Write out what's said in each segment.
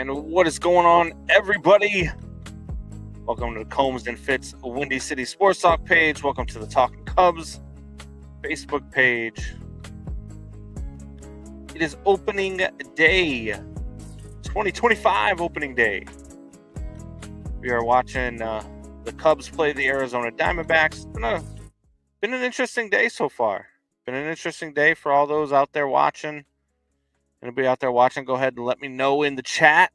And what is going on, everybody? Welcome to the Combs and Fitz Windy City Sports Talk page. Welcome to the Talking Cubs Facebook page. It is opening day, 2025 opening day. We are watching the Cubs play the Arizona Diamondbacks. It's been an interesting day so far. Been an interesting day for all those out there watching. Anybody out there watching, go ahead and let me know in the chat.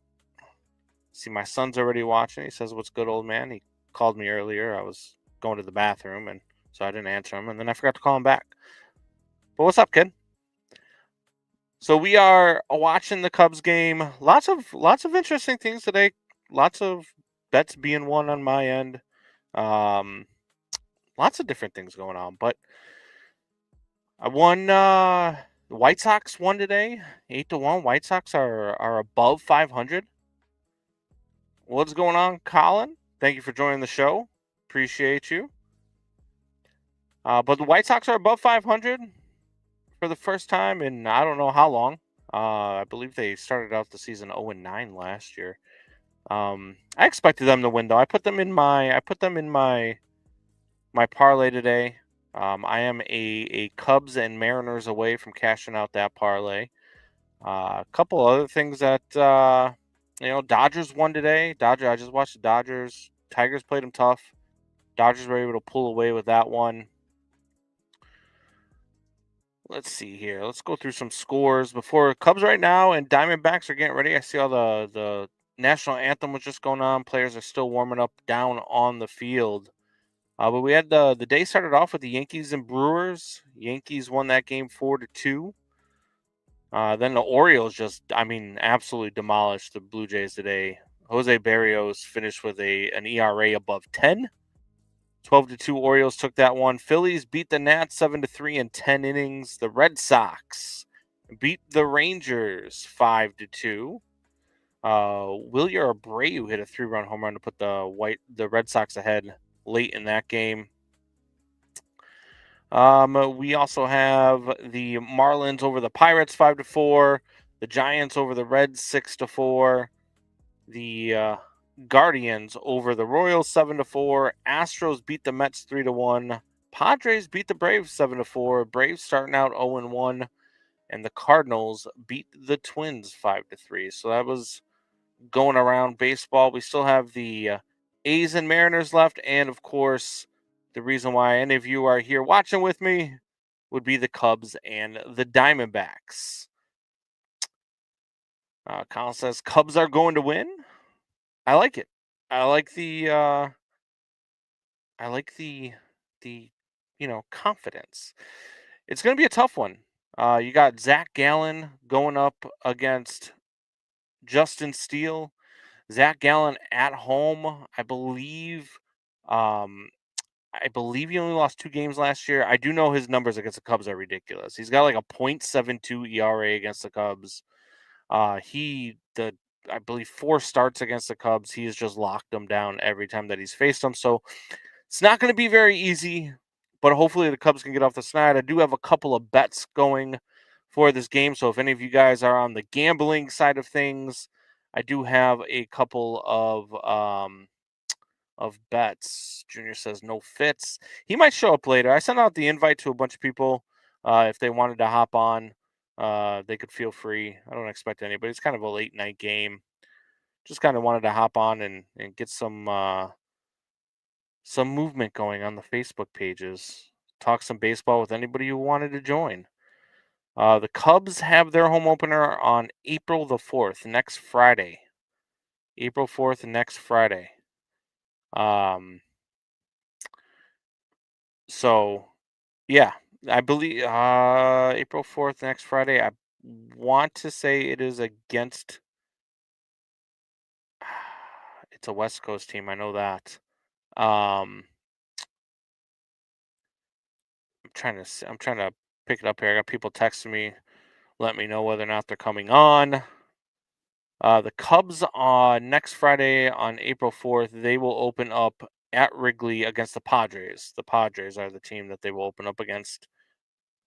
See, my son's already watching. He says, "What's good, old man?" He called me earlier. I was going to the bathroom, and so I didn't answer him, and then I forgot to call him back. But what's up, kid? So we are watching the Cubs game. Lots of interesting things today. Lots of bets being won on my end. Lots of different things going on. But I won. The White Sox won today, 8-1. White Sox are above 500. What's going on, Colin? Thank you for joining the show. Appreciate you. But the White Sox are above 500 for the first time in I don't know how long. I believe they started out the season 0-9 last year. I expected them to win though. I put them in my parlay today. I am a Cubs and Mariners away from cashing out that parlay. A couple other things that Dodgers won today. I just watched the Dodgers. Tigers played them tough. Dodgers were able to pull away with that one. Let's see here. Let's go through some scores before Cubs right now and Diamondbacks are getting ready. I see all the national anthem was just going on. Players are still warming up down on the field. But we had the day started off with the Yankees and Brewers. Yankees won that game 4-2. Then the Orioles absolutely demolished the Blue Jays today. Jose Barrios finished with an ERA above 10. 12-2 Orioles took that one. Phillies beat the Nats 7-3 in 10 innings. The Red Sox beat the Rangers 5-2. Wilyer Abreu hit a 3-run home run to put the Red Sox ahead late in that game. We also have the Marlins over the Pirates 5-4. The Giants over the Reds 6-4. The Guardians over the Royals 7-4. Astros beat the Mets 3-1. Padres beat the Braves 7-4. Braves starting out 0-1. And the Cardinals beat the Twins 5-3. So that was going around baseball. We still have the A's and Mariners left. And of course, the reason why any of you are here watching with me would be the Cubs and the Diamondbacks. Colin says Cubs are going to win. I like it. I like the confidence. It's going to be a tough one. You got Zach Gallen going up against Justin Steele. Zach Gallen at home, I believe. I believe he only lost 2 games last year. I do know his numbers against the Cubs are ridiculous. He's got like a .72 ERA against the Cubs. I believe 4 starts against the Cubs. He has just locked them down every time that he's faced them. So it's not going to be very easy, but hopefully the Cubs can get off the snide. I do have a couple of bets going for this game. So if any of you guys are on the gambling side of things, I do have a couple of bets. Junior says no Fitz. He might show up later. I sent out the invite to a bunch of people. If they wanted to hop on, they could feel free. I don't expect anybody. It's kind of a late night game. Just kind of wanted to hop on and get some movement going on the Facebook pages. Talk some baseball with anybody who wanted to join. The Cubs have their home opener on April the 4th, next Friday. April 4th, next Friday. So, yeah, I believe April 4th, next Friday. I want to say it is against. It's a West Coast team. I know that. I'm trying to pick it up here. I got people texting me, let me know whether or not they're coming on. The Cubs on next Friday on April 4th, they will open up at Wrigley against the Padres. The Padres are the team that they will open up against.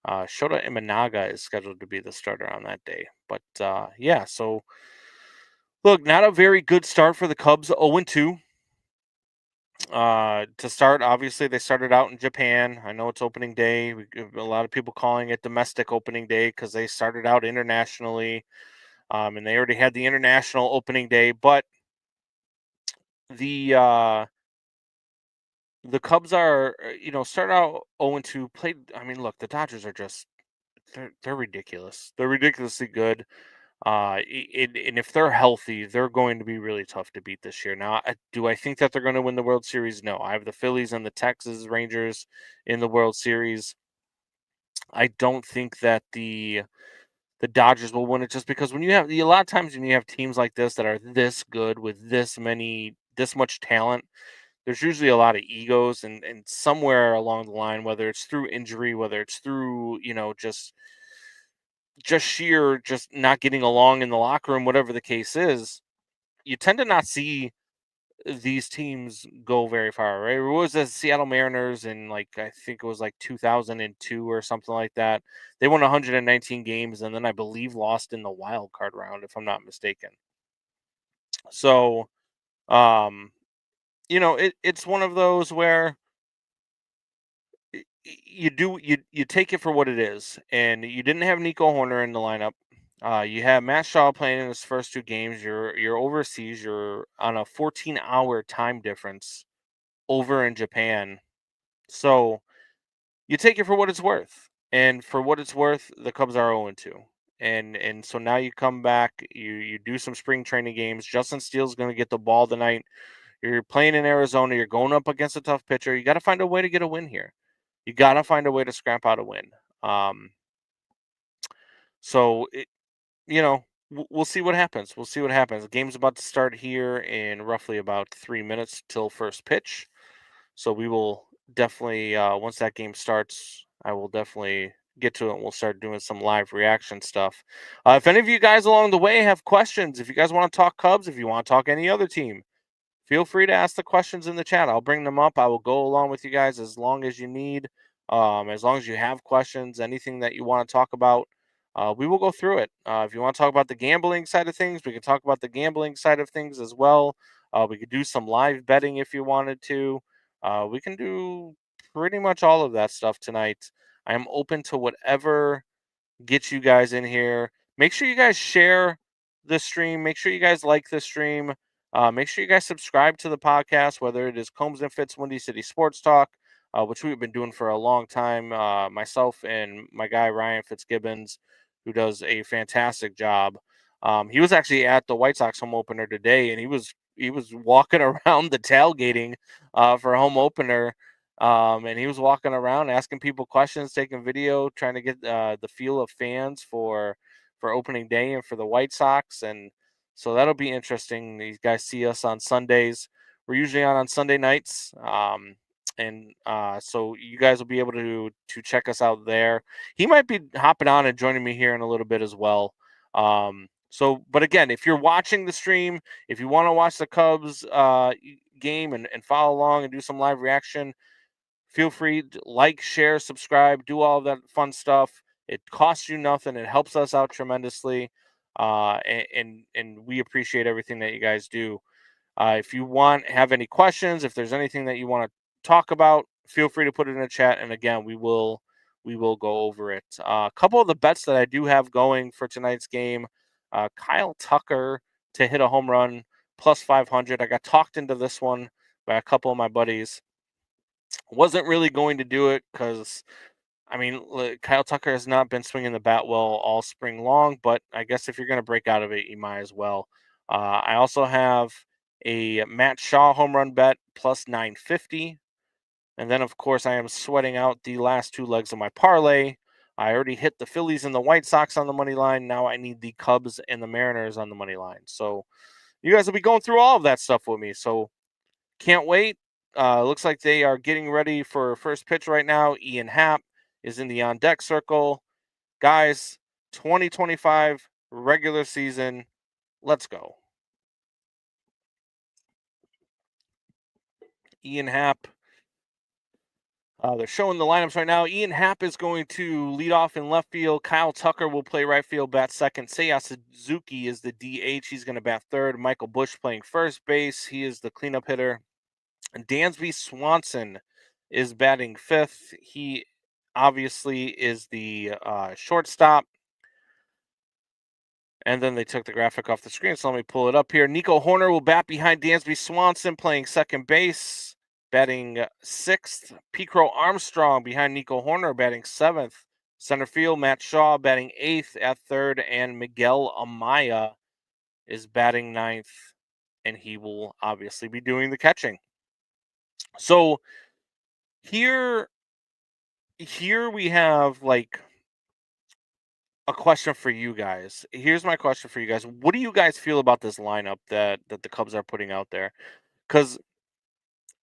Shota Imanaga is scheduled to be the starter on that day. But yeah, so Look, not a very good start for the Cubs, 0-2. To start, obviously, they started out in Japan. I know it's opening day. A lot of people calling it domestic opening day because they started out internationally, and they already had the international opening day. But the uh, the Cubs are, started out 0-2. Played. I mean, look, the Dodgers are just they're ridiculous. They're ridiculously good. And if they're healthy, they're going to be really tough to beat this year. Now, do I think that they're going to win the World Series? No. I have the Phillies and the Texas Rangers in the World Series. I don't think that the Dodgers will win it just because when you have a lot of times when you have teams like this that are this good with this much talent, there's usually a lot of egos and somewhere along the line, whether it's through injury, whether it's through, just sheer just not getting along in the locker room, whatever the case is, you tend to not see these teams go very far, right? It was the Seattle Mariners in like I think it was like 2002 or something like that. They won 119 games and then I believe lost in the wild card round, if I'm not mistaken. So, um, it's one of those where you take it for what it is, and you didn't have Nico Horner in the lineup. You have Matt Shaw playing in his first two games. You're overseas. You're on a 14-hour time difference over in Japan. So you take it for what it's worth. And for what it's worth, the Cubs are 0-2. And so now you come back, you do some spring training games. Justin Steele's going to get the ball tonight. You're playing in Arizona. You're going up against a tough pitcher. You got to find a way to get a win here. You got to find a way to scrap out a win. Um, so we'll see what happens. We'll see what happens. The game's about to start here in roughly about 3 minutes till first pitch. So we will definitely once that game starts, I will definitely get to it and we'll start doing some live reaction stuff. If any of you guys along the way have questions, if you guys want to talk Cubs, if you want to talk any other team, feel free to ask the questions in the chat. I'll bring them up. I will go along with you guys as long as you need. As long as you have questions, anything that you want to talk about, we will go through it. If you want to talk about the gambling side of things, we can talk about the gambling side of things as well. We could do some live betting if you wanted to. We can do pretty much all of that stuff tonight. I am open to whatever get you guys in here. Make sure you guys share the stream. Make sure you guys like the stream. Make sure you guys subscribe to the podcast, whether it is Combs and Fitz Windy City Sports Talk, which we've been doing for a long time. Myself and my guy Ryan Fitzgibbons, who does a fantastic job. He was actually at the White Sox home opener today, and he was walking around the tailgating for home opener, and he was walking around asking people questions, taking video, trying to get the feel of fans for opening day and for the White Sox. And so that'll be interesting. These guys see us on Sundays. We're usually on Sunday nights. And so you guys will be able to check us out there. He might be hopping on and joining me here in a little bit as well. But again, if you're watching the stream, if you want to watch the Cubs game and follow along and do some live reaction, feel free to like, share, subscribe, do all of that fun stuff. It costs you nothing. It helps us out tremendously. And we appreciate everything that you guys do. If you have any questions, if there's anything that you want to talk about, feel free to put it in the chat. And again, we will go over it. A couple of the bets that I do have going for tonight's game: Kyle Tucker to hit a home run plus 500. I got talked into this one by a couple of my buddies. Wasn't really going to do it because I mean, Kyle Tucker has not been swinging the bat well all spring long, but I guess if you're going to break out of it, you might as well. I also have a Matt Shaw home run bet plus 950. And then, of course, I am sweating out the last two legs of my parlay. I already hit the Phillies and the White Sox on the money line. Now I need the Cubs and the Mariners on the money line. So you guys will be going through all of that stuff with me. So can't wait. Looks like they are getting ready for first pitch right now. Ian Happ is in the on deck circle. Guys, 2025 regular season. Let's go. Ian Happ They're showing the lineups right now. Ian Happ is going to lead off in left field. Kyle Tucker will play right field, bat second. Seiya Suzuki is the DH. He's going to bat third. Michael Bush playing first base. He is the cleanup hitter. And Dansby Swanson is batting fifth. He obviously is the shortstop. And then they took the graphic off the screen, so let me pull it up here. Nico Horner will bat behind Dansby Swanson, playing second base, batting sixth. Pecro Armstrong behind Nico Horner, batting seventh. Center field, Matt Shaw batting eighth at third, and Miguel Amaya is batting ninth, and he will obviously be doing the catching. So here we have like a question for you guys. Here's my question for you guys. What do you guys feel about this lineup that the Cubs are putting out there? Because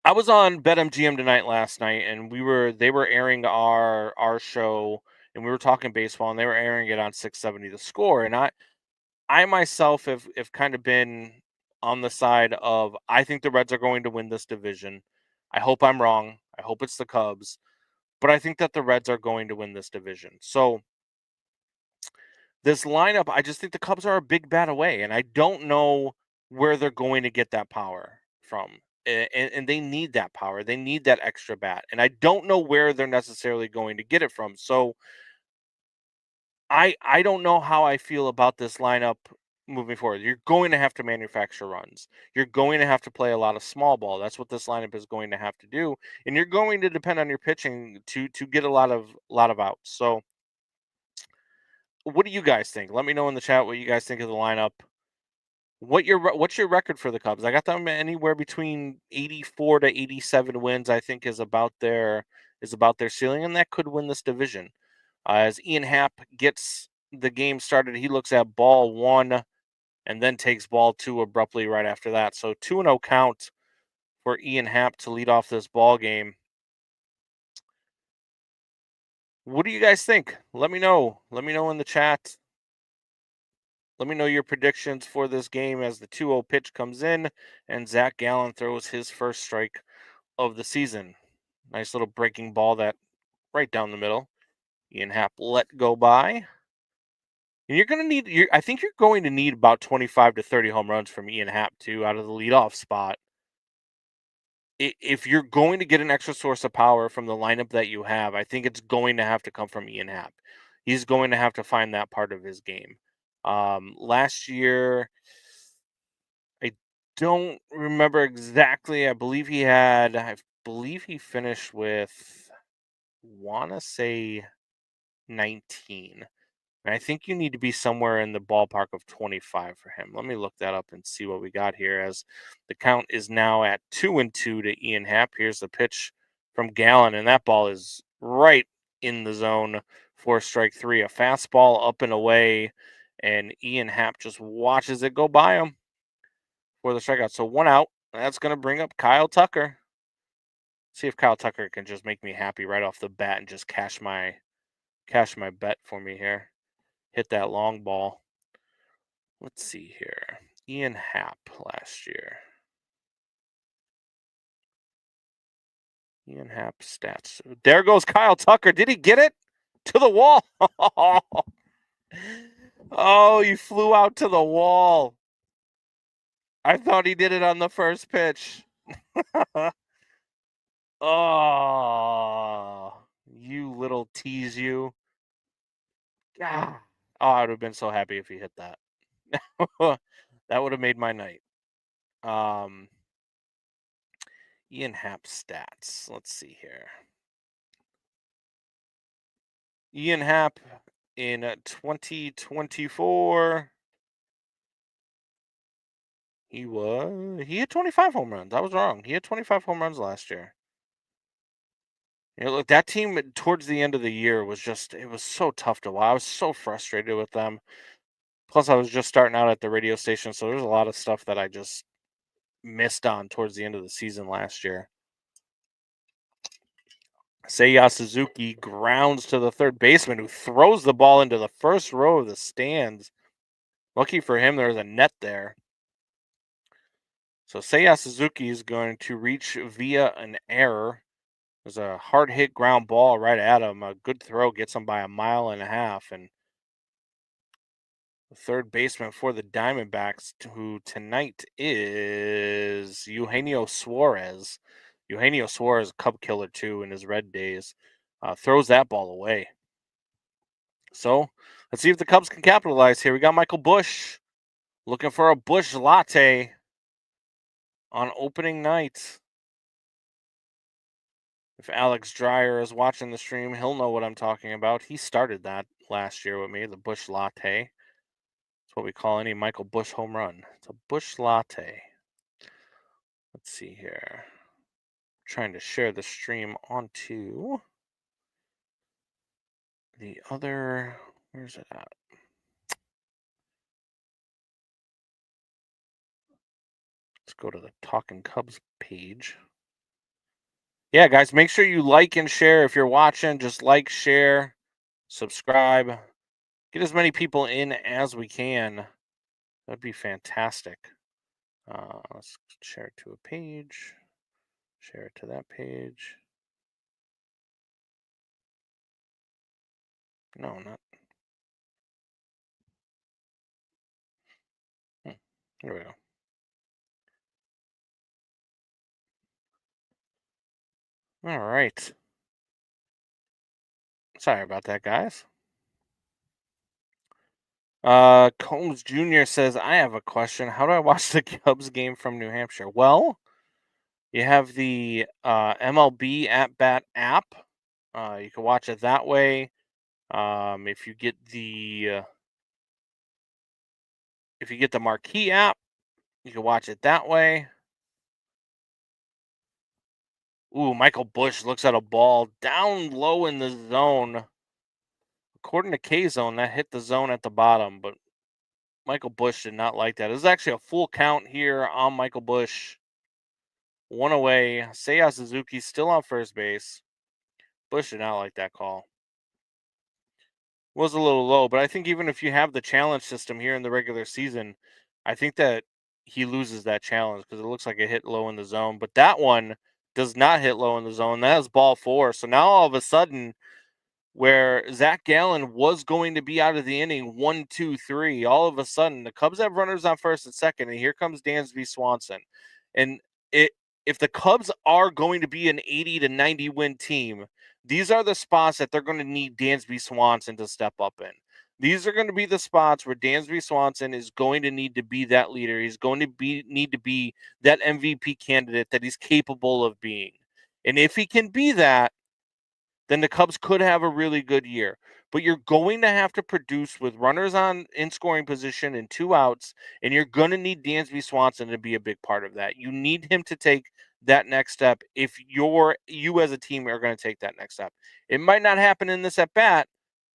I was on BetMGM tonight last night, and they were airing our show, and we were talking baseball, and they were airing it on 670 The Score, and I myself have kind of been on the side of I think the Reds are going to win this division. I hope I'm wrong. I hope it's the Cubs, but I think that the Reds are going to win this division. So this lineup, I just think the Cubs are a big bat away, and I don't know where they're going to get that power from. And they need that power. They need that extra bat. And I don't know where they're necessarily going to get it from. So I don't know how I feel about this lineup moving forward. You're going to have to manufacture runs. You're going to have to play a lot of small ball. That's what this lineup is going to have to do. And you're going to depend on your pitching to get a lot of outs. So what do you guys think? Let me know in the chat what you guys think of the lineup. What's your record for the Cubs? I got them anywhere between 84 to 87 wins. I think is about their ceiling, and that could win this division. As Ian Happ gets the game started, he looks at ball one, and then takes ball two abruptly right after that. So 2-0 count for Ian Happ to lead off this ball game. What do you guys think? Let me know. Let me know in the chat. Let me know your predictions for this game as the 2-0 pitch comes in and Zach Gallen throws his first strike of the season. Nice little breaking ball that right down the middle. Ian Happ let go by. And you're going to need, I think you're going to need about 25 to 30 home runs from Ian Happ, too, out of the leadoff spot. If you're going to get an extra source of power from the lineup that you have, I think it's going to have to come from Ian Happ. He's going to have to find that part of his game. Last year, I don't remember exactly. I believe he finished with, want to say 19. And I think you need to be somewhere in the ballpark of 25 for him. Let me look that up and see what we got here as the count is now at 2-2 to Ian Happ. Here's the pitch from Gallen, and that ball is right in the zone for strike three. A fastball up and away, and Ian Happ just watches it go by him for the strikeout. So 1 out. That's going to bring up Kyle Tucker. See if Kyle Tucker can just make me happy right off the bat and just cash my bet for me here. Hit that long ball. Let's see here. Ian Happ last year. Ian Happ stats. There goes Kyle Tucker. Did he get it? To the wall. Oh, he flew out to the wall. I thought he did it on the first pitch. Oh, you little tease you. Ah. Oh, I would have been so happy if he hit that. That would have made my night. Ian Happ stats. Let's see here. Ian Happ in 2024. He had 25 home runs. I was wrong. He had 25 home runs last year. You know, look, that team towards the end of the year was it was so tough to watch. I was so frustrated with them. Plus, I was just starting out at the radio station, so there's a lot of stuff that I just missed on towards the end of the season last year. Seiya Suzuki grounds to the third baseman who throws the ball into the first row of the stands. Lucky for him, there's a net there. So Seiya Suzuki is going to reach via an error. There's a hard hit ground ball right at him. A good throw gets him by 1.5 miles. And the third baseman for the Diamondbacks, who tonight is Eugenio Suarez. Eugenio Suarez, Cub killer too in his Red days, throws that ball away. So let's see if the Cubs can capitalize here. We got Michael Busch looking for a Busch latte on opening night. If Alex Dreyer is watching the stream, he'll know what I'm talking about. He started that last year with me, the Busch latte. That's what we call any Michael Busch home run. It's a Busch latte. Let's see here. Trying to share the stream onto the other. Where's it at? Let's go to the Talking Cubs page. Yeah, guys, make sure you like and share. If you're watching, just like, share, subscribe. Get as many people in as we can. That'd be fantastic. Let's share it to a page. Share it to that page. No, not. Here we go. All right. Sorry about that, guys. Combs Jr. says, I have a question. How do I watch the Cubs game from New Hampshire? Well, you have the MLB at bat app. You can watch it that way. If you get the Marquee app, you can watch it that way. Ooh, Michael Busch looks at a ball down low in the zone. According to K-Zone, that hit the zone at the bottom, but Michael Busch did not like that. It was actually a full count here on Michael Busch. One away. Seiya Suzuki still on first base. Busch did not like that call. Was a little low, but I think even if you have the challenge system here in the regular season, I think that he loses that challenge because it looks like it hit low in the zone. But that one does not hit low in the zone. That is ball 4. So now all of a sudden, where Zach Gallen was going to be out of the inning 1, 2, 3, all of a sudden the Cubs have runners on first and second, and here comes Dansby Swanson. And if the Cubs are going to be an 80 to 90 win team, these are the spots that they're going to need Dansby Swanson to step up in. These are going to be the spots where Dansby Swanson is going to need to be that leader. He's going to need to be that MVP candidate that he's capable of being. And if he can be that, then the Cubs could have a really good year. But you're going to have to produce with runners on in scoring position and 2 outs, and you're going to need Dansby Swanson to be a big part of that. You need him to take that next step if you as a team are going to take that next step. It might not happen in this at bat,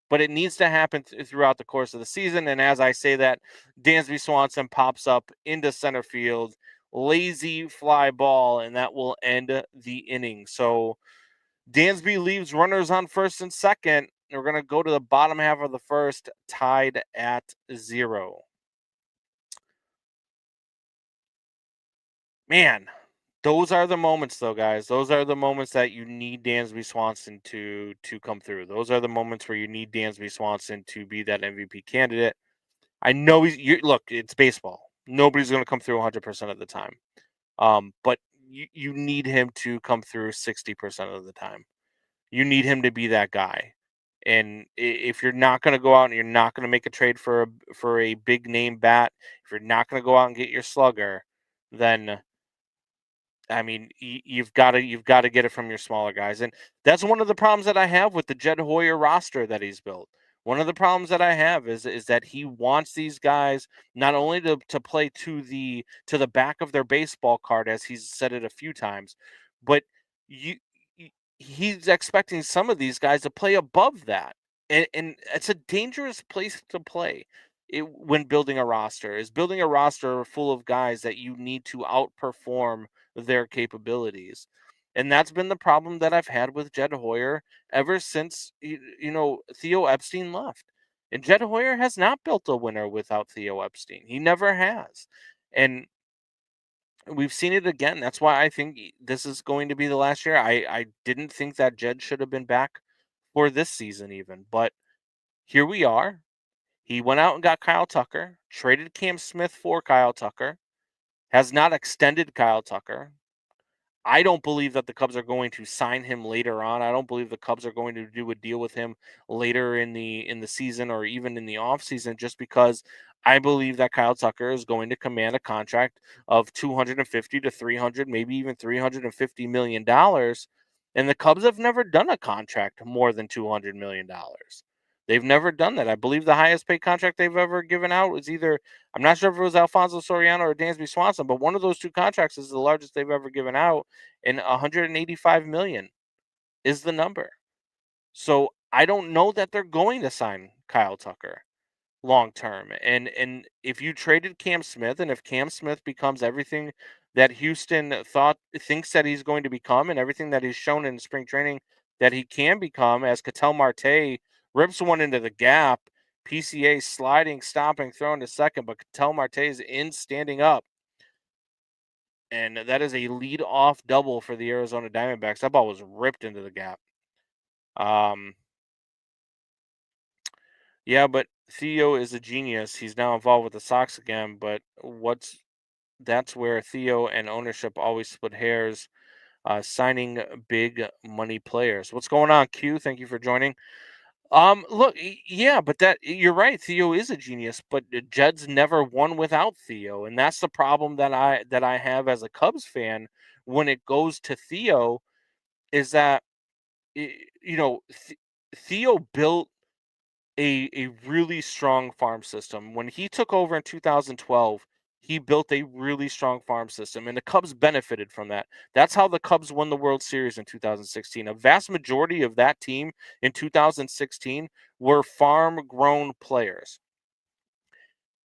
but it needs to happen throughout the course of the season. And as I say that, Dansby Swanson pops up into center field, lazy fly ball, and that will end the inning. So Dansby leaves runners on first and second. We're going to go to the bottom half of the first, tied at 0. Man, those are the moments, though, guys. Those are the moments that you need Dansby Swanson to come through. Those are the moments where you need Dansby Swanson to be that MVP candidate. I know look, it's baseball. Nobody's going to come through 100% of the time. But you need him to come through 60% of the time. You need him to be that guy. And if you're not going to go out and you're not going to make a trade for a big name bat, if you're not going to go out and get your slugger, then I mean you've got to get it from your smaller guys. And that's one of the problems that I have with the Jed Hoyer roster that he's built. One of the problems that I have is that he wants these guys not only to play to the back of their baseball card, as he's said it a few times, but you he's expecting some of these guys to play above that. And it's a dangerous place to play when building a roster, is building a roster full of guys that you need to outperform their capabilities. And that's been the problem that I've had with Jed Hoyer ever since, Theo Epstein left. And Jed Hoyer has not built a winner without Theo Epstein. He never has. And We've seen it again. That's why I think this is going to be the last year. I didn't think that Jed should have been back for this season even, but here we are. He went out and got Kyle Tucker, traded Cam Smith for Kyle Tucker, has not extended Kyle Tucker. I don't believe that the Cubs are going to sign him later on. I don't believe the Cubs are going to do a deal with him later in the season or even in the offseason, just because I believe that Kyle Tucker is going to command a contract of 250 to 300, maybe even 350 million dollars. And the Cubs have never done a contract more than 200 million dollars. They've never done that. I believe the highest paid contract they've ever given out was either, I'm not sure if it was Alfonso Soriano or Dansby Swanson, but one of those two contracts is the largest they've ever given out, and 185 million is the number. So I don't know that they're going to sign Kyle Tucker long term. And if you traded Cam Smith, and if Cam Smith becomes everything that Houston thinks that he's going to become, and everything that he's shown in spring training that he can become, as Ketel Marte rips one into the gap, PCA sliding, stopping, throwing to second, but Ketel Marte is in standing up. And that is a lead-off double for the Arizona Diamondbacks. That ball was ripped into the gap. Yeah, but Theo is a genius. He's now involved with the Sox again, but that's where Theo and ownership always split hairs, signing big money players. What's going on, Q? Thank you for joining. Look, yeah, but you're right. Theo is a genius, but Jed's never won without Theo, and that's the problem that I have as a Cubs fan when it goes to Theo, is that you know Theo built a really strong farm system. When he took over in 2012, he built a really strong farm system, and the Cubs benefited from that. That's how the Cubs won the World Series in 2016. A vast majority of that team in 2016 were farm-grown players.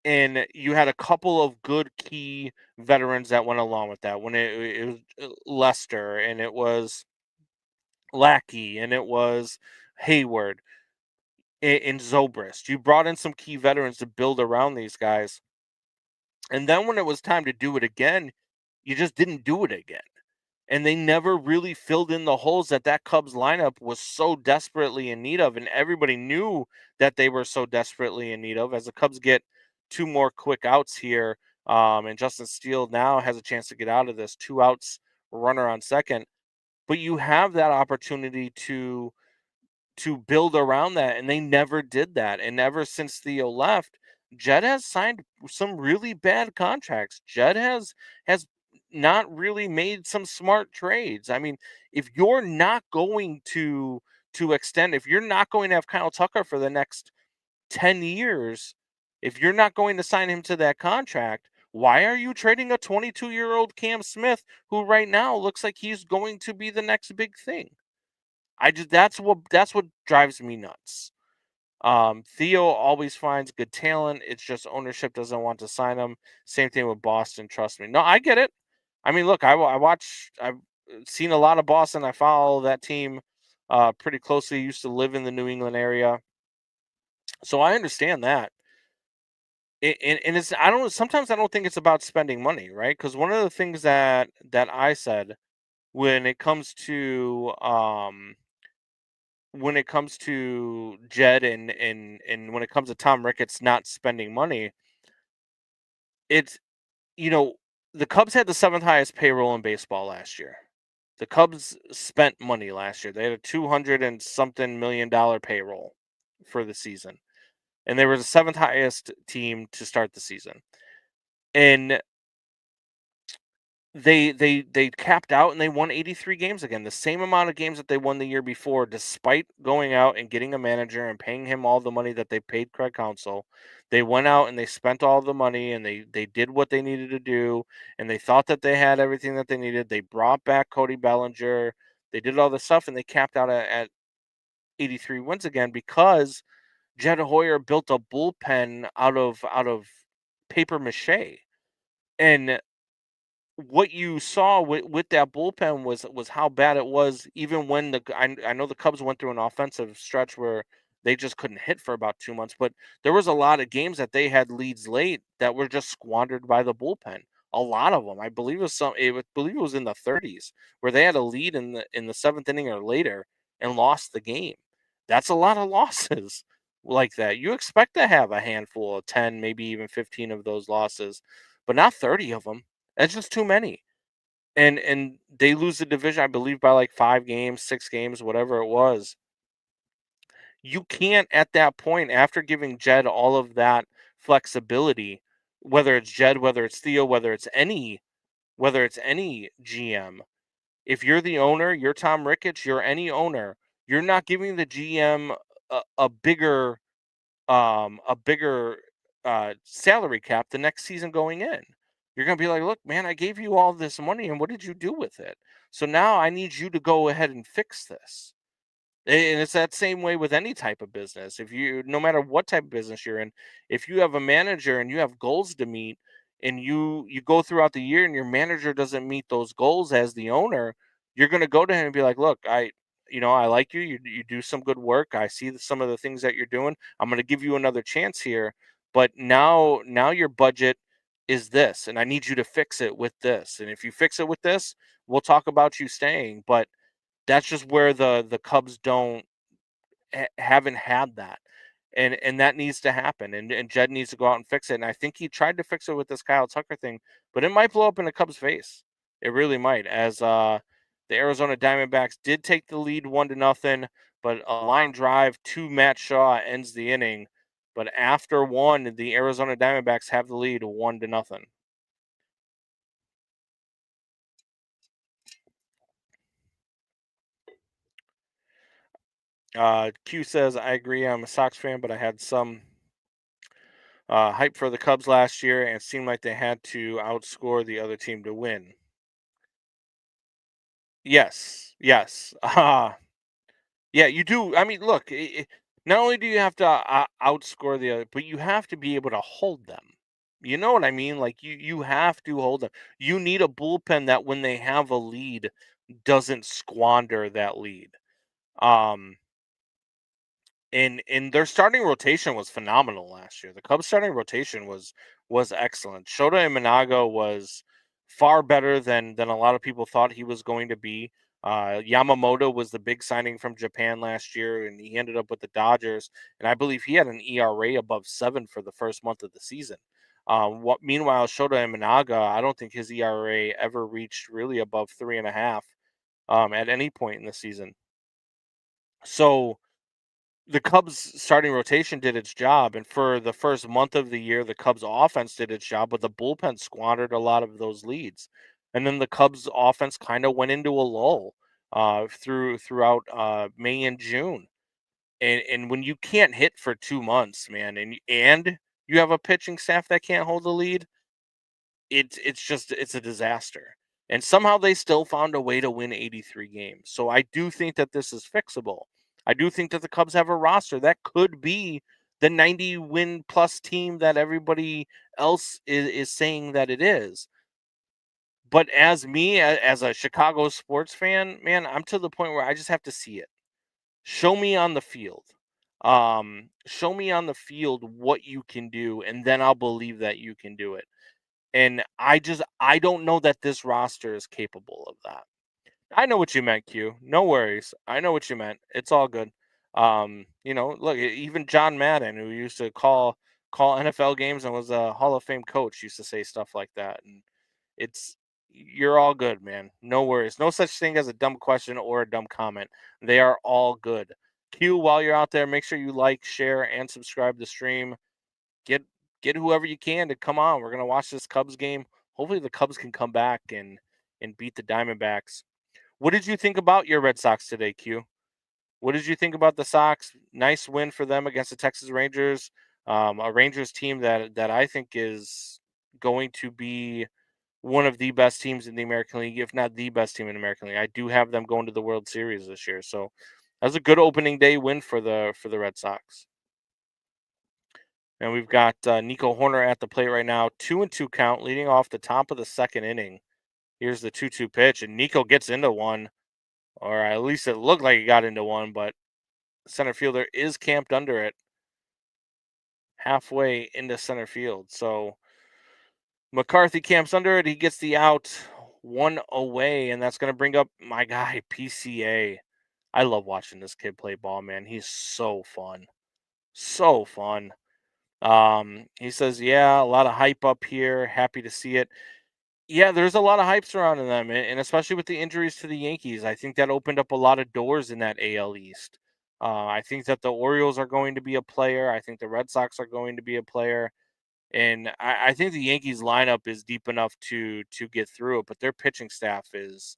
And you had a couple of good key veterans that went along with that. When it was Lester, and it was Lackey, and it was Hayward in Zobrist. You brought in some key veterans to build around these guys. And then when it was time to do it again, you just didn't do it again. And they never really filled in the holes that Cubs lineup was so desperately in need of. And everybody knew that they were so desperately in need of. As the Cubs get two more quick outs here, and Justin Steele now has a chance to get out of this. 2 outs, runner on second. But you have that opportunity to build around that, and they never did that. And ever since Theo left, Jed has signed some really bad contracts. Jed has not really made some smart trades. I mean, if you're not going to extend, if you're not going to have Kyle Tucker for the next 10 years, if you're not going to sign him to that contract, why are you trading a 22-year-old Cam Smith, who right now looks like he's going to be the next big thing? That's what drives me nuts. Theo always finds good talent. It's just ownership doesn't want to sign him. Same thing with Boston. Trust me. No, I get it. I mean, look, I watch. I've seen a lot of Boston. I follow that team pretty closely. Used to live in the New England area, so I understand that. And it's, I don't. Sometimes I don't think it's about spending money, right? Because one of the things that I said when it comes to Jed, and when it comes to Tom Ricketts not spending money, it's, you know, the Cubs had the 7th highest payroll in baseball last year. The Cubs spent money last year. They had a 200 and something million-dollar payroll for the season. And they were the 7th highest team to start the season. And they capped out and they won 83 games again, the same amount of games that they won the year before, despite going out and getting a manager and paying him all the money that they paid Craig Counsell. They went out and they spent all the money, and they did what they needed to do, and they thought that they had everything that they needed. They brought back Cody Bellinger. They did all this stuff, and they capped out at 83 wins again because Jed Hoyer built a bullpen out of paper mache. And what you saw with that bullpen was how bad it was. Even when I know the Cubs went through an offensive stretch where they just couldn't hit for about 2 months, but there was a lot of games that they had leads late that were just squandered by the bullpen. A lot of them. I believe believe it was in the 30s where they had a lead in the 7th inning or later and lost the game. That's a lot of losses like that. You expect to have a handful of 10, maybe even 15 of those losses, but not 30 of them. That's just too many. And they lose the division, I believe, by like 5 games, 6 games, whatever it was. You can't at that point, after giving Jed all of that flexibility, whether it's Jed, whether it's Theo, whether it's any GM, if you're the owner, you're Tom Ricketts, you're any owner, you're not giving the GM a bigger salary cap the next season going in. You're going to be like, look, man, I gave you all this money, and what did you do with it? So now I need you to go ahead and fix this. And it's that same way with any type of business. If you, no matter what type of business you're in, if you have a manager and you have goals to meet, and you go throughout the year and your manager doesn't meet those goals as the owner, you're going to go to him and be like, "Look, I like you. You do some good work. I see some of the things that you're doing. I'm going to give you another chance here, but now your budget is this, and I need you to fix it with this. And if you fix it with this, we'll talk about you staying." But that's just where the Cubs don't haven't had that, and that needs to happen, and Jed needs to go out and fix it. And I think he tried to fix it with this Kyle Tucker thing, but it might blow up in the Cubs' face. It really might, as the Arizona Diamondbacks did take the lead 1-0, but a line drive to Matt Shaw ends the inning. But after one, the Arizona Diamondbacks have the lead 1-0. Q says, I agree. I'm a Sox fan, but I had some hype for the Cubs last year, and it seemed like they had to outscore the other team to win. Yes, yes. Yeah, you do. I mean, look, not only do you have to outscore the other, but you have to be able to hold them. You know what I mean? Like you have to hold them. You need a bullpen that when they have a lead doesn't squander that lead. Um, and their starting rotation was phenomenal last year. The Cubs starting rotation was excellent. Shota Imanaga was far better than a lot of people thought he was going to be. Yamamoto was the big signing from Japan last year, and he ended up with the Dodgers. And I believe he had an ERA above 7 for the first month of the season. Meanwhile, Shota Imanaga, I don't think his ERA ever reached really above 3.5 at any point in the season. So the Cubs starting rotation did its job, and for the first month of the year, the Cubs offense did its job, but the bullpen squandered a lot of those leads. And then the Cubs offense kind of went into a lull throughout May and June. And when you can't hit for 2 months, man, and you have a pitching staff that can't hold the lead, it's a disaster. And somehow they still found a way to win 83 games. So I do think that this is fixable. I do think that the Cubs have a roster that could be the 90 win plus team that everybody else is saying that it is. But as me, as a Chicago sports fan, man, I'm to the point where I just have to see it. Show me on the field. Show me on the field what you can do, and then I'll believe that you can do it. And I don't know that this roster is capable of that. I know what you meant, Q. No worries. I know what you meant. It's all good. Look, even John Madden, who used to call NFL games and was a Hall of Fame coach, used to say stuff like that. And it's you're all good, man. No worries. No such thing as a dumb question or a dumb comment. They are all good. Q, while you're out there, make sure you like, share, and subscribe to the stream. Get get whoever you can to come on. We're gonna watch this Cubs game. Hopefully the Cubs can come back and beat the Diamondbacks. What did you think about your Red Sox today, Q? What did you think about the Sox? Nice win for them against the Texas Rangers, a Rangers team that I think is going to be one of the best teams in the American League, if not the best team in the American League. I do have them going to the World Series this year, so that was a good opening day win for the Red Sox. And we've got Nico Horner at the plate right now, 2-2 count, leading off the top of the second inning. Here's the 2-2 pitch, and Nico gets into one, or at least it looked like he got into one, but center fielder is camped under it halfway into center field. So McCarthy camps under it. He gets the out, one away, and that's going to bring up my guy PCA. I love watching this kid play ball, man. He's so fun, so fun. He says, "Yeah, a lot of hype up here. Happy to see it." Yeah, there's a lot of hype surrounding them, and especially with the injuries to the Yankees, I think that opened up a lot of doors in that AL East. I think that the Orioles are going to be a player. I think the Red Sox are going to be a player, and I think the Yankees lineup is deep enough to get through it. But their pitching staff is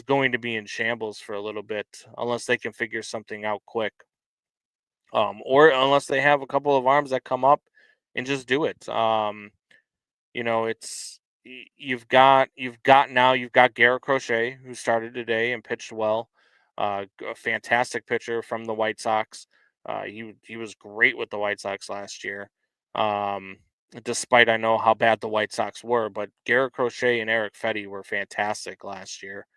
going to be in shambles for a little bit unless they can figure something out quick, or unless they have a couple of arms that come up and just do it. It's you've got Garrett Crochet, who started today and pitched well. A fantastic pitcher from the White Sox. He was great with the White Sox last year. Um, Despite I know how bad the White Sox were, but Garrett Crochet and Eric Fetty were fantastic last year.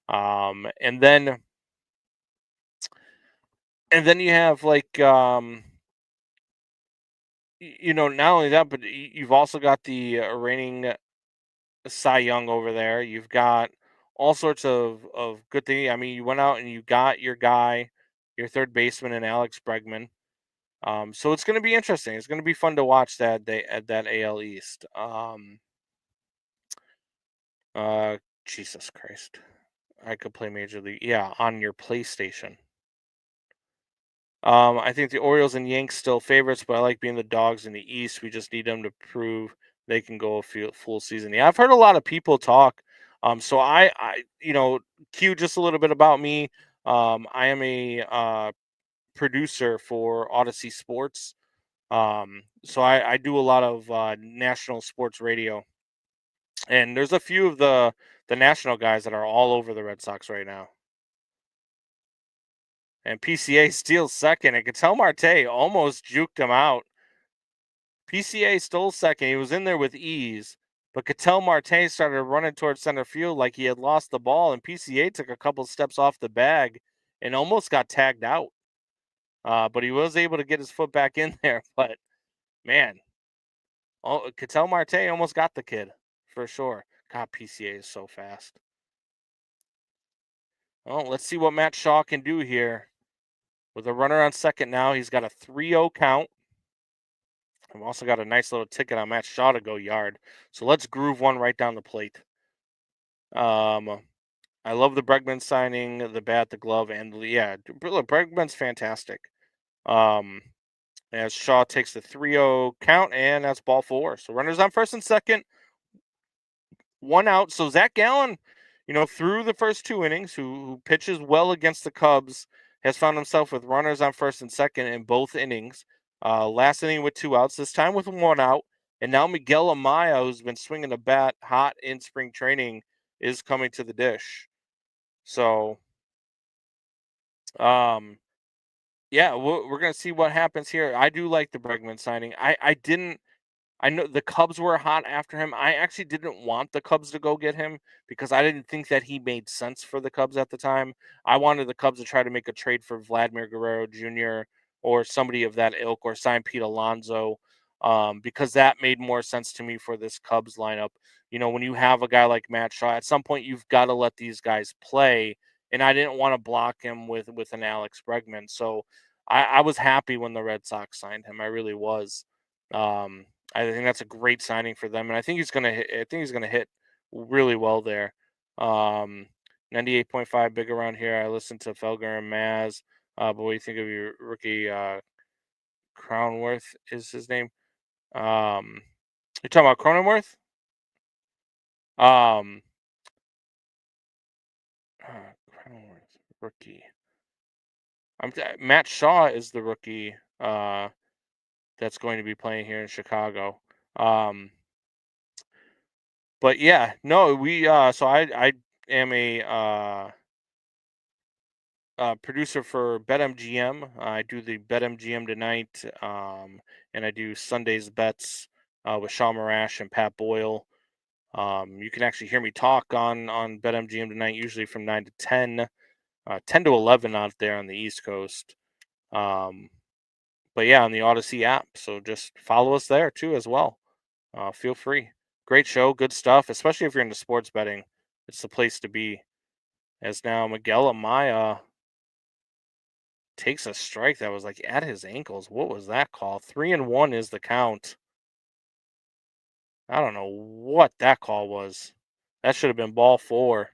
Um, and then and then you have like not only that, but you've also got the reigning Cy Young over there. You've got all sorts of good things. I mean, you went out and you got your guy, your third baseman, and Alex Bregman. So it's going to be interesting. It's going to be fun to watch that AL East. Uh, Jesus Christ, I could play Major League. Yeah, on your PlayStation. I think the Orioles and Yanks still favorites, but I like being the dogs in the East. We just need them to prove they can go a full season. Yeah, I've heard a lot of people talk. So Q, just a little bit about me. I am a producer for Odyssey Sports. So I do a lot of national sports radio, and there's a few of the national guys that are all over the Red Sox right now. And PCA steals second, and Ketel Marte almost juked him out. PCA stole second. He was in there with ease, but Ketel Marte started running towards center field like he had lost the ball, and PCA took a couple steps off the bag and almost got tagged out. But he was able to get his foot back in there. But man, Ketel Marte almost got the kid for sure. God, PCA is so fast. Well, let's see what Matt Shaw can do here. With a runner on second now, he's got a 3-0 count. I've also got a nice little ticket on Matt Shaw to go yard. So let's groove one right down the plate. I love the Bregman signing, the bat, the glove, and yeah, look, Bregman's fantastic. As Shaw takes the 3-0 count, and that's ball four. So runners on first and second, one out. So Zach Gallen, through the first two innings, who pitches well against the Cubs, has found himself with runners on first and second in both innings. Last inning with two outs, this time with one out. And now Miguel Amaya, who's been swinging the bat hot in spring training, is coming to the dish. So, yeah, we're going to see what happens here. I do like the Bregman signing. I know the Cubs were hot after him. I actually didn't want the Cubs to go get him because I didn't think that he made sense for the Cubs at the time. I wanted the Cubs to try to make a trade for Vladimir Guerrero Jr. or somebody of that ilk, or sign Pete Alonso, because that made more sense to me for this Cubs lineup. When you have a guy like Matt Shaw, at some point you've got to let these guys play, and I didn't want to block him with an Alex Bregman. So I was happy when the Red Sox signed him. I really was. Um, I think that's a great signing for them, and I think he's gonna hit. I think he's gonna hit really well there. Um, 98.5 big around here. I listened to Felger and Maz. But what do you think of your rookie Cronenworth? Is his name? You're talking about Cronenworth? Um, Cronenworth rookie. Matt Shaw is the rookie that's going to be playing here in Chicago. But yeah, no, we so I am a producer for BetMGM. I do the BetMGM tonight, and I do Sundays bets with Sean Marash and Pat Boyle. You can actually hear me talk on BetMGM tonight, usually from 9 to 10, 10 to 11 out there on the East Coast. But yeah, on the Odyssey app. So just follow us there too as well. Feel free. Great show, good stuff, especially if you're into sports betting. It's the place to be. As now Miguel Amaya takes a strike that was like at his ankles. What was that call? 3-1 is the count. I don't know what that call was. That should have been ball four,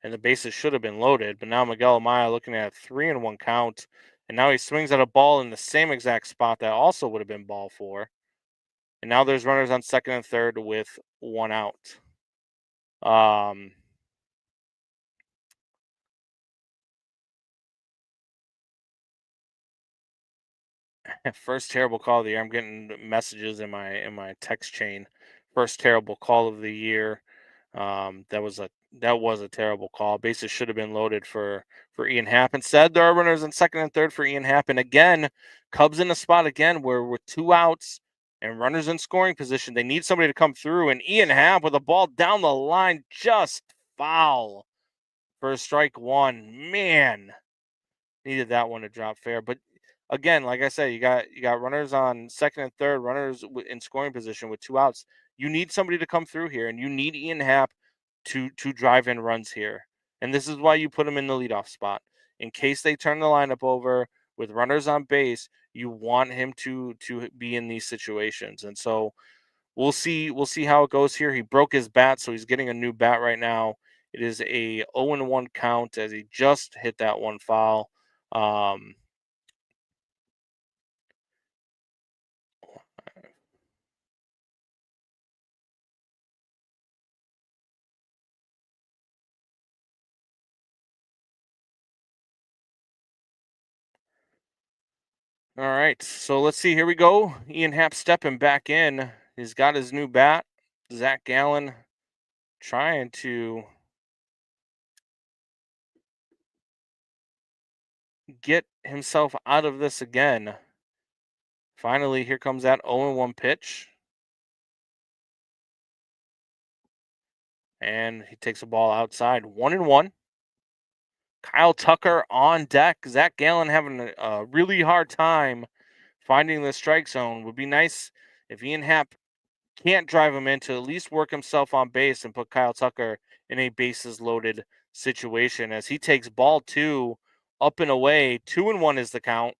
and the bases should have been loaded. But now Miguel Amaya looking at a 3-1 count, and now he swings at a ball in the same exact spot that also would have been ball four. And now there's runners on second and third with one out. Um, First terrible call of the year. I'm getting messages in my text chain. First terrible call of the year. That was a terrible call. Bases should have been loaded for Ian Happ. Instead, there are runners in second and third for Ian Happ. And again, Cubs in a spot again where with two outs and runners in scoring position, they need somebody to come through. And Ian Happ with a ball down the line, just foul for strike one. Man, needed that one to drop fair. But again, like I said, you got runners on second and third, runners in scoring position with two outs. You need somebody to come through here, and you need Ian Happ to drive in runs here. And this is why you put him in the leadoff spot in case they turn the lineup over with runners on base. You want him to be in these situations, and so we'll see how it goes here. He broke his bat, so he's getting a new bat right now. It is a 0-1 count as he just hit that one foul. Um, all right, so let's see. Here we go. Ian Happ stepping back in. He's got his new bat. Zach Gallen trying to get himself out of this again. Finally, here comes that 0-1 pitch. And he takes a ball outside. 1-1. Kyle Tucker on deck. Zach Gallen having a really hard time finding the strike zone. Would be nice if Ian Happ can't drive him in to at least work himself on base and put Kyle Tucker in a bases loaded situation as he takes ball two up and away. 2-1 is the count.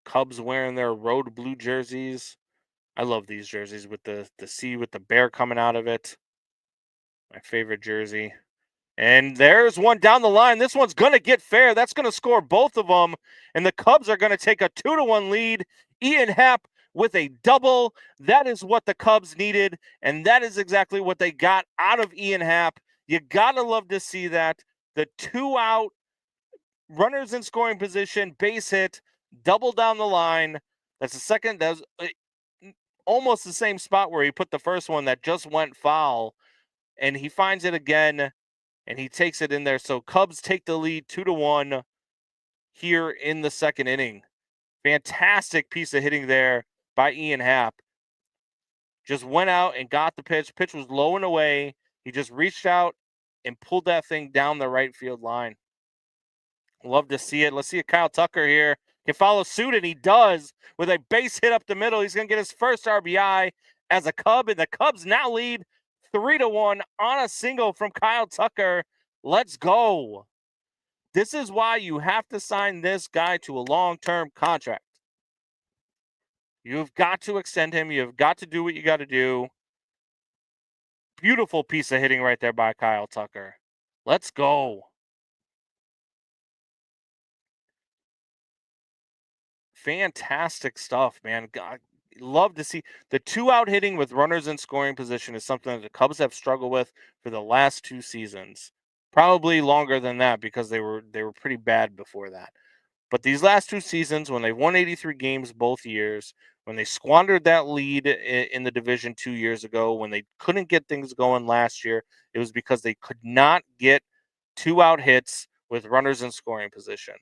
Cubs wearing their road blue jerseys. I love these jerseys with the C with the bear coming out of it. My favorite jersey. And there's one down the line. This one's going to get fair. That's going to score both of them. And the Cubs are going to take a 2-1 lead. Ian Happ with a double. That is what the Cubs needed. And that is exactly what they got out of Ian Happ. You got to love to see that. The two out, runners in scoring position, base hit, double down the line. That's the second. That was almost the same spot where he put the first one that just went foul. And he finds it again and he takes it in there. So Cubs take the lead 2-1 here in the second inning. Fantastic piece of hitting there by Ian Happ. Just went out and got the pitch. Pitch was low and away. He just reached out and pulled that thing down the right field line. Love to see it. Let's see if Kyle Tucker here can follow suit, and he does with a base hit up the middle. He's going to get his first RBI as a Cub, and the Cubs now lead 3-1 on a single from Kyle Tucker. Let's go. This is why you have to sign this guy to a long-term contract. You've got to extend him. You've got to do what you got to do. Beautiful piece of hitting right there by Kyle Tucker. Let's go. Fantastic stuff, man. God, love to see the two out hitting with runners in scoring position is something that the Cubs have struggled with for the last two seasons. Probably longer than that because they were pretty bad before that. But these last two seasons, when they won 83 games both years, when they squandered that lead in the division 2 years ago, when they couldn't get things going last year, it was because they could not get two out hits with runners in scoring position.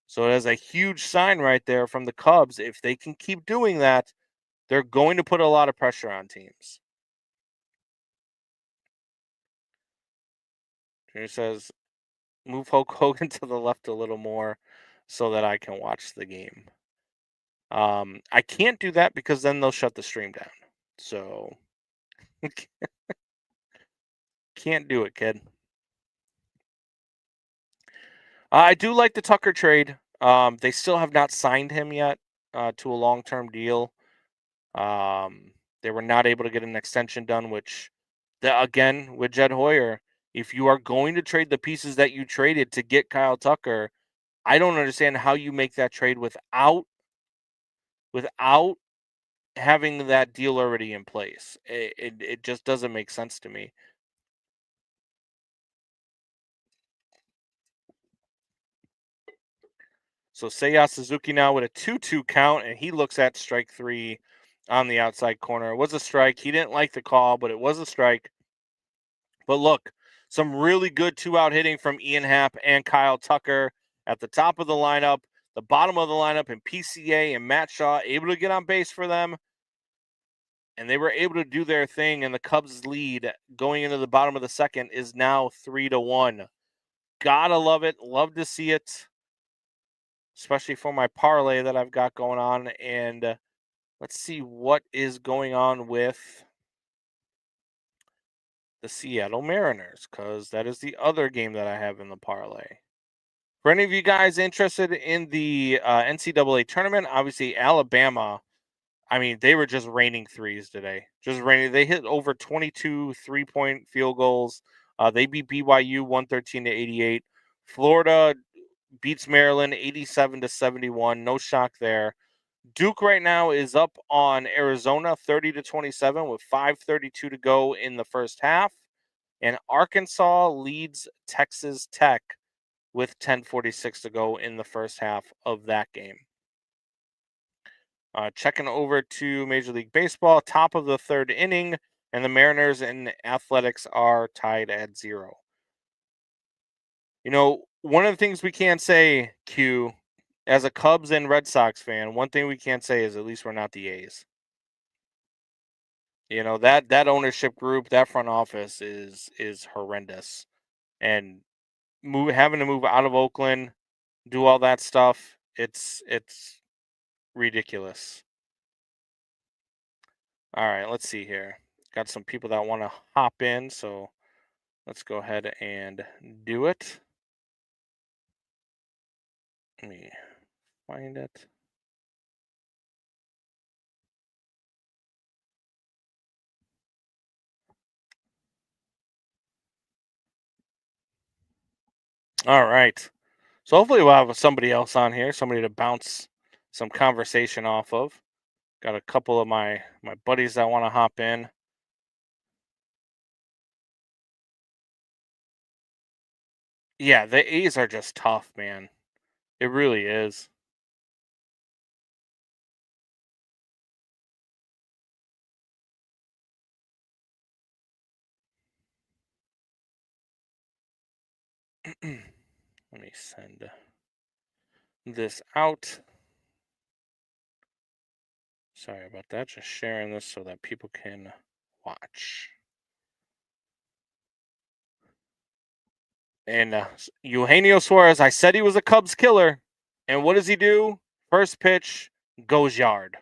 So it has a huge sign right there from the Cubs. If they can keep doing that, they're going to put a lot of pressure on teams. He says, move Hulk Hogan to the left a little more so that I can watch the game. I can't do that because then they'll shut the stream down. So can't do it, kid. I do like the Tucker trade. They still have not signed him yet to a long-term deal. They were not able to get an extension done, which, again, with Jed Hoyer, if you are going to trade the pieces that you traded to get Kyle Tucker, I don't understand how you make that trade without having that deal already in place. It just doesn't make sense to me. So Seiya Suzuki now with a 2-2 count, and he looks at strike three on the outside corner. It was a strike. He didn't like the call, but it was a strike. But look, some really good 2-out hitting from Ian Happ and Kyle Tucker at the top of the lineup, the bottom of the lineup, and PCA and Matt Shaw able to get on base for them. And they were able to do their thing, and the Cubs' lead going into the bottom of the second is now 3-1. Gotta love it. Love to see it, especially for my parlay that I've got going on. And let's see what is going on with the Seattle Mariners, because that is the other game that I have in the parlay. For any of you guys interested in the NCAA tournament, obviously Alabama, I mean, they were just raining threes today. Just raining. They hit over 22 3-point field goals. They beat BYU 113-88. Florida beats Maryland 87-71. No shock there. Duke right now is up on Arizona 30-27 with 5:32 to go in the first half. And Arkansas leads Texas Tech with 10:46 to go in the first half of that game. Checking over to Major League Baseball, top of the third inning, and the Mariners and Athletics are tied at 0. You know, one of the things we can't say, Q, as a Cubs and Red Sox fan, one thing we can't say is at least we're not the A's. You know, that ownership group, that front office is horrendous. And having to move out of Oakland, do all that stuff, it's ridiculous. All right, let's see here. Got some people that want to hop in, so let's go ahead and do it. Let me find it. All right. So hopefully we'll have somebody else on here, somebody to bounce some conversation off of. Got a couple of my buddies that want to hop in. Yeah, the A's are just tough, man. It really is. Let me send this out. Sorry about that. Just sharing this so that people can watch. And Eugenio Suarez, I said he was a Cubs killer. And what does he do? First pitch goes yard.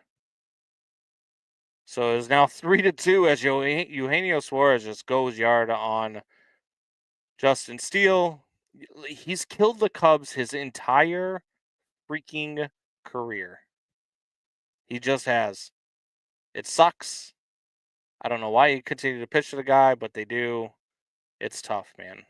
So it's now 3-2 as Eugenio Suarez just goes yard on Justin Steele. He's killed the Cubs his entire freaking career. He just has. It sucks. I don't know why you continue to pitch to the guy, but they do. It's tough, man.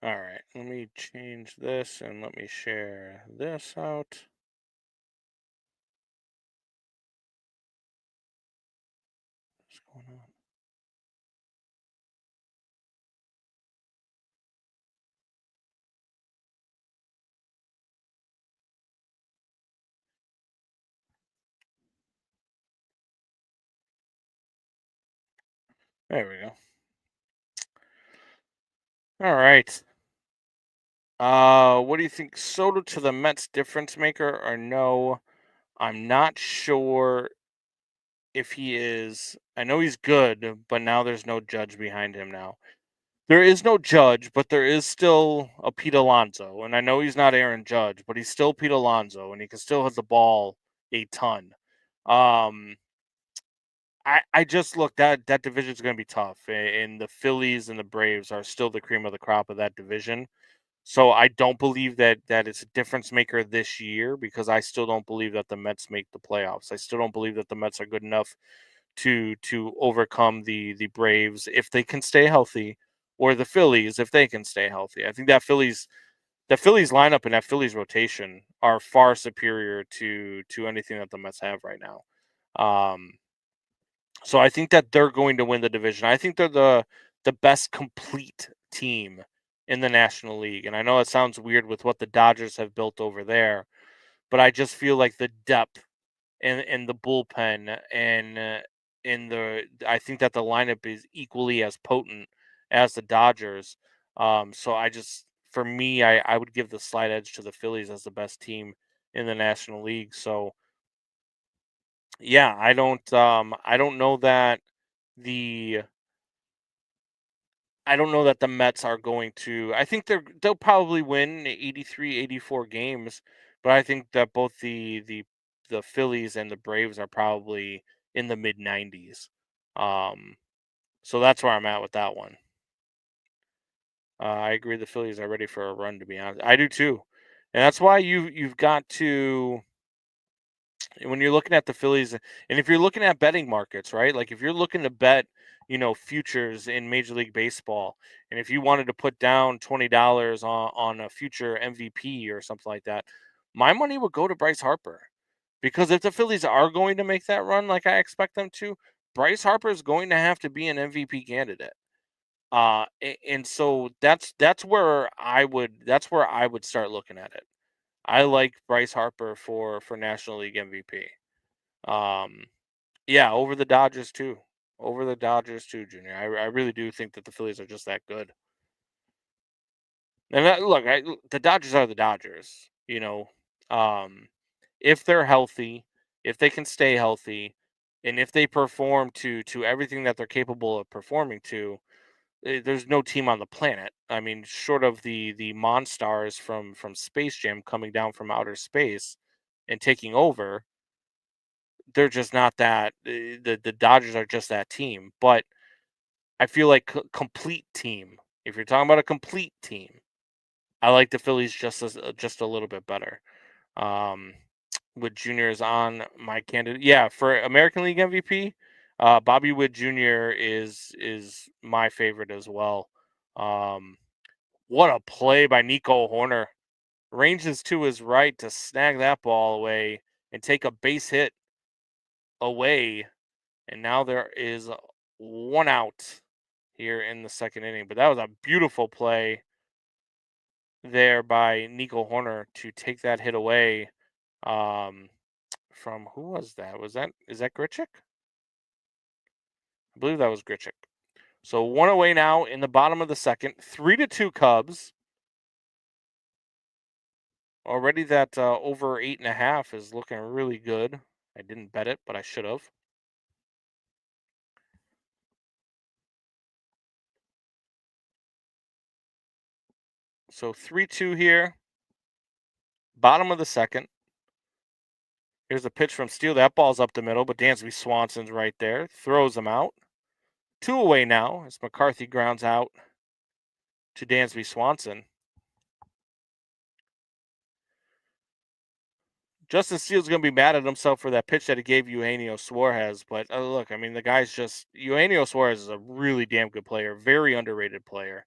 All right, let me change this and let me share this out. What's going on? There we go. All right. What do you think? Soto to the Mets difference maker or no? I'm not sure if he is. I know he's good, but now there's no Judge behind him now. There is no Judge, but there is still a Pete Alonso, and I know he's not Aaron Judge, but he's still Pete Alonso, and he can still hit the ball a ton. Um, I just look, that division is going to be tough, and the Phillies and the Braves are still the cream of the crop of that division. So I don't believe that it's a difference maker this year, because I still don't believe that the Mets make the playoffs. I still don't believe that the Mets are good enough to overcome the Braves if they can stay healthy, or the Phillies if they can stay healthy. I think that Phillies lineup and that Phillies rotation are far superior to anything that the Mets have right now. Um, so I think that they're going to win the division. I think they're the best complete team in the National League. And I know it sounds weird with what the Dodgers have built over there, but I just feel like the depth and the bullpen and I think that the lineup is equally as potent as the Dodgers. So for me, I would give the slight edge to the Phillies as the best team in the National League. So yeah, I don't know that the the Mets are going to. I think they'll probably win 83, 84 games, but I think that both the Phillies and the Braves are probably in the mid 90s. Um, so that's where I'm at with that one. I agree the Phillies are ready for a run, to be honest. I do too. And that's why you've got to, when you're looking at the Phillies, and if you're looking at betting markets, right? Like if you're looking to bet, futures in Major League Baseball, and if you wanted to put down $20 on a future MVP or something like that, my money would go to Bryce Harper, because if the Phillies are going to make that run like I expect them to, Bryce Harper is going to have to be an MVP candidate. And so that's where I would start looking at it. I like Bryce Harper for National League MVP. Um, yeah, over the Dodgers too. Over the Dodgers too, Junior. I really do think that the Phillies are just that good. And look, the Dodgers are the Dodgers. Um, if they're healthy, if they can stay healthy, and if they perform to everything that they're capable of performing to, there's no team on the planet. I mean, short of the Monstars from Space Jam coming down from outer space and taking over, they're just not that. The Dodgers are just that team. But I feel like complete team. If you're talking about a complete team, I like the Phillies just a little bit better. Um, Wood Jr. is on my candidate. Yeah, for American League MVP, Bobby Wood Jr. is my favorite as well. Um, what a play by Nico Horner! Ranges to his right to snag that ball away and take a base hit away, and now there is one out here in the second inning. But that was a beautiful play there by Nico Horner to take that hit away. Um, from who was that? Is that Grichuk? I believe that was Grichuk. So one away now in the bottom of the second. 3-2 Cubs. Already that over 8.5 is looking really good. I didn't bet it, but I should have. So 3-2 here. Bottom of the second. Here's a pitch from Steele. That ball's up the middle, but Dansby Swanson's right there. Throws him out. 2 away now as McCarthy grounds out to Dansby Swanson. Justin Steele's going to be mad at himself for that pitch that he gave Eugenio Suarez. But look, I mean, the guy's just. Eugenio Suarez is a really damn good player, very underrated player.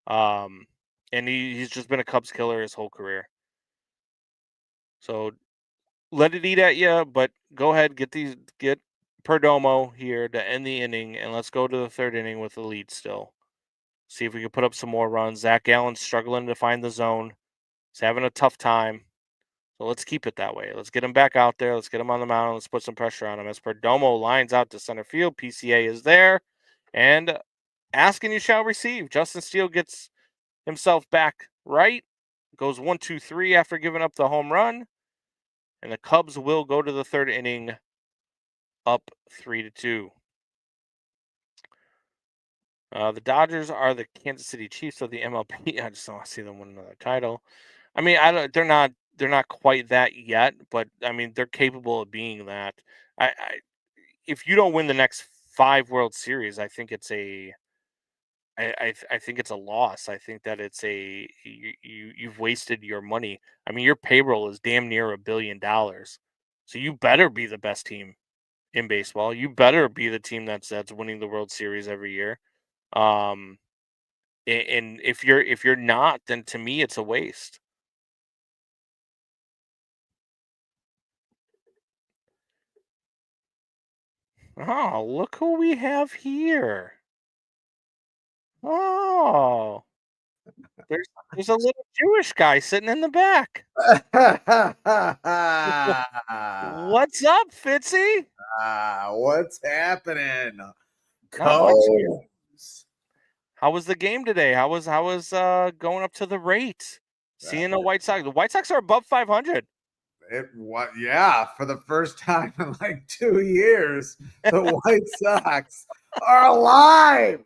Um, and he's just been a Cubs killer his whole career. So let it eat at you, but go ahead, get Perdomo here to end the inning, and let's go to the third inning with the lead still. See if we can put up some more runs. Zach Gallen's struggling to find the zone. He's having a tough time. So let's keep it that way. Let's get him back out there. Let's get him on the mound. Let's put some pressure on him. As Perdomo lines out to center field, PCA is there. And ask and you shall receive. Justin Steele gets himself back right. Goes 1-2-3 after giving up the home run. and the Cubs will go to the third inning up 3-2. The Dodgers are the Kansas City Chiefs of the MLB. I just don't want to see them win another title. I mean, I don't. They're not quite that yet, but I mean, they're capable of being that. If you don't win the next 5 World Series, I think it's a. I think it's a loss. I think that it's a you've wasted your money. I mean, your payroll is damn near $1 billion, so you better be the best team in baseball. You better be the team that's winning the World Series every year. Um, and if you're not, then to me it's a waste. Oh, look who we have here. Oh, there's a little Jewish guy sitting in the back. What's up, Fitzy? What's happening? Not much here. Codes. How was the game today? How was going up to the rate? Seeing the White Sox. The White Sox are above 500. Yeah, for the first time in like 2 years, the White Sox are alive.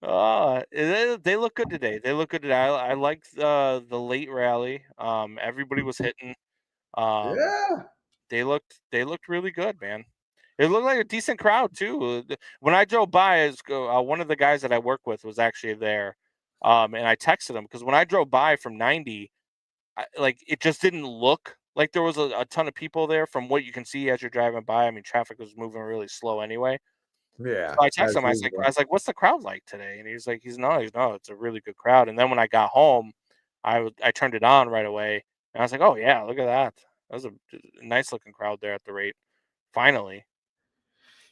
They look good today. They look good today. I like the late rally. Everybody was hitting. Um, Yeah. they looked really good, man. It looked like a decent crowd too. When I drove by, one of the guys that I work with was actually there, and I texted him because when I drove by from 90, like it just didn't look like there was a ton of people there. From what you can see as you're driving by, I mean, traffic was moving really slow anyway. Yeah. So I texted As him. usual. I was like, "What's the crowd like today?" And he's no, it's a really good crowd. And then when I got home, I turned it on right away, and I was like, "Oh yeah, look at that. That was a nice looking crowd there at the rate. Finally."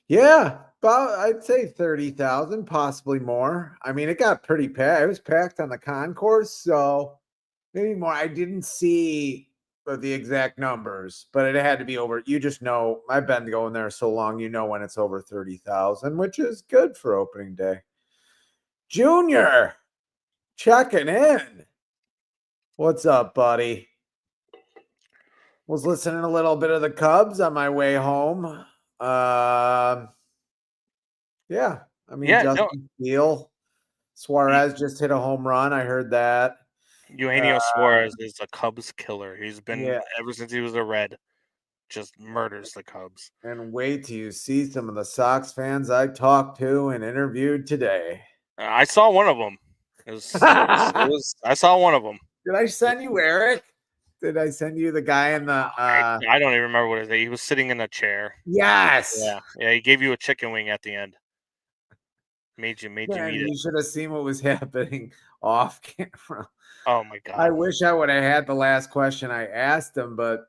Yeah, about I'd say 30,000, possibly more. I mean, it got pretty packed. It was packed on the concourse, so maybe more. I didn't see the exact numbers, but it had to be over. You just know, I've been going there so long, you know when it's over 30,000, which is good for opening day. Junior, checking in. What's up, buddy? Was listening a little bit of the Cubs on my way home. Yeah, I mean, Yeah, no, Justin Steele, Suarez just hit a home run. I heard that. Eugenio Uh, Suarez is a Cubs killer. He's been yeah, ever since he was a Red, just murders the Cubs. and wait till you see some of the Sox fans I talked to and interviewed today. I saw one of them. Did I saw one of them. I send you Eric? Did I send you the guy in the I don't even remember what it is. He was sitting in a chair. Yes. Yeah. He gave you a chicken wing at the end. Made you Man, eat it. you should have seen what was happening off camera. Oh my I god. wish I would have had the last question I asked him, but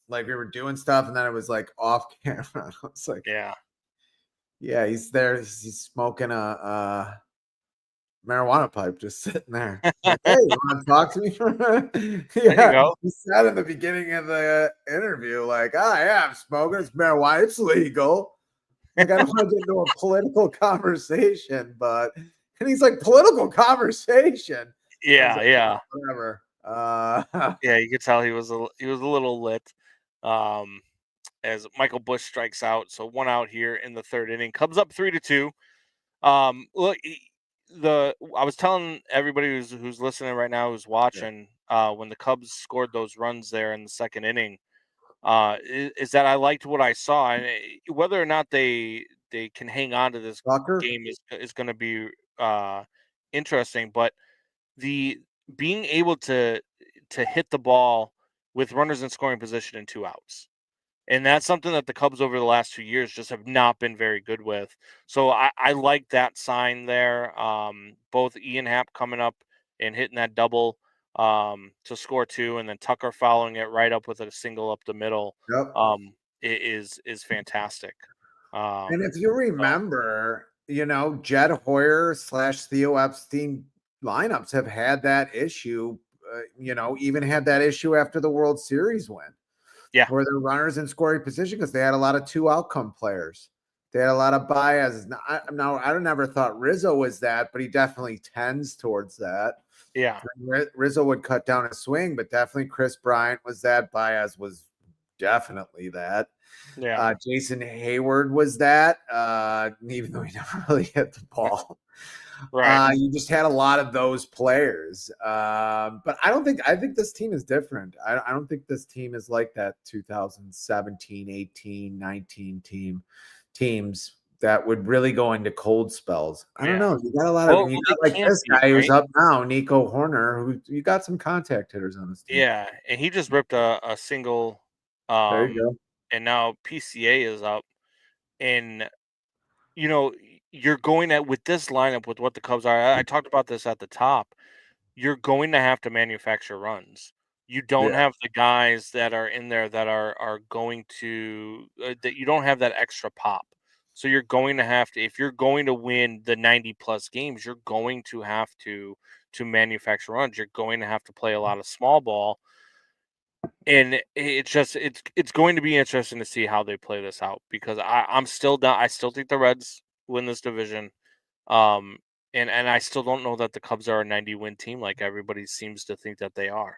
like we were doing stuff and then it was like off camera. I was like, Yeah. yeah, he's there. He's smoking a marijuana pipe just sitting there. Like, hey, you want to talk to me for a minute? There you Yeah. go. He said in the beginning of the interview, like, oh, yeah, I'm smoking. It's marijuana. It's legal. Like, I don't want to get into a political conversation, but, and he's like, political conversation. I was Yeah, like, yeah. whatever. Yeah, you could tell he was a little lit. Um as Michael Bush strikes out. So one out here in the third inning. Cubs up 3-2. Look, I was telling everybody who's listening right now, who's yeah. watching, when the Cubs scored those runs there in the second inning, is that I liked what I saw, and whether or not they can hang on to this Tucker? game is going to be uh, interesting. But the being able to hit the ball with runners in scoring position and 2 outs. And that's something that the Cubs over the last 2 years just have not been very good with. So I like that sign there. Both Ian Happ coming up and hitting that double to score two, and then Tucker following it right up with a single up the middle Yep. is fantastic. And Um, if you so remember, Jed Hoyer / Theo Epstein lineups have had that issue, even had that issue after the World Series win, yeah, where they're runners in scoring position because they had a lot of two outcome players. They had a lot of biases. Now, I never thought Rizzo was that, but he definitely tends towards that. Yeah. Rizzo would cut down a swing, but definitely Chris Bryant was that. Baez was definitely that. Yeah. Jason Hayward was that, even though he never really hit the ball. Right. You just had a lot of those players. But I think this team is different. I don't think this team is like that 2017, 18, 19 teams that would really go into cold spells. I don't Yeah. know. You got a lot of, Well, and you they got like can't this be, guy who's right? up now, Nico Horner, who you got some contact hitters on this team. Yeah, and he just ripped a single, There you um, go. and now PCA is up, and you're going at with this lineup with what the Cubs are. I talked about this at the top. You're going to have to manufacture runs. You don't Yeah. have the guys that are in there that are going to that you don't have that extra pop. So you're going to have to if you're going to win the 90 plus games, you're going to have to manufacture runs. You're going to have to play a lot of small ball, and it's going to be interesting to see how they play this out because I'm still down. I still think the Reds win this division. Um, and I still don't know that the Cubs are a 90 win team like everybody seems to think that they are.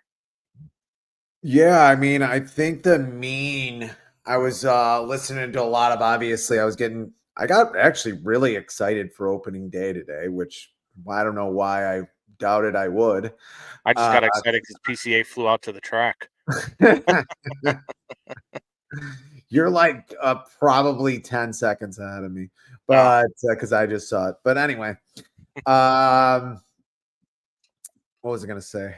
Yeah, I mean, I think I was listening to a lot of obviously I got actually really excited for opening day today, which I don't know why I doubted I would. I just Uh got excited because PCA flew out to the track. You're like probably 10 seconds ahead of me, Oh, but because I just saw it. But anyway, um, what was I gonna say?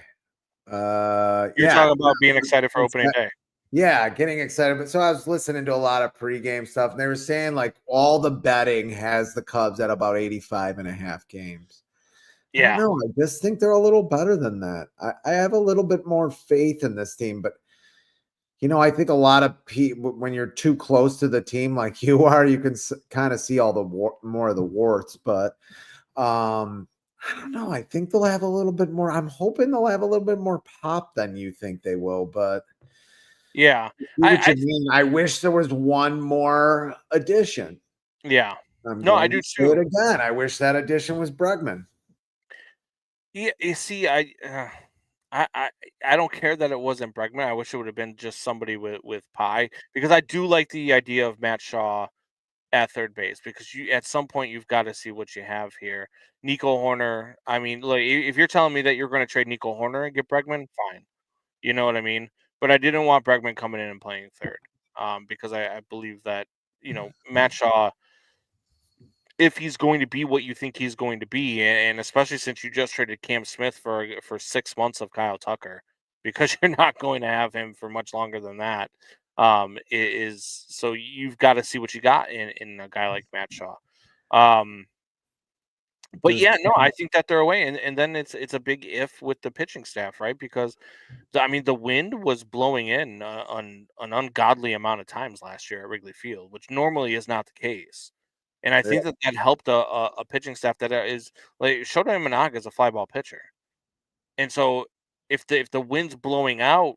you're Yeah, talking about being excited for opening day. yeah, getting excited. But so I was listening to a lot of pregame stuff, and they were saying like all the betting has the Cubs at about 85 and a half games. I don't Yeah, know. I just think they're a little better than that. I have a little bit more faith in this team, but I think a lot of people, when you're too close to the team like you are, you can kind of see all the more of the warts. But I don't know. I think they'll have a little bit more. I'm hoping they'll have a little bit more pop than you think they will, but yeah, see I, what you I, mean. I wish there was one more addition. yeah, I'm no, I going do to say it too. again. I wish that addition was Bregman. Yeah, you see, I, I, I don't care that it wasn't Bregman. I wish it would have been just somebody with pie because I do like the idea of Matt Shaw at third base because you at some point you've got to see what you have here. Nico Horner. I mean, like if you're telling me that you're going to trade Nico Horner and get Bregman, fine. You know what I mean? But I didn't want Bregman coming in and playing third, because I believe that Matt Shaw, if he's going to be what you think he's going to be, and especially since you just traded Cam Smith for 6 months of Kyle Tucker, because you're not going to have him for much longer than that. Is so you've got to see what you got in a guy like Matt Shaw. Um, but Does yeah, no, I think that they're away, and then it's a big if with the pitching staff, right? Because I mean, the wind was blowing in on an ungodly amount of times last year at Wrigley Field, which normally is not the case. And I yeah, think that that helped a pitching staff that is like Shota Imanaga is a fly ball pitcher, and so if the wind's blowing out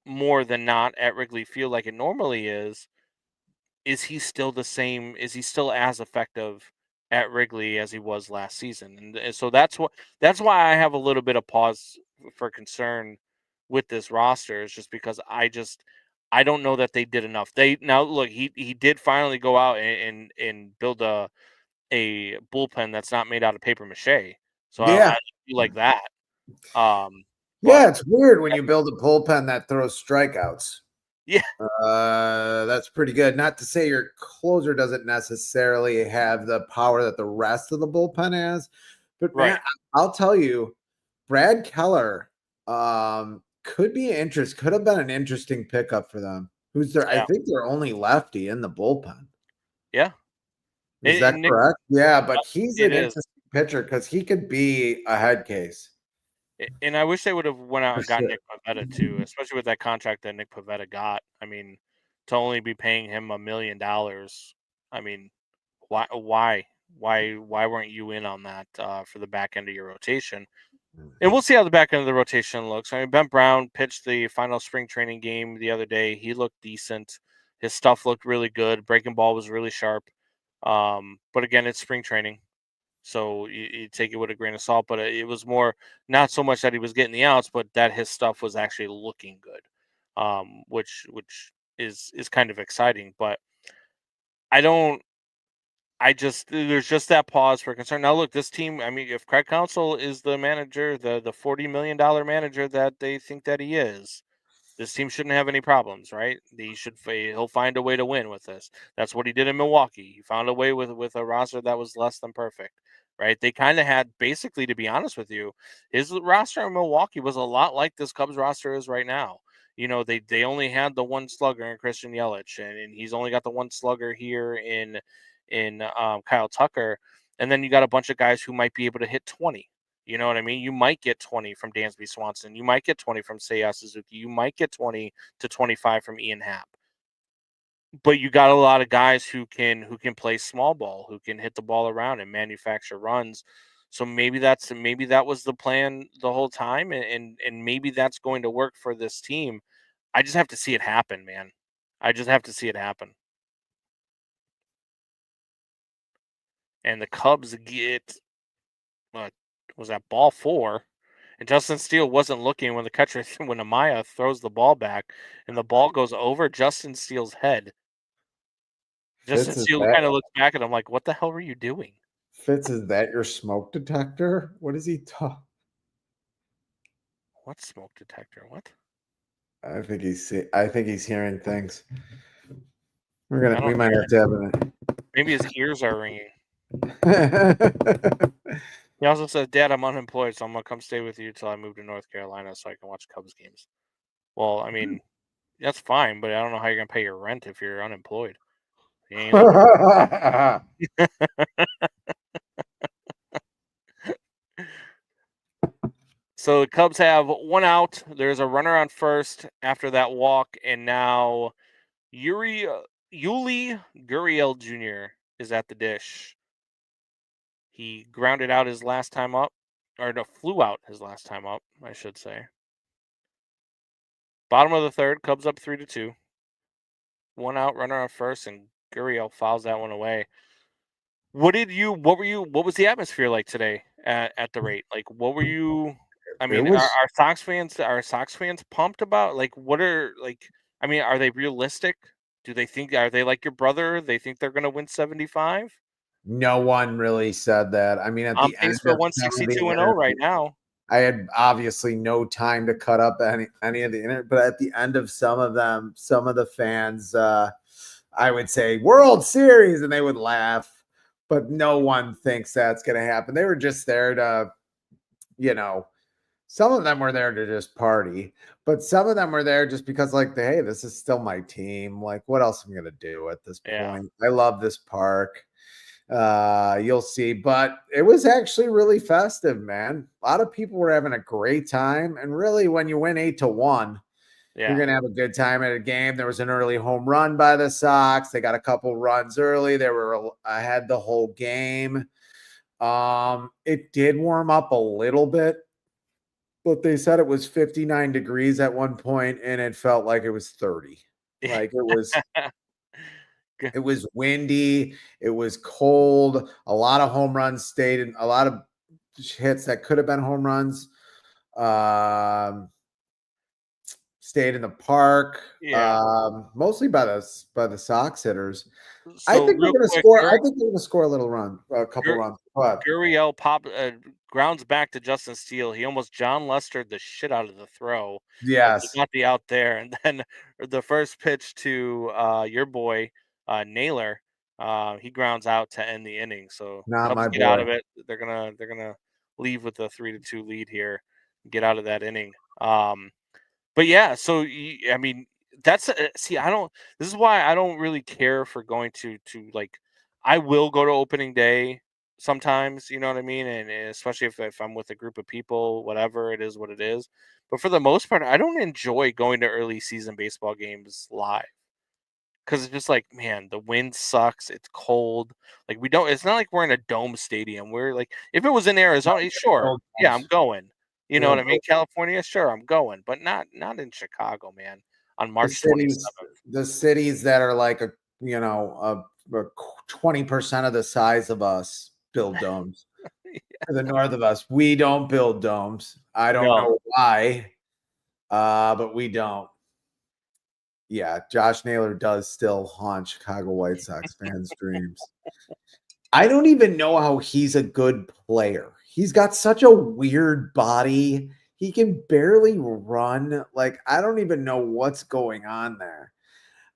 more than not at Wrigley Field like it normally is he still the same? Is he still as effective at Wrigley as he was last season? And so that's why I have a little bit of pause for concern with this roster. Is just because I don't know that they did enough. They now look he did finally go out and build a bullpen that's not made out of paper mache. So yeah, I do like that. Um, yeah. but It's weird when you build a bullpen that throws strikeouts. yeah, That's pretty good. Not to say your closer doesn't necessarily have the power that the rest of the bullpen has, but man, right. I'll tell you, Brad Keller could be could have been an interesting pickup for them. Who's there? I Yeah, think they're only lefty in the bullpen. yeah. Is that And Nick, correct? Yeah, but he's it an is. interesting pitcher because he could be a head case And I wish they would have went out for and got sure. Nick Pivetta too, especially with that contract that Nick Pivetta got. I mean, to only be paying him $1 million. I mean, why weren't you in on that for the back end of your rotation? And we'll see how the back end of the rotation looks. I mean, Ben Brown pitched the final spring training game the other day. He looked decent. His stuff looked really good. Breaking ball was really sharp. But again, it's spring training. So you take it with a grain of salt. But it was more not so much that he was getting the outs, but that his stuff was actually looking good, which is kind of exciting. But I don't. I just there's just that pause for concern. Now look, this team. I mean, if Craig Counsell is the manager, the $40 million manager that they think that he is, this team shouldn't have any problems, right? He'll find a way to win with this. That's what he did in Milwaukee. He found a way with a roster that was less than perfect, right? They kind of had basically, to be honest with you, his roster in Milwaukee was a lot like this Cubs roster is right now. They only had the one slugger in Christian Yelich, and he's only got the one slugger here in Kyle Tucker, and then you got a bunch of guys who might be able to hit 20. You know what I mean? You might get 20 from Dansby Swanson. You might get 20 from Seiya Suzuki. You might get 20 to 25 from Ian Happ. But you got a lot of guys who can play small ball, who can hit the ball around and manufacture runs. So maybe that was the plan the whole time, and maybe that's going to work for this team. I just have to see it happen, man. I just have to see it happen. And the Cubs get was that ball 4? And Justin Steele wasn't looking when the catcher when Amaya throws the ball back and the ball goes over Justin Steele's head. Justin Fitz, is Steele that kind of looks back at him like, "What the hell were you doing?" Fitz, is that your smoke detector? What is he talking? What smoke detector? What? I think he's hearing things. I We don't might hear have it. to have Maybe his ears are ringing. it. He also says, "Dad, I'm unemployed, so I'm gonna come stay with you until I move to North Carolina so I can watch Cubs games." Well, I mean, that's fine, but I don't know how you're gonna pay your rent if you're unemployed. You ain't living. So the Cubs have one out. There's a runner on first after that walk, and now Yuli Gurriel Jr. is at the dish. He grounded out his last time up, or no, flew out his last time up, I should say. Bottom of the third, Cubs up 3-2. One out, runner on first, and Gurriel fouls that one away. What was the atmosphere like today at the rate? Like, what were you? I It mean, are, was are Sox fans pumped about? Like, what are like? I mean, are they realistic? Are they like your brother? They think they're going to win 75? No one really said that. I mean, at On the end pace for of some of the 162-0 right interviews, now. I had obviously no time to cut up any of the internet, but at the end of some of them, some of the fans, I would say World Series, and they would laugh. But no one thinks that's going to happen. They were just there to, you know, some of them were there to just party, but some of them were there just because, like, hey, this is still my team. Like, what else am I going to do at this Yeah, point? I love this park. You'll see, but it was actually really festive, man. A lot of people were having a great time, and really, when you win 8-1, you're yeah, gonna have a good time at a game. There was an early home run by the Sox. They got a couple runs early. They were ahead the whole game. It did warm up a little bit, but they said it was 59 degrees at one point, and it felt like it was 30. Like G- it was windy, it was cold, a lot of home runs stayed in, a lot of hits that could have been home runs um, stayed in the park, yeah. mostly by the Sox hitters. I So think they're real going to quick, score. I think they're going to score a little run, a couple Gur- runs. But Gurriel grounds back to Justin Steele. He almost John Lestered the shit out of the throw, but they yes, got the out there. And then the first pitch to your boy Naylor, he grounds out to end the inning. So not Cubs my get out boy. of it. They're gonna leave with a 3-2 lead here, get out of that inning. But yeah, so I mean, that's see, I don't. This is why I don't really care for going to like. I will go to opening day sometimes, you know what I mean, and especially if I'm with a group of people, whatever it is, what it is. But for the most part, I don't enjoy going to early season baseball games live because it's just like, man, the wind sucks. It's cold. Like we don't. It's not like we're in a dome stadium. We're like, if it was in Arizona, sure, Build yeah, I'm homes. going. You We're know what gonna I mean? build California, sure, I'm going, but not in Chicago, man. On the March cities, 27th. the cities that are like a 20% of the size of us build domes. To the north of us. We don't build domes. I don't No. know why, but we don't. Yeah, Josh Naylor does still haunt Chicago White Sox fans' dreams. I don't even know how he's a good player. He's got such a weird body. He can barely run. Like, I don't even know what's going on there.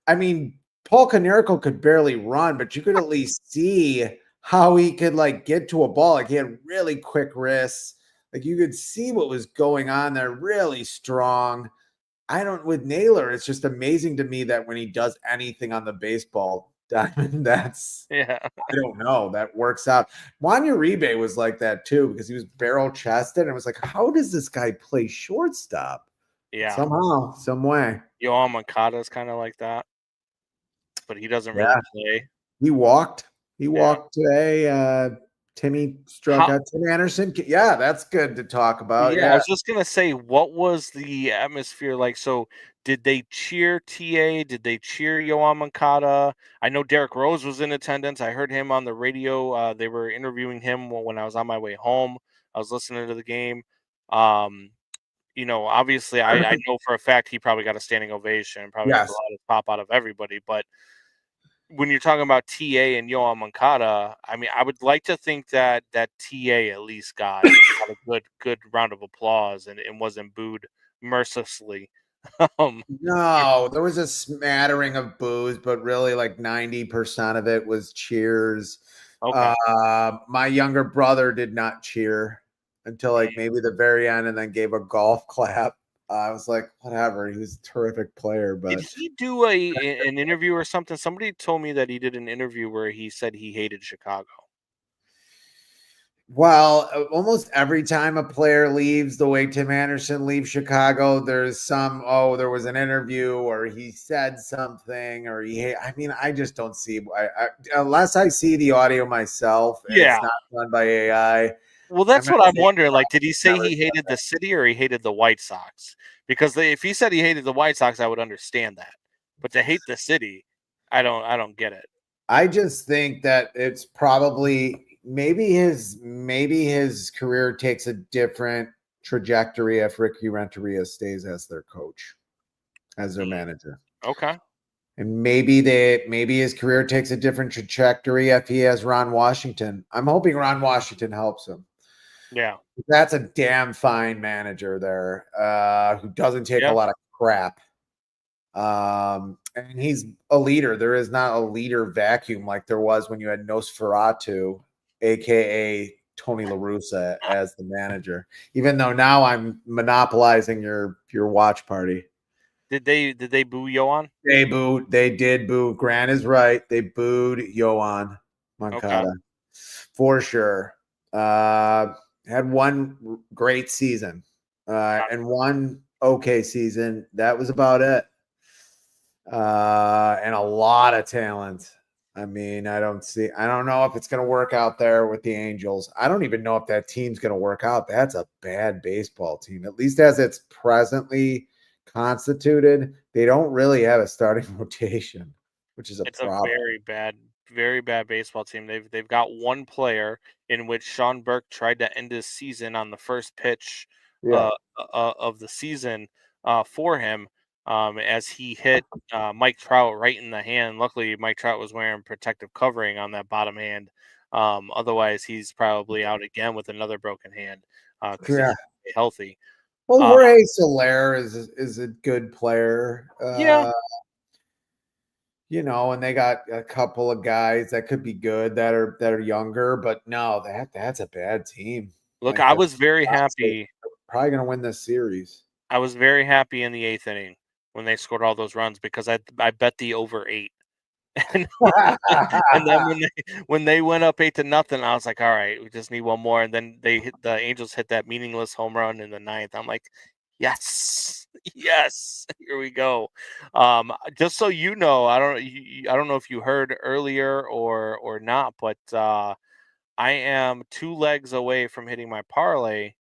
I mean, Paul Konerko could barely run, but you could at least see how he could like get to a ball. Like he had really quick wrists. Like you could see what was going on there, really strong. I don't with Naylor, it's just amazing to me that when he does anything on the baseball diamond, that's Yeah. I don't know, that works out. Juan Uribe was like that too, because he was barrel chested and it was like, how does this guy play shortstop? But Yeah. somehow, some way. Yoel Moncada is kind of like that, but he doesn't really Yeah. play. He walked. He Yeah. walked today. Timmy struck How out. Tim Anderson. Yeah, that's good to talk about. Yeah, I Yeah. was just gonna say, what was the atmosphere like? So, did they cheer TA? Did they cheer Yoan Moncada? I know Derek Rose was in attendance. I heard him on the radio. They were interviewing him when I was on my way home. I was listening to the game. Um, obviously, I know for a fact he probably got a standing ovation, probably got the Yes. loudest pop out of everybody. But when you're talking about TA and Yoan Moncada, I mean, I would like to think that TA at least got a good round of applause and wasn't booed mercilessly. Um, No, there was a smattering of boos, but really like 90% of it was cheers. okay. My younger brother did not cheer until like maybe the very end and then gave a golf clap. I was like, whatever. He was a terrific player, Did but he do an interview or something? Somebody told me that he did an interview where he said he hated Chicago. well, almost every time a player leaves, the way Tim Anderson leaves Chicago, there's there was an interview or he said something or I mean, I just don't see, unless I see the audio myself and Yeah. it's not done by AI. Well, I'm that's going what to I'm say wondering. Like, did he he's say never he said hated the that. city or he hated the White Sox? Because if he said he hated the White Sox, I would understand that. But to hate the city, I don't get it. I just think that it's probably maybe his career takes a different trajectory if Ricky Renteria stays as their coach, as their Mm, manager. okay. And maybe his career takes a different trajectory if he has Ron Washington. I'm hoping Ron Washington helps him. Yeah. That's a damn fine manager there, who doesn't take a Yeah. lot of crap. And he's a leader. There is not a leader vacuum like there was when you had Nosferatu, aka Tony La Russa, as the manager. Even though now I'm monopolizing your watch party. Did they boo Yoan? They did boo. Grant is right. They booed Yoan Okay. Moncada for sure. Uh, had one great season, and one okay season. That was about it. And a lot of talent. I mean, I don't know if it's going to work out there with the Angels. I don't even know if that team's going to work out. That's a bad baseball team, at least as it's presently constituted. They don't really have a starting rotation, which is a It's a problem. very bad baseball team. They've got one player in which Sean Burke tried to end his season on the first pitch Yeah. uh, of the season for him as he hit Mike Trout right in the hand. Luckily, Mike Trout was wearing protective covering on that bottom hand. Otherwise, he's probably out again with another broken hand because he Yeah. can't stay healthy. Well, Uh, Jorge Soler is a good player. yeah, And they got a couple of guys that could be good that are younger, but no, that's a bad team. look, Like I the was very Sox are happy. probably going to win this series. I was very happy in the eighth inning when they scored all those runs because I bet the over 8. And and then when they went up 8-0, I was like, "All right, we just need one more." And then the Angels hit that meaningless home run in the ninth. I'm like, "Yes, yes, here we go." Just so you know, I don't know if you heard earlier or not, but I am 2 legs away from hitting my parlay,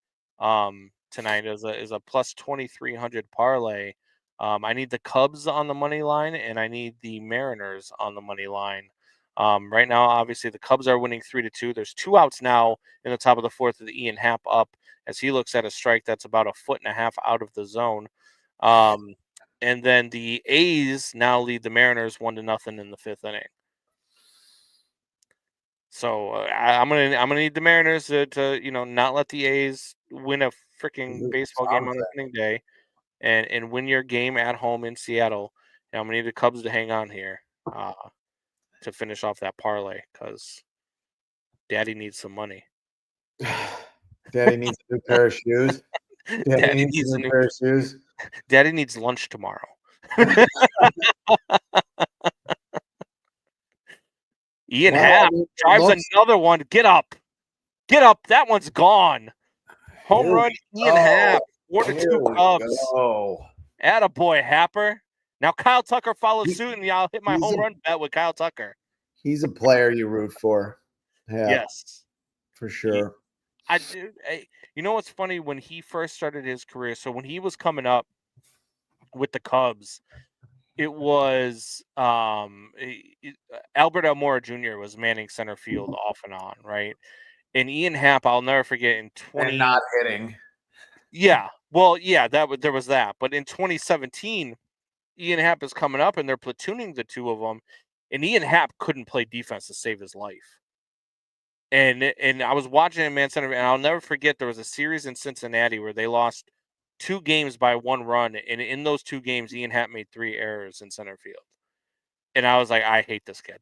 tonight is a plus 2,300 parlay. I need the Cubs on the money line, and I need the Mariners on the money line. Right now, obviously, the Cubs are winning 3-2. There's 2 outs now in the top of the fourth with Ian Happ up as he looks at a strike that's about a foot and a half out of the zone. And then the A's now lead the Mariners 1-0 in the 5th inning. So I'm gonna need the Mariners to not let the A's win a freaking baseball game on opening day, and win your game at home in Seattle. And I'm gonna need the Cubs to hang on here to finish off that parlay because Daddy needs some money. Daddy needs a new pair of shoes. Daddy Daddy needs needs a a new new. pair of shoes. Daddy needs lunch tomorrow. Ian Well, I Happ mean, it drives looks. another one. Get up. Get up. That one's gone. Home Here run, we Ian go. Happ. 4-2 Here we Cubs. go. Attaboy, Happer. Now Kyle Tucker follows He, suit, and I'll hit my he's home a run bet with Kyle Tucker. he's a player you root for. Yeah, Yes. for sure. I do. You know what's funny? When he first started his career, so when he was coming up with the Cubs, it was Albert Almora Jr. was manning center field off and on, right? And Ian Happ, I'll never forget in And 20. not hitting. Yeah, well, yeah, there was that, but in 2017, Ian Happ is coming up, and they're platooning the two of them, and Ian Happ couldn't play defense to save his life. And I was watching him man center, and I'll never forget there was a series in Cincinnati where they lost 2 games by 1 run, and in those 2 games, Ian Happ made 3 errors in center field. And I was like, I hate this kid.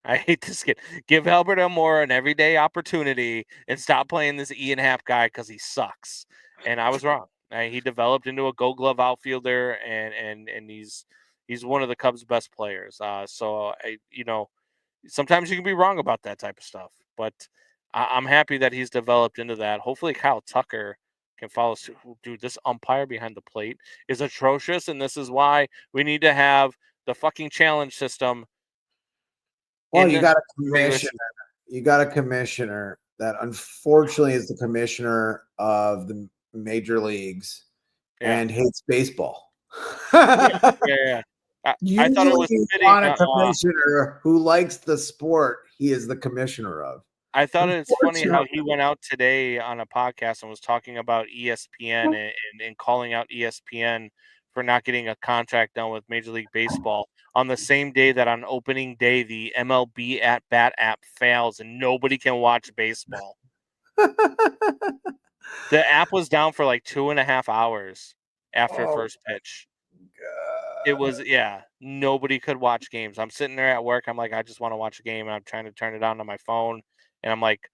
I hate this kid. Give Albert Elmore an everyday opportunity and stop playing this Ian Happ guy because he sucks. And I was wrong. He developed into a Gold Glove outfielder, and he's one of the Cubs' best players. So sometimes you can be wrong about that type of stuff, but I'm happy that he's developed into that. Hopefully, Kyle Tucker can follow suit. Dude, this umpire behind the plate is atrocious, and this is why we need to have the fucking challenge system Well, in you the got a regular commissioner. season. You got a commissioner that unfortunately is the commissioner of the major leagues Yeah, and hates baseball. yeah, yeah, yeah. I thought it Usually was you fitting. want a commissioner who likes the sport he is the commissioner of. I thought it's funny how he Unfortunately. went out today on a podcast and was talking about ESPN and calling out ESPN for not getting a contract done with Major League Baseball on the same day that on opening day the MLB at Bat app fails and nobody can watch baseball. The app was down for like 2.5 hours after Oh first pitch. It God. was, yeah, nobody could watch games. I'm sitting there at work. I'm like, I just want to watch a game. And I'm trying to turn it on my phone. And I'm like,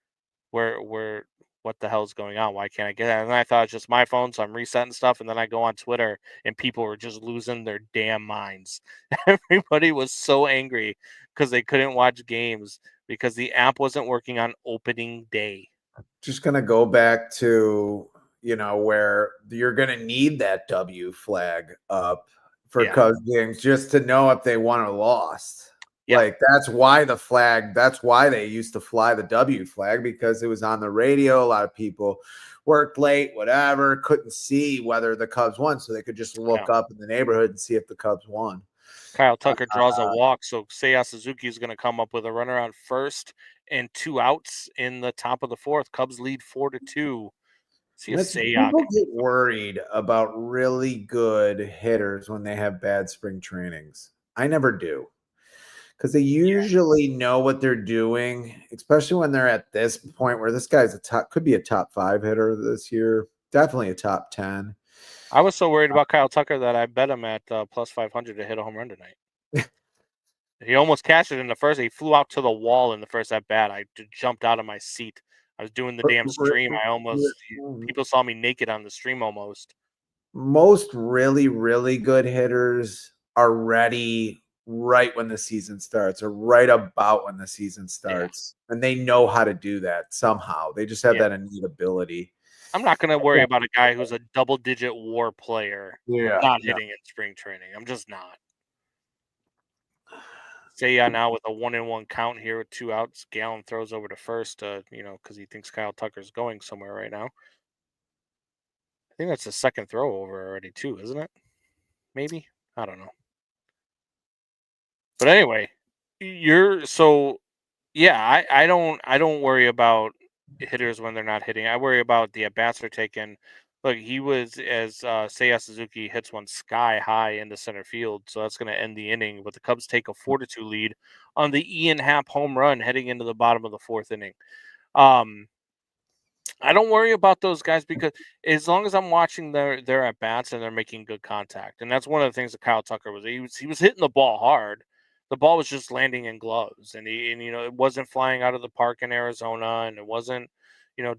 where what the hell's going on? Why can't I get that? And then I thought it's just my phone, so I'm resetting stuff, and then I go on Twitter and people were just losing their damn minds. Everybody was so angry because they couldn't watch games because the app wasn't working on opening day. Just gonna go back to where you're gonna need that W flag up for Yeah. Cubs games just to know if they won or lost. Yeah. Like that's why the flag. That's why they used to fly the W flag because it was on the radio. A lot of people worked late, whatever, couldn't see whether the Cubs won, so they could just Yeah. look up in the neighborhood and see if the Cubs won. Kyle Tucker draws a walk, so Seiya Suzuki is going to come up with a runner on first and 2 outs in the top of the fourth. Cubs lead 4-2. See if Seiya People can. get worried about really good hitters when they have bad spring trainings. I never do because they usually know what they're doing, especially when they're at this point where this guy's could be a top 5 hitter this year, definitely a top 10. I was so worried about Kyle Tucker that I bet him at plus 500 to hit a home run tonight. He almost cashed it in the first. He flew out to the wall in the first at bat. I jumped out of my seat. I was doing the damn stream. People saw me naked on the stream almost. Most really, really good hitters are ready right when the season starts or right about when the season Yeah. starts. And they know how to do that somehow. They just have Yeah. that innate ability. I'm not going to worry about a guy who's a double-digit WAR player Yeah. not No. hitting in spring training. I'm just not. Say now with a 1-1 count here with 2 outs, Gallen throws over to first, because he thinks Kyle Tucker's going somewhere right now. I think that's the second throw over already too, isn't it? Maybe, I don't know. But anyway, You're so yeah, I don't worry about hitters when they're not hitting. I worry about the at bats are taken. Look, he was as Seiya Suzuki hits one sky high into center field, so that's going to end the inning. But the Cubs take a 4-2 lead on the Ian Happ home run heading into the bottom of the fourth inning. Um, I don't worry about those guys because as long as I'm watching their at bats and they're making good contact, and that's one of the things that Kyle Tucker was. He was hitting the ball hard. The ball was just landing in gloves, and it wasn't flying out of the park in Arizona, and it wasn't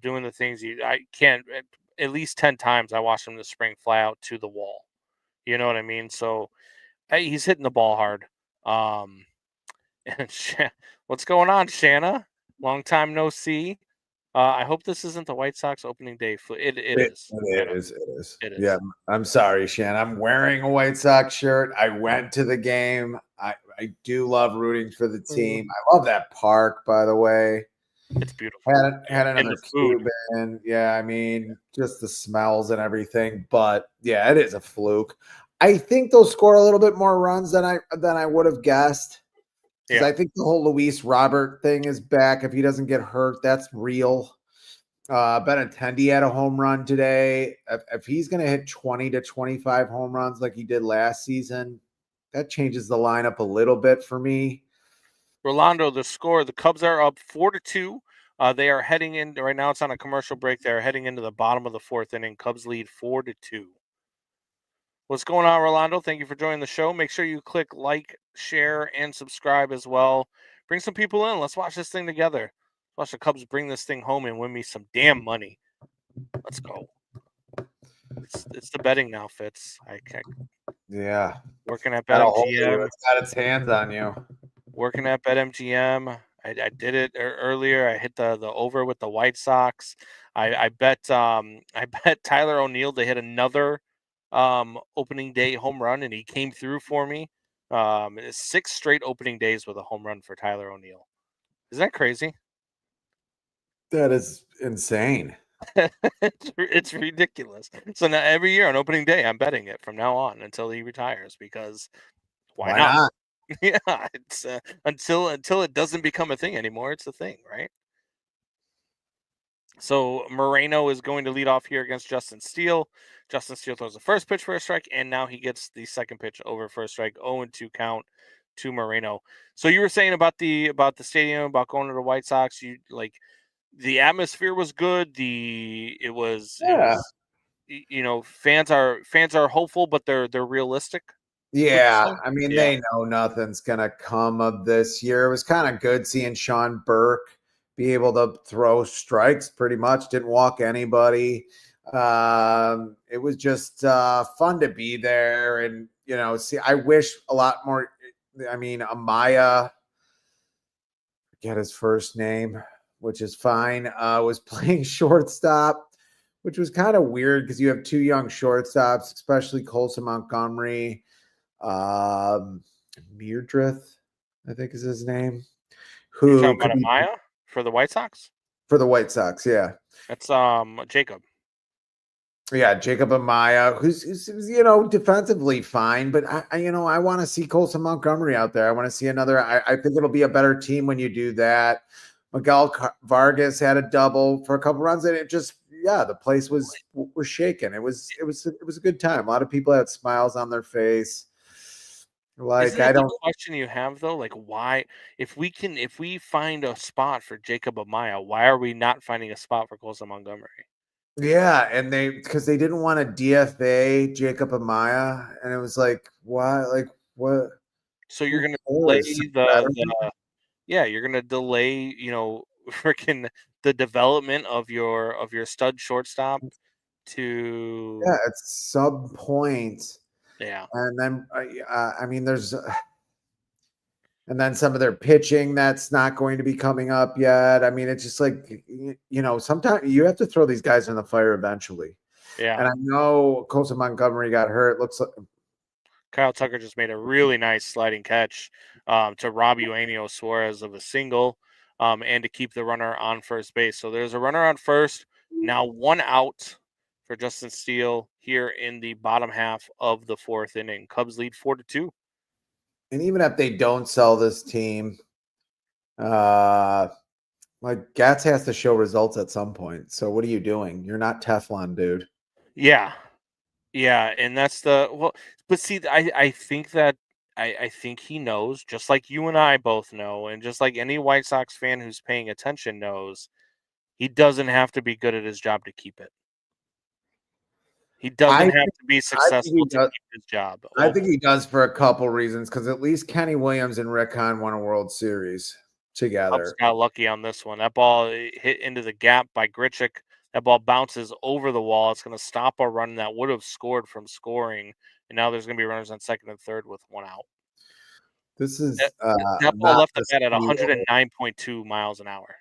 doing the things I can't at least 10 times I watched him this spring fly out to the wall. You know what I mean? So hey, he's hitting the ball hard. Um, and what's going on, Shanna? Long time no see. I hope this isn't the White Sox opening day. It It, is, it Shanna. is. It is. It Yeah. is. I'm sorry, Shan. I'm wearing a White Sox shirt. I went to the game. I do love rooting for the Mm. team. I love that park, by the way. It's beautiful. Yeah, Had and the another food. Cuban. Yeah, I mean, just the smells and everything. But yeah, it is a fluke. I think they'll score a little bit more runs than I would have guessed. Because Yeah. I think the whole Luis Robert thing is back. If he doesn't get hurt, that's real. Benintendi had a home run today. If he's going to hit 20 to 25 home runs like he did last season, that changes the lineup a little bit for me. Rolando, the score. The Cubs are up 4-2. They are heading in right now. It's on a commercial break. They are heading into the bottom of the fourth inning. Cubs lead 4-2. What's going on, Rolando? Thank you for joining the show. Make sure you click like, share, and subscribe as well. Bring some people in. Let's watch this thing together. Watch the Cubs bring this thing home and win me some damn money. Let's go. It's the betting now, Fitz. I can't, Yeah, working at got a hold of you. BetMGM. It's got its hands on you. Working at BetMGM. I did it earlier. I hit the over with the White Sox. I bet I bet Tyler O'Neill to hit another opening day home run, and he came through for me. It's 6 straight opening days with a home run for Tyler O'Neill. Isn't that crazy? That is insane. It's ridiculous. So now every year on opening day, I'm betting it from now on until he retires because why Why not? not? Yeah, it's until it doesn't become a thing anymore. It's a thing, right? So Moreno is going to lead off here against Justin Steele. Justin Steele throws the first pitch for a strike, and now he gets the second pitch over for a strike. 0-2 count to Moreno. So you were saying about the stadium, about going to the White Sox. You like the atmosphere was good. It Yeah. was fans are hopeful, but they're realistic. Would you Yeah. say? I mean, Yeah, they know nothing's going to come of this year. It was kind of good seeing Sean Burke be able to throw strikes pretty much, didn't walk anybody. It was just fun to be there. And, see, I wish a lot more. I mean, Amaya, get his first name, which is fine, was playing shortstop, which was kind of weird because you have two young shortstops, especially Colson Montgomery. Um, Meardrith, I think is his name, you're who talking could about be Amaya for the White Sox. for the White Sox. Yeah. That's Jacob. Yeah, Jacob Amaya, who's defensively fine, but I want to see Colson Montgomery out there. I want to see another. I think it'll be a better team when you do that. Miguel Vargas had a double for a couple runs, and it just the place was shaking. It was a good time. A lot of people had smiles on their face. Isn't Like I that the don't. question you have though? Like why if we find a spot for Jacob Amaya, why are we not finding a spot for Colson Montgomery? Yeah, and because they didn't want to DFA Jacob Amaya, and it was like, why? Like, what? So you're Who gonna delay cares? Better. you're gonna delay, freaking the development of your stud shortstop Yeah, to at some point, yeah. and then I mean, and then some of their pitching that's not going to be coming up yet. I mean, it's just like sometimes you have to throw these guys in the fire eventually. Yeah. And I know Colson Montgomery got hurt. Looks like Kyle Tucker just made a really nice sliding catch to rob Eugenio Suarez of a single and to keep the runner on first base. So there's a runner on first. Now one out for Justin Steele here in the bottom half of the fourth inning. Cubs lead 4-2. And even if they don't sell this team, uh, like Gats has to show results at some point. So what are you doing? You're not Teflon, dude. Yeah. Yeah, and that's the well, but see, I think that I think he knows, just like you and I both know, and just like any White Sox fan who's paying attention knows, he doesn't have to be good at his job to keep it. He I doesn't have think, to be I think he successful to does. keep his job. I Well, think he does for a couple reasons. Because at least Kenny Williams and Rick Hahn won a World Series Cubs together. got lucky on this one. That ball hit into the gap by Grichuk. That ball bounces over the wall. It's going to stop a run that would have scored from scoring, and now there's going to be runners on second and third with one out. This That is that ball not left the the bat at steal. 109.2 miles an hour.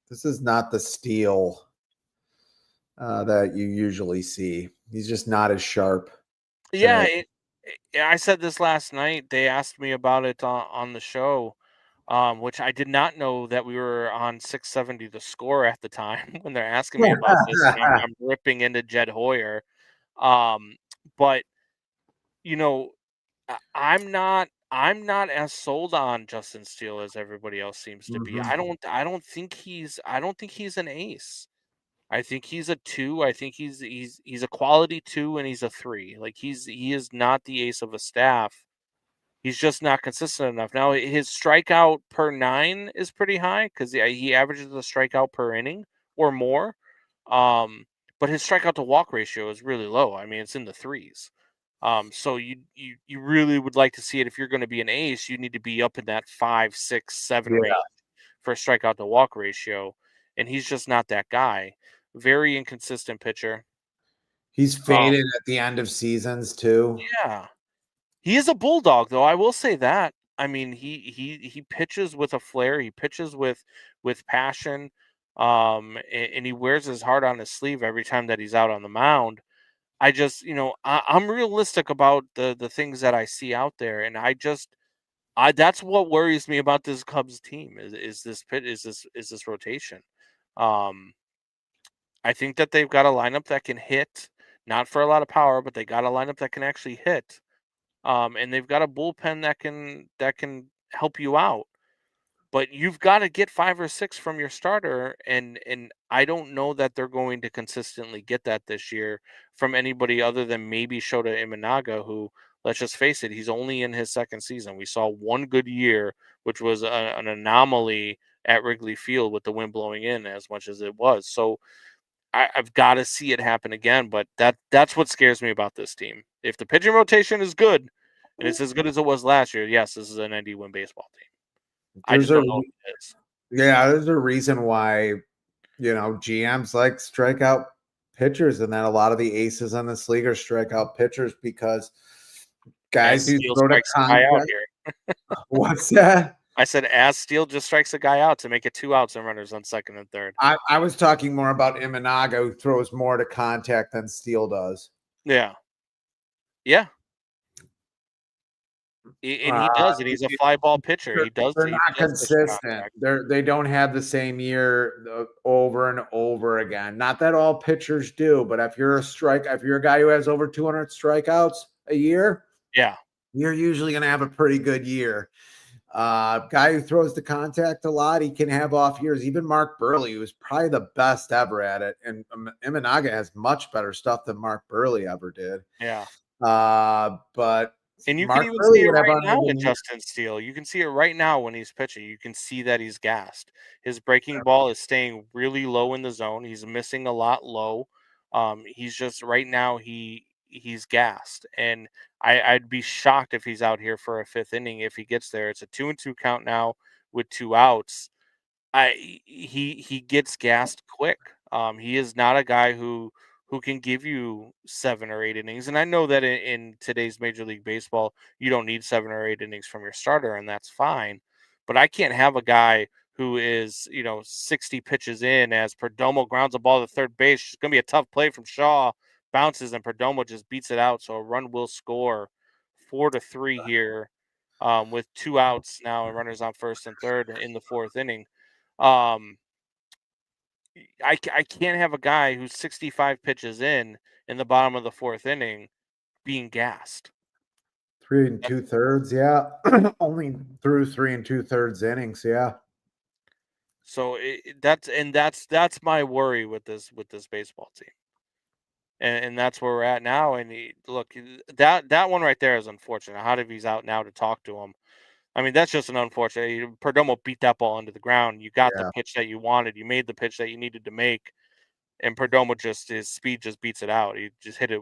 This is not the steal that you usually see. He's just not as sharp Yeah, to. I said this last night. They asked me about it on the show, which I did not know that we were on 670 The Score at the time when they're asking me about this, and I'm ripping into Jed Hoyer. Um, but you know, I'm not as sold on Justin Steele as everybody else seems to be. Mhm. I don't think he's an ace. I think he's a 2. I think he's a quality 2 and he's a 3. Like he is not the ace of a staff. He's just not consistent enough. Now his strikeout per 9 is pretty high cuz he averages a strikeout per inning or more. Um but his strikeout to walk ratio is really low. I mean, it's in the 3s. So you really would like to see it if you're going to be an ace, you need to be up in that 5, 6, 7 Yeah, range for a strikeout to walk ratio, and he's just not that guy. Very inconsistent pitcher. he's Um, faded at the end of seasons too. yeah, he is a bulldog, though. I will say that. I mean, he pitches with a flair. He pitches with passion, and he wears his heart on his sleeve every time that he's out on the mound. I just, I'm realistic about the things that I see out there, and I that's what worries me about this Cubs team is this pit is this rotation. Um, I think that they've got a lineup that can hit, not for a lot of power, but they got a lineup that can actually hit. And they've got a bullpen that can help you out. But you've got to get 5 or 6 from your starter, and I don't know that they're going to consistently get that this year from anybody other than maybe Shota Imanaga, who, let's just face it, he's only in his second season. We saw one good year, which was an anomaly at Wrigley Field with the wind blowing in as much as it was. So I've got to see it happen again. But that's what scares me about this team. If the pitching rotation is good, and it's as good as it was last year, yes, this is a 90-win baseball team. I There's just a don't know if it is. Yeah, there's a reason why GMs like strikeout pitchers, and then a lot of the aces in this league are strikeout pitchers because As guys who Steele throw to strikes a guy out contact. here. What's that? I said as Steele just strikes a guy out to make it 2 outs and runners on second and third. I was talking more about Imanaga, who throws more to contact than Steele does. Yeah. Yeah. And Uh, he does, and he's a fly ball pitcher. they're, He does they're he not does push consistent. contact. They don't have the same year over and over again. Not that all pitchers do, but if you're a guy who has over 200 strikeouts a year, Yeah. you're usually going to have a pretty good year. Guy who throws the contact a lot, he can have off years. Even Mark Burley, who was probably the best ever at it, and Imanaga has much better stuff than Mark Burley ever did. Yeah. But And you can Mark even see Burley it would have right now in uneven years. Justin Steele. You can see it right now when he's pitching. You can see that he's gassed. His breaking ball is staying really low in the zone. He's missing a lot low. He's just right now he's gassed. And I'd be shocked if he's out here for a fifth inning if he gets there. It's a 2-2 count now with 2 outs. He gets gassed quick. He is not a guy who can give you 7 or 8 innings. And I know that in today's Major League Baseball, you don't need 7 or 8 innings from your starter, and that's fine. But I can't have a guy who is 60 pitches in as Perdomo grounds a ball to third base. It's going to be a tough play from Shaw, bounces, and Perdomo just beats it out. So a run will score 4-3 here, with 2 outs now and runners on first and third in the fourth inning. Um, I can't have a guy who's 65 pitches in the bottom of the fourth inning being gassed. 3 and 2/3, yeah. Only through 3 and 2/3 innings, yeah. So that's my worry with this baseball team. And that's where we're at now. And look, that one right there is unfortunate. Hadavi's out now to talk to him. I mean, that's just an unfortunate. Perdomo beat that ball into the ground. You got the Yeah. pitch that you wanted. You made the pitch that you needed to make, and Perdomo just his speed just beats it out. He just hit it,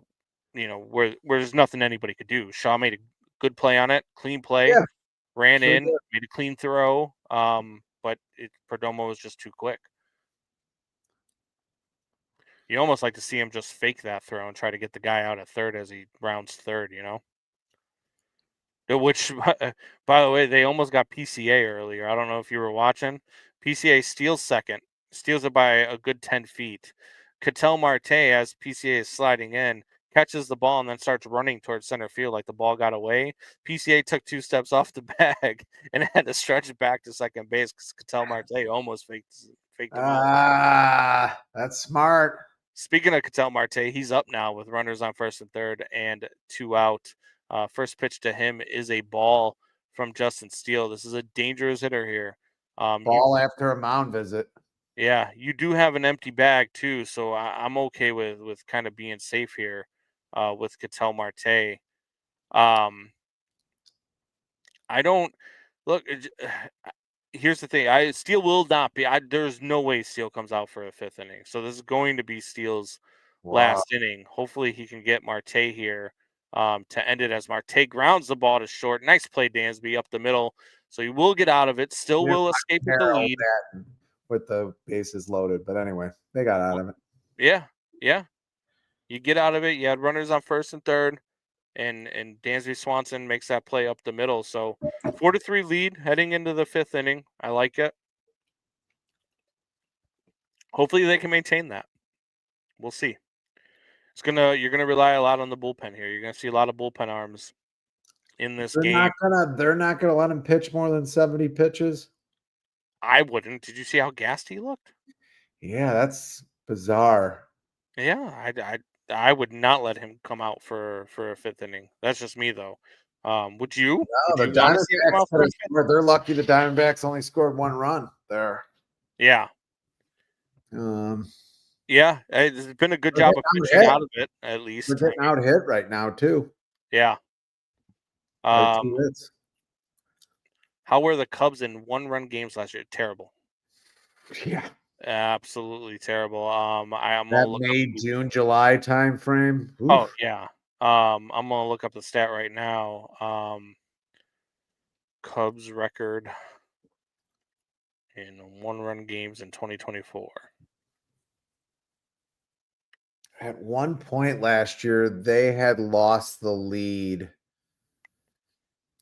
where there's nothing anybody could do. Shaw made a good play on it, clean play, Yeah, ran sure in, did. made a clean throw. But Perdomo was just too quick. You almost like to see him just fake that throw and try to get the guy out at third as he rounds third. Which, by the way, they almost got PCA earlier. I don't know if you were watching. PCA steals second, steals it by a good 10 feet. Ketel Marte, as PCA is sliding in, catches the ball and then starts running towards center field like the ball got away. PCA took 2 steps off the bag and had to stretch it back to second base because Ketel Marte almost faked him out. That's smart. Speaking of Ketel Marte, he's up now with runners on first and third and 2 out. First pitch to him is a ball from Justin Steele. This is a dangerous hitter here. Ball after a mound visit. Yeah, you do have an empty bag too, so I'm okay with kind of being safe here with Ketel Marte. Um, I don't look. Here's the thing: Steele will not be. There's no way Steele comes out for a fifth inning. So this is going to be Steele's Wow. last inning. Hopefully, he can get Marte here to end it as Marte grounds the ball to short. Nice play, Dansby, up the middle. So he will get out of it. Still Yeah, will escape with the Harrell lead. batting with the bases loaded. But anyway, they got out of it. Yeah, yeah. You get out of it. You had runners on first and third, and Dansby Swanson makes that play up the middle. So 4-3 lead heading into the fifth inning. I like it. Hopefully, they can maintain that. We'll see. You're gonna rely a lot on the bullpen here. You're gonna see a lot of bullpen arms in this game. They're not gonna let him pitch more than 70 pitches. I wouldn't. Did you see how gassed he looked? Yeah, that's bizarre. Yeah, I would not let him come out for a fifth inning. That's just me though. Would you? No, Would the you want to see him come Diamondbacks out could for a have fifth? scored. They're lucky the Diamondbacks only scored 1 run there. Yeah, Um, yeah. It's been a good they're job of getting out pitching hit. out of it, at They're least. I getting mean, out hit right now too yeah. by 2 hits. How were the Cubs in one-run games last year? Terrible. Yeah, Absolutely terrible. I'm gonna that look up. May, June, July time frame. Oh Oof. yeah. I'm gonna look up the stat right now. Cubs record in one-run games in 2024. At one point last year, they had lost the lead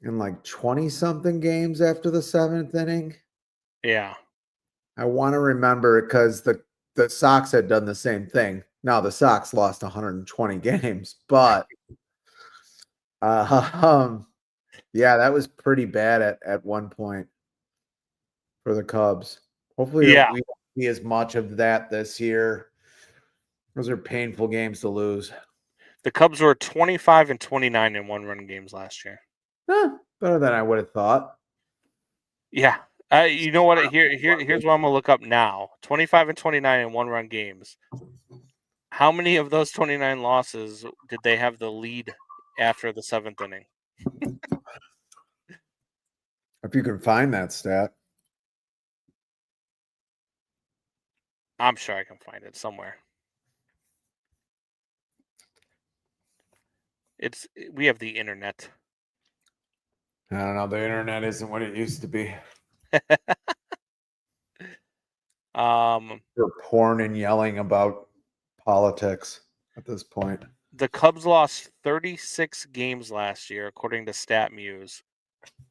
in like 20 something games after the 7th inning. Yeah. I want to remember it because the Sox had done the same thing. Now the Sox lost 120 games, but um, yeah, that was pretty bad at one point for the Cubs. Hopefully, Yeah. we don't see as much of that this year. Those are painful games to lose. The Cubs were 25 and 29 in one-run games last year. Better than I would have thought. Yeah. You know what? Here's what I'm gonna look up now. 25 and 29 in one-run games. How many of those 29 losses did they have the lead after the seventh inning? If you can find that stat. I'm sure I can find it somewhere. We have the internet. I don't know. The internet isn't what it used to be. For porn and yelling about politics at this point. The Cubs lost 36 games last year, according to StatMuse.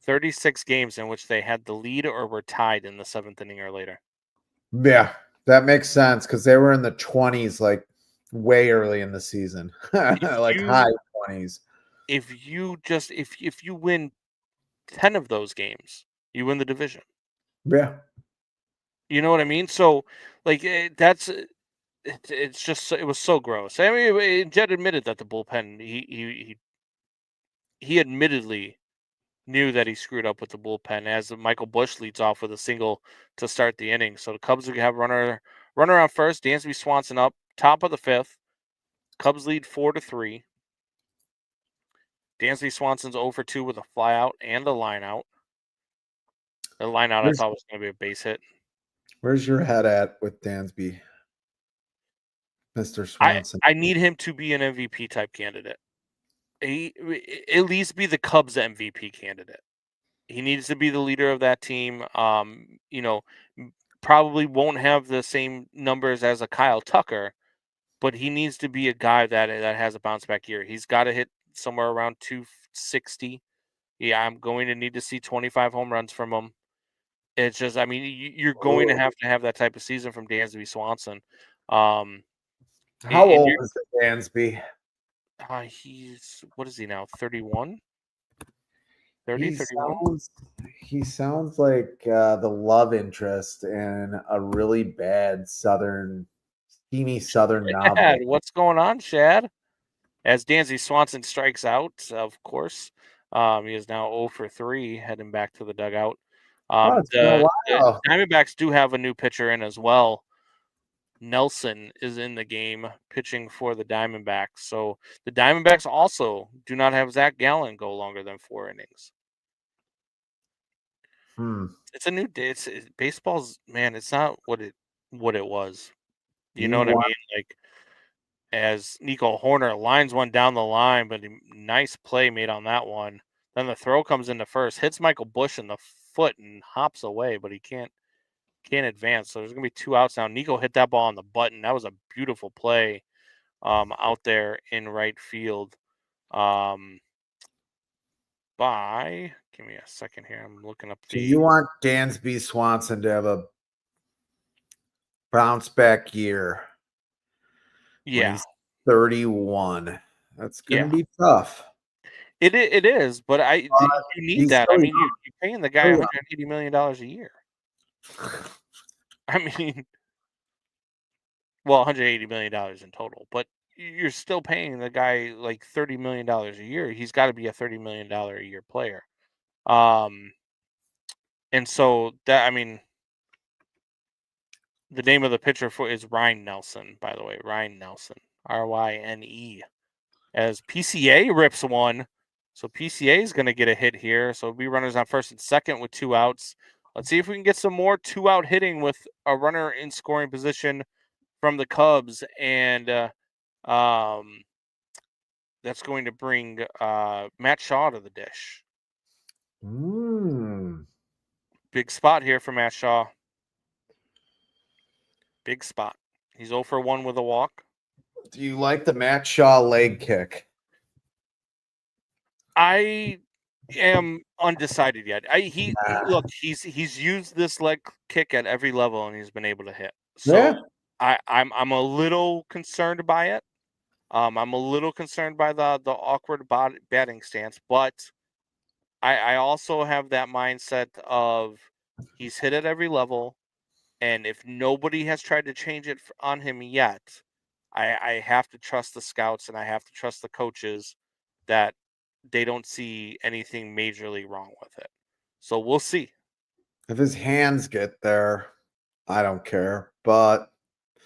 36 games in which they had the lead or were tied in the seventh inning or later. Yeah, that makes sense because they were in the 20s, like way early in the season, like high 20s. If you win 10 of those games, you win the division. Yeah. You know what I mean? So, like, it's just it was so gross. I mean, Jed admitted that the bullpen he admittedly knew that he screwed up with the bullpen as Michael Busch leads off with a single to start the inning. So the Cubs will have runner on first. Dansby Swanson up, top of the fifth. Cubs lead 4-3. Dansby Swanson's 0 for 2 with a flyout and a line out. The line out I Where's thought was going to be a base hit. where's your head at with Dansby, Mr. I Swanson? I need him to be an MVP type candidate. He at least be the Cubs MVP candidate. He needs to be the leader of that team. Probably won't have the same numbers as a Kyle Tucker, but he needs to be a guy that has a bounce back year. He's got to hit somewhere around 260. Yeah, I'm going to need to see 25 home runs from him. It's just, I mean, you're going to Oh, have that type of season from Dansby Swanson. Um, how and old you're, is Dansby? he's, what is he now? 31, 30, He 31. sounds like the love interest in a really bad steamy southern Shad, novel. what's going on, Shad? As Dansby Swanson strikes out, of course, he is now 0 for 3, heading back to the dugout. Oh, it's been a The while. Diamondbacks do have a new pitcher in as well. Nelson is in the game pitching for the Diamondbacks. So the Diamondbacks also do not have Zach Gallen go longer than 4 innings. Hmm. It's a new day. Baseball's, man. It's not what it was. You You know what I want mean? Like, as Nico Horner lines one down the line, but a nice play made on that one. Then the throw comes into first, hits Michael Busch in the foot and hops away, but he can't advance. So there's gonna be 2 outs now. Nico hit that ball on the button. That was a beautiful play out there in right field. Um, give me a second here. I'm looking up so you the want Dansby Swanson to have a bounce back year when yeah he's 31. That's gonna yeah. be tough. It is, but But you need he's that. I still mean, you're paying the guy young. $180 million a year. I mean, well, $180 million in total, but you're still paying the guy like $30 million a year. He's got to be a $30 million a year player. Um, and so that, I mean, the name of the pitcher for is Ryan Nelson, by the way, Ryan Nelson, Ryne. As PCA rips one, so PCA is going to get a hit here. So it'll be runners on first and second with 2 outs. Let's see if we can get some more 2-out hitting with a runner in scoring position from the Cubs, and that's going to bring Matt Shaw to the dish. Mm. Big spot here for Matt Shaw. Big spot. He's 0 for 1 with a walk. Do you like the Matt Shaw leg kick? I am undecided yet. Nah. Look, he's used this leg kick at every level and he's been able to hit. Yeah. So I'm a little concerned by it. I'm a little concerned by the awkward batting stance, but I also have that mindset of he's hit at every level, and if nobody has tried to change it on him yet, I have to trust the scouts and I have to trust the coaches that they don't see anything majorly wrong with it. So we'll see. If his hands get there, I don't care. But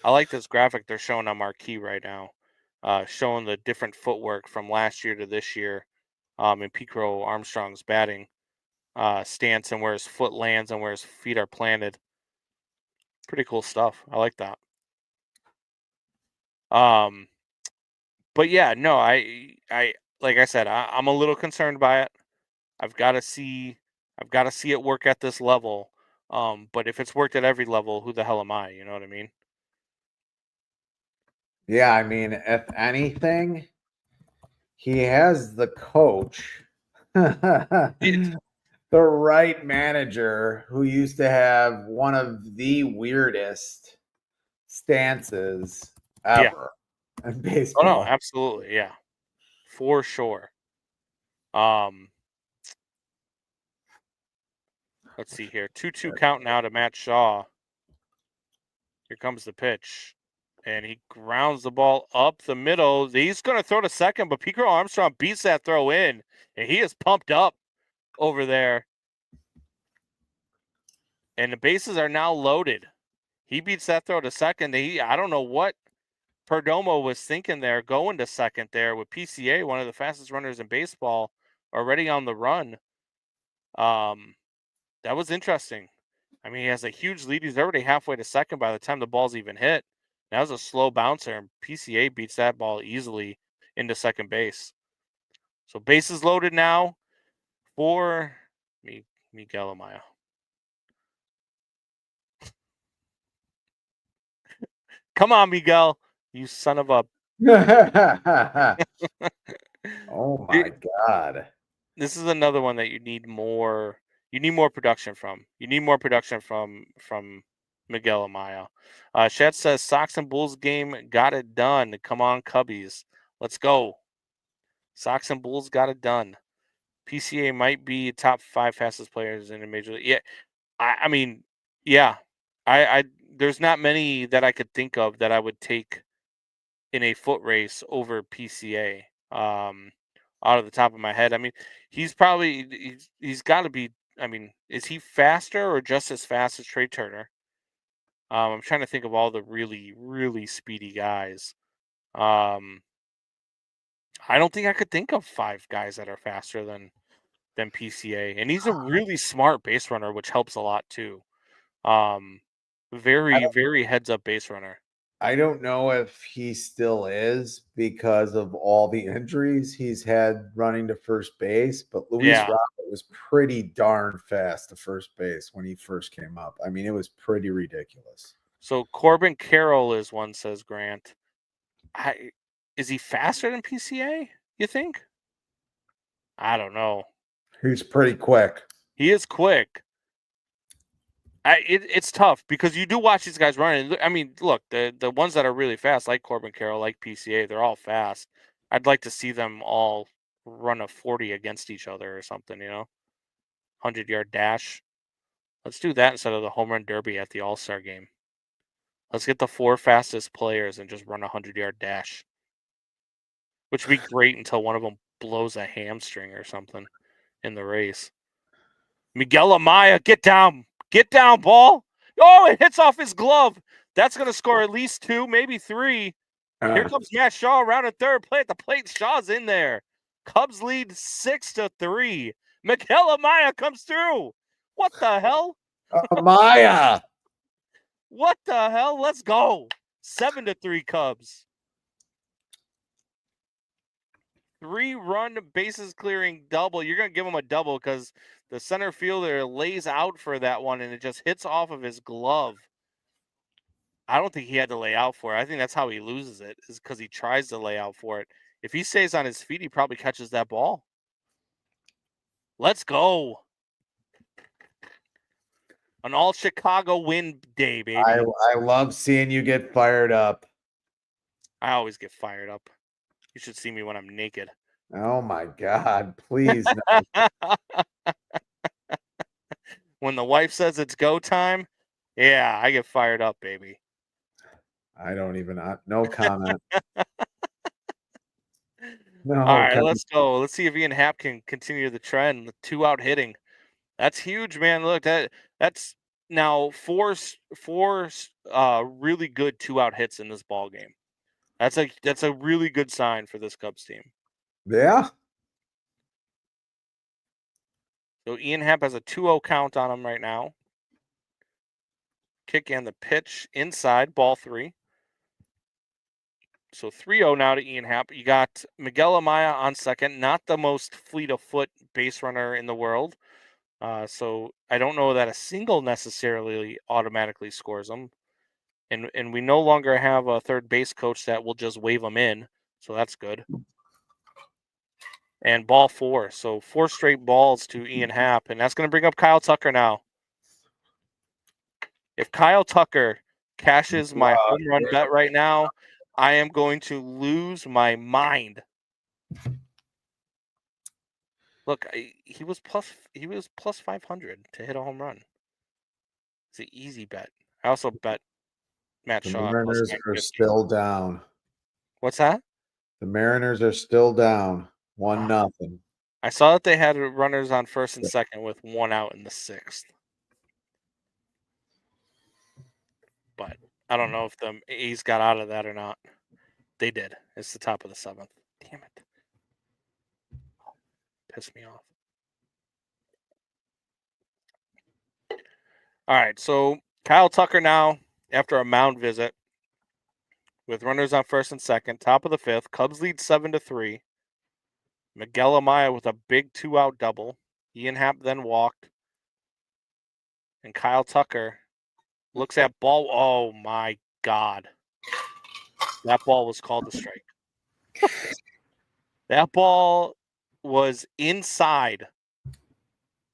I like this graphic they're showing on Marquee right now, showing the different footwork from last year to this year in Pico Armstrong's batting stance and where his foot lands and where his feet are planted. Pretty cool stuff. I like that. Um, but yeah, no, I like I said, I'm a little concerned by it. I've got to see, I've got to see it work at this level. But if it's worked at every level, who the hell am I? You know what I mean? yeah, I mean, if anything, he has the coach, It, the right manager who used to have one of the weirdest stances yeah. ever in Oh no, baseball. absolutely, yeah, for sure. Um, let's see here, 2-2 count now to Matt Shaw. Here comes the pitch. And he grounds the ball up the middle. He's going to throw to second, but Pico Armstrong beats that throw in, and he is pumped up over there. And the bases are now loaded. He beats that throw to second. I don't know what Perdomo was thinking there, going to second there with PCA, one of the fastest runners in baseball, already on the run. That was interesting. I mean, he has a huge lead. He's already halfway to second by the time the ball's even hit. That was a slow bouncer, and PCA beats that ball easily into second base. So bases loaded now for Miguel Amaya. Come on, Miguel, you son of a. Oh my God. This is another one that you need more. You need more production from. You need more production from Miguel Amaya. Chet says Sox and Bulls game got it done. Come on, Cubbies, let's go. Sox and Bulls got it done. PCA might be top 5 fastest players in the major league. Yeah, I mean, yeah, I there's not many that I could think of that I would take in a foot race over PCA. Out of the top of my head, I mean, he's got to be. I mean, is he faster or just as fast as Trey Turner? I'm trying to think of all the really really speedy guys. Um, I don't think I could think of 5 guys that are faster than PCA, and he's a really smart base runner, which helps a lot too. Um, I very don't, very heads up base runner. I don't know if he still is because of all the injuries he's had running to first base, but Luis Yeah. Robert was pretty darn fast to first base when he first came up. I mean, it was pretty ridiculous. So Corbin Carroll is one, says Grant. Is he faster than PCA? You think? I don't know. He's pretty quick. He is quick. It's tough because you do watch these guys running. I mean, look, the ones that are really fast, like Corbin Carroll, like PCA, they're all fast. I'd like to see them all run a 40 against each other or something, 100-yard dash. Let's do that instead of the home run derby at the All-Star game. Let's get the 4 fastest players and just run a 100-yard dash, which would be great until one of them blows a hamstring or something in the race. Miguel Amaya, get down, ball. Oh, it hits off his glove. That's going to score at least 2, maybe 3. Here comes Matt Shaw around at third. Play at the plate. Shaw's in there. Cubs lead 6-3. Miguel Amaya comes through. What the hell? Amaya. What the hell? Let's go. 7-3 Cubs. 3-run bases clearing double. You're going to give him a double because the center fielder lays out for that one and it just hits off of his glove. I don't think he had to lay out for it. I think that's how he loses it, is because he tries to lay out for it. If he stays on his feet, he probably catches that ball. Let's go. An all Chicago win day, baby. I love seeing you get fired up. I always get fired up. You should see me when I'm naked. Oh my God, please. When the wife says it's go time, yeah, I get fired up, baby. I don't even, no comment. No, All right, let's go. Let's see if Ian Happ can continue the trend. The 2-out hitting. That's huge, man. Look, that's now four really good 2-out hits in this ball game. That's a really good sign for this Cubs team. Yeah. So Ian Happ has a 2-0 count on him right now. Kick and the pitch inside, ball 3. So 3-0 now to Ian Happ. You got Miguel Amaya on second, not the most fleet of foot base runner in the world. So I don't know that a single necessarily automatically scores them. And we no longer have a third base coach that will just wave them in. So that's good. And ball 4. So 4 straight balls to Ian Happ. And that's going to bring up Kyle Tucker now. If Kyle Tucker cashes my home run bet right now, I am going to lose my mind. Look, he was plus 500 to hit a home run. It's an easy bet. I also bet Matt The Shaw plus Mariners are 950. still down. What's that? The Mariners are still down. 1-0. I saw that they had runners on first and second with one out in the sixth. But I don't know if the A's got out of that or not. They did. It's the top of the seventh. Damn it. Pissed me off. All right, so Kyle Tucker now, after a mound visit, with runners on first and second, top of the fifth. Cubs lead 7-3. Miguel Amaya with a big 2-out double. Ian Happ then walked. And Kyle Tucker looks at ball. Oh, my God. That ball was called a strike. That ball was inside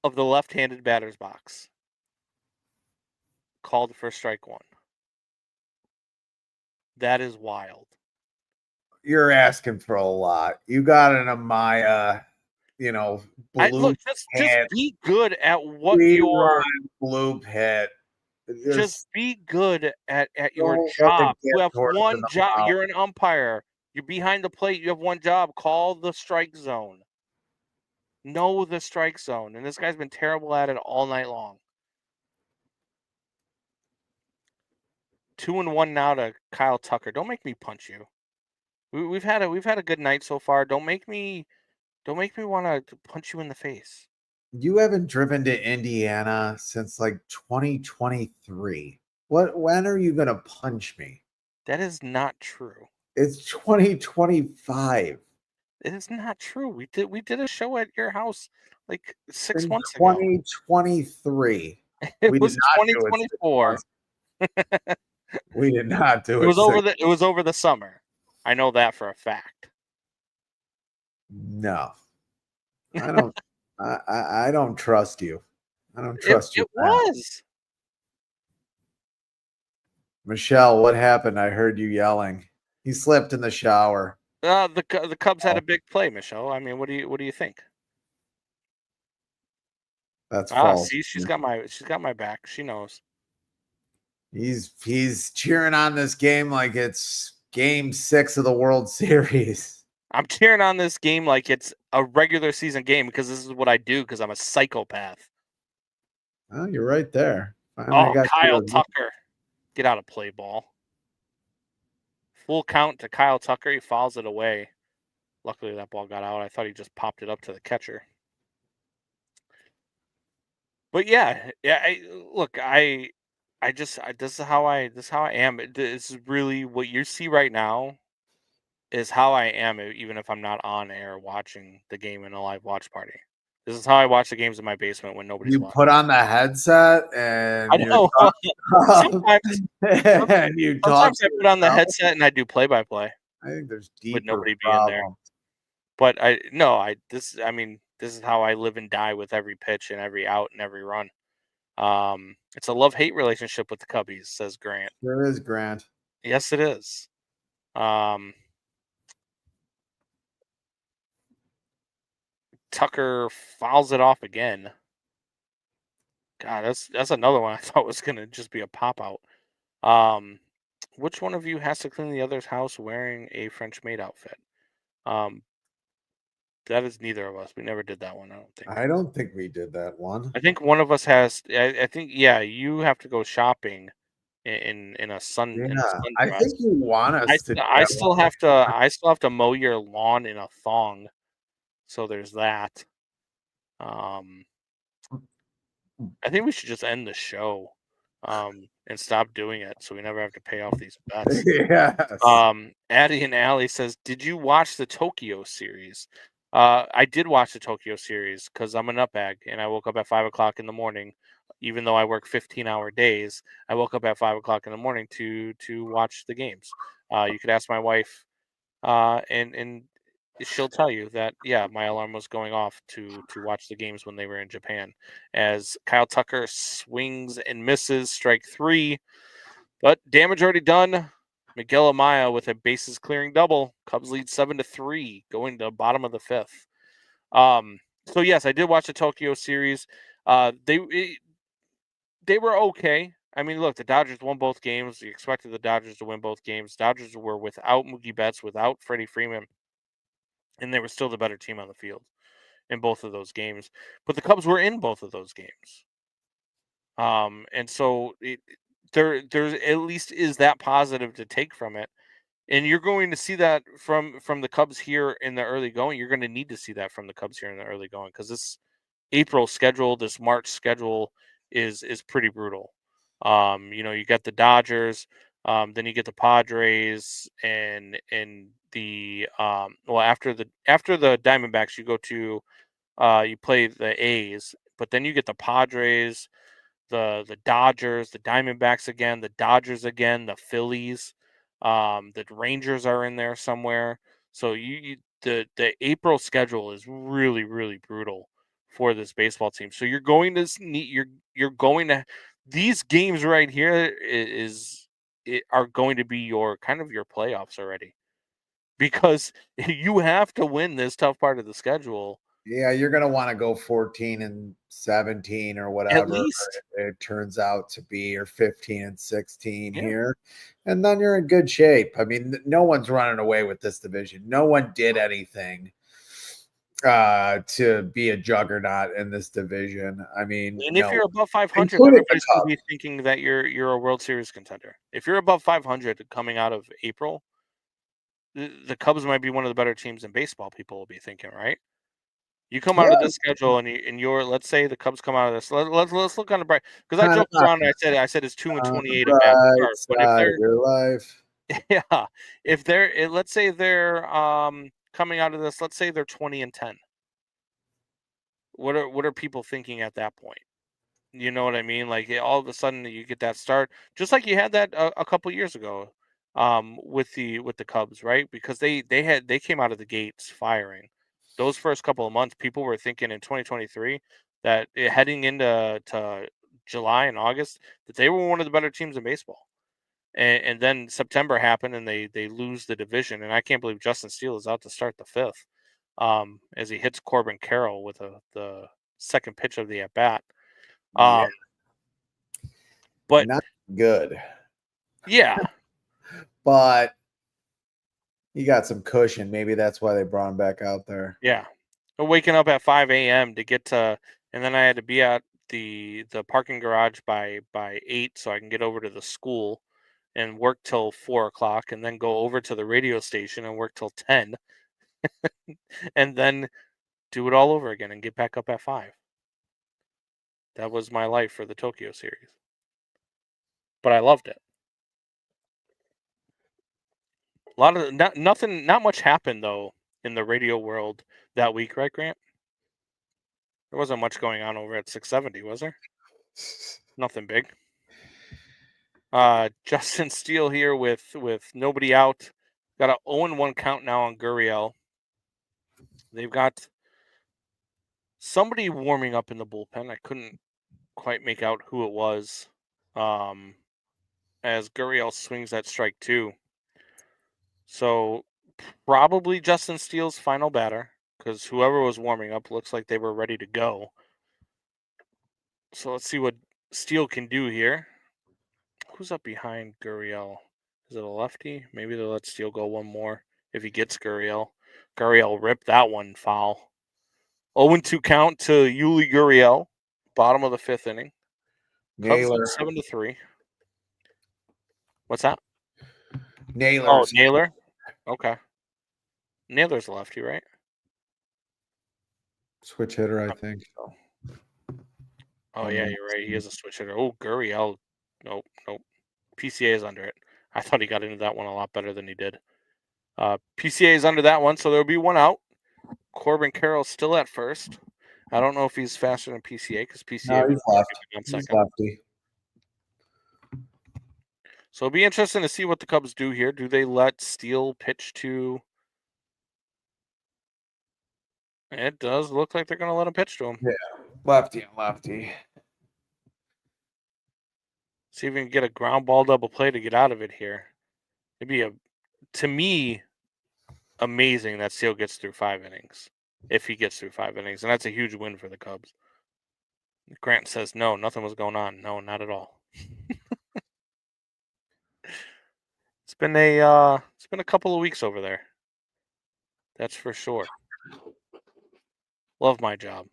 of the left-handed batter's box. Called for strike one. That is wild. You're asking for a lot. You got an Amaya, blue Look, just be good at what run blue pit. Just be good at your don't let the job. You gift have horse in one the job. mouth. You're an umpire. You're behind the plate. You have one job. Call the strike zone. Know the strike zone. And this guy's been terrible at it all night long. 2-1 now to Kyle Tucker. Don't make me punch you. We've had a good night so far. Don't make me want to punch you in the face. You haven't driven to Indiana since like 2023. When are you gonna punch me? That is not true. It's 2025. It is not true. We did a show at your house like 6 In months ago. 2023. It We did was not do it 2024. We did not do It it. was over the summer. I know that for a fact. No. I don't I don't trust you. I don't trust you. It was. Michelle, what happened? I heard you yelling. He slipped in the shower. The Cubs had a big play, Michelle. I mean, what do you think? That's false. See, she's got my back. She knows. He's cheering on this game like it's game 6 of the World Series. I'm cheering on this game like it's a regular season game because this is what I do because I'm a psychopath. Oh, you're right there. Finally Kyle Tucker. Get out of play ball. Full count to Kyle Tucker. He fouls it away. Luckily, that ball got out. I thought he just popped it up to the catcher. But yeah. This is how I am. This is really what you see right now is how I am, even if I'm not on air watching the game in a live watch party. This is how I watch the games in my basement when nobody's watching. You put on the headset and I know. Sometimes I put on the headset and I do play-by-play. I think there's deeper with nobody problems. being there. But this is how I live and die with every pitch and every out and every run. It's a love-hate relationship with the Cubbies, says Grant. There is, Grant. Yes, it is. Tucker fouls it off again. God, that's another one I thought was gonna just be a pop out. Which one of you has to clean the other's house wearing a French maid outfit? That is neither of us. We never did that one. I don't think we did that one. I think one of us has. I think you have to go shopping in a sun. Yeah, in a sundress. I think you want us to. I still have to mow your lawn in a thong. So there's that. I think we should just end the show and stop doing it so we never have to pay off these bets. Yes. Addie and Allie says, did you watch the Tokyo series? I did watch the Tokyo series because I'm a nutbag and I woke up at 5 o'clock in the morning. Even though I work 15-hour days, I woke up at 5 o'clock in the morning to watch the games. You could ask my wife, and she'll tell you that my alarm was going off to watch the games when they were in Japan. As Kyle Tucker swings and misses, strike 3, but damage already done. Miguel Amaya with a bases clearing double. Cubs lead 7-3, going to the bottom of the 5th. So yes, I did watch the Tokyo series. They were okay. I mean, look, the Dodgers won both games. You expected the Dodgers to win both games. Dodgers were without Mookie Betts, without Freddie Freeman, and they were still the better team on the field in both of those games. But the Cubs were in both of those games. And so there's at least is that positive to take from it. And you're going to see that from the Cubs here in the early going. You're going to need to see that from the Cubs here in the early going because this April schedule, this March schedule is pretty brutal. You got the Dodgers, then you get the Padres, and the after the Diamondbacks, you go to you play the A's, but then you get the Padres, the Dodgers, the Diamondbacks again, the Dodgers again, the Phillies, the Rangers are in there somewhere. So the April schedule is really really brutal for this baseball team. So you're going to need you're going to these games right here are going to be your kind of your playoffs already because you have to win this tough part of the schedule Yeah, you're gonna want to go 14 and 17 or at whatever least. it turns out to be, or 15 and 16 Yeah. here, and then you're in good shape. I mean, no one's running away with this division. No one did anything to be a juggernaut in this division. I mean, And if no, you're above 500, including the everybody's going to Cubs. be thinking that you're a World Series contender. If you're above 500 coming out of April, the Cubs might be one of the better teams in baseball. People will be thinking, right? You come out of Yeah, this schedule, and you're let's say the Cubs come out of this. Let's look on the bright because I kind of joked around and I said it's 2 and on the 28 a bad bright start. But if side of they're your life. yeah, if let's say they're coming out of this, let's say they're 20 and 10. What are people thinking at that point? You know what I mean? Like all of a sudden you get that start, just like you had that a couple years ago, with the Cubs, right? Because they came out of the gates firing. Those first couple of months, people were thinking in 2023 that heading into July and August that they were one of the better teams in baseball. And then September happened and they lose the division. And I can't believe Justin Steele is out to start the fifth, as he hits Corbin Carroll with the second pitch of the at bat. Yeah, Um, but not good, yeah, but he got some cushion. Maybe that's why they brought him back out there. yeah. But waking up at 5 a.m. to get to, and then I had to be at the parking garage by 8 so I can get over to the school and work till 4 o'clock, and then go over to the radio station and work till 10, and then do it all over again and get back up at 5. That was my life for the Tokyo series, but I loved it. A lot of not much happened though in the radio world that week, right, Grant? There wasn't much going on over at 670, was there? Nothing big. Justin Steele here with nobody out. Got a 0-1 count now on Gurriel. They've got somebody warming up in the bullpen. I couldn't quite make out who it was. Um, as Gurriel swings that strike two. So probably Justin Steele's final batter because whoever was warming up looks like they were ready to go. So let's see what Steele can do here. Who's up behind Gurriel? Is it a lefty? Maybe they'll let Steele go one more if he gets Gurriel. Gurriel ripped that one foul. 0-2 count to Yuli Gurriel, bottom of the fifth inning. Cubs lead Naylor, 7-3. What's that? Oh, Naylor's Naylor. Okay. Naylor's a lefty, right? switch hitter, I I think. think so. Oh, yeah, you're right. He is a switch hitter. Oh, Gurriel. Nope, nope. PCA is under it. I thought he got into that one a lot better than he did. PCA is under that one, so there'll be one out. Corbin Carroll's still at first. I don't know if he's faster than PCA because PCA No, was he's left. on He's second. lefty. So it'll be interesting to see what the Cubs do here. Do they let Steele pitch to? It does look like they're going to let him pitch to him. Yeah, lefty and lefty. See if we can get a ground ball double play to get out of it here. It'd be to me, amazing that Steele gets through 5 innings. If he gets through 5 innings, and that's a huge win for the Cubs. Grant says no, nothing was going on. No, not at all. It's been a couple of weeks over there. That's for sure. Love my job.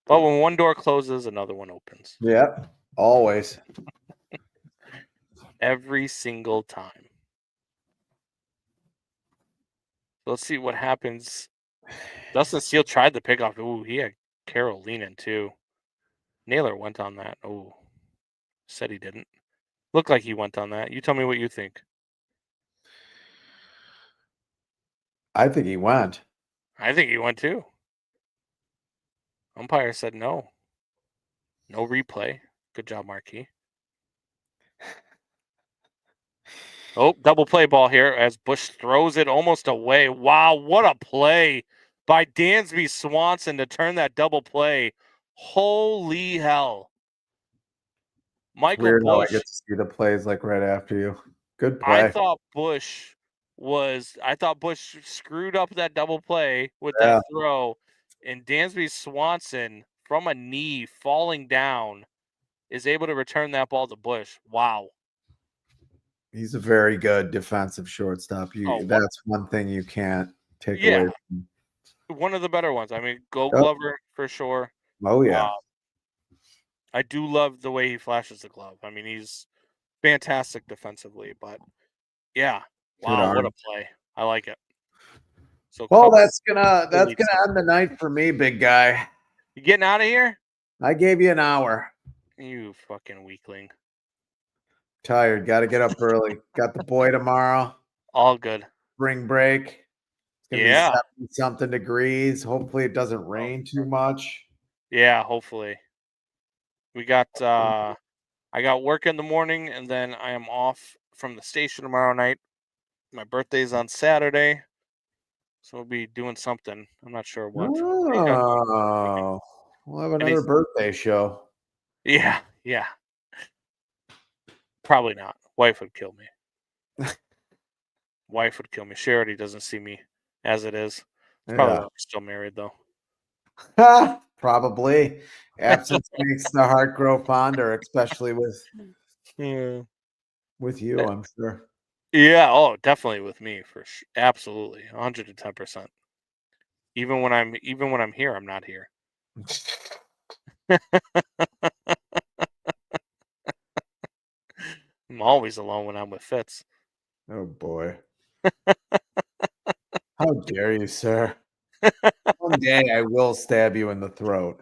But when one door closes, another one opens. Yeah, always. Every single time. Let's see what happens. Dustin Steele tried the pickoff. Ooh, he had Carroll leaning too. Naylor went on that. Oh, said he didn't. Looked like he went on that. You tell me what you think. I think he went. I think he went too. Umpire said no. No replay. Good job, Marquis. Oh, double play ball here as Bush throws it almost away. Wow, what a play by Dansby Swanson to turn that double play. Holy hell. It's Michael weird how I Bush, get to see the plays like right after you. Good I play. thought Bush screwed up that double play with that Yeah, throw, and Dansby Swanson from a knee falling down is able to return that ball to Bush. Wow. he's a very good defensive shortstop. Oh, That's one thing you can't take yeah, away from. one of the better ones. I mean, Gold Yep. Glover for sure. Oh Uh, yeah. I do love the way he flashes the glove. I mean, he's fantastic defensively, but yeah, Good wow, what a arm. play! I like it. So Well, Cubs that's still lead gonna end the night for me, big guy. You getting out of here? I gave you an hour. You fucking weakling. Tired. Got to get up early. Got the boy tomorrow. All good. Spring break. It's gonna be Yeah. 70 something degrees. Hopefully, it doesn't Oh, rain too much. yeah, hopefully. We got I got work in the morning and then I am off from the station tomorrow night. My birthday's on Saturday. So we'll be doing something. I'm not sure what. What are you guys doing this weekend? Oh, we'll have Any another birthday show. Yeah, yeah. Probably not. Wife would kill me. Wife would kill me. She already doesn't see me as it is. It's probably why Yeah. we're still married though. Probably. Absence makes the heart grow fonder, especially Yeah. with you, I'm sure. Yeah, oh, definitely with me for absolutely 110%. Even when I'm here, I'm not here. I'm always alone when I'm with Fitz. Oh boy. How dare you, sir? One day I will stab you in the throat.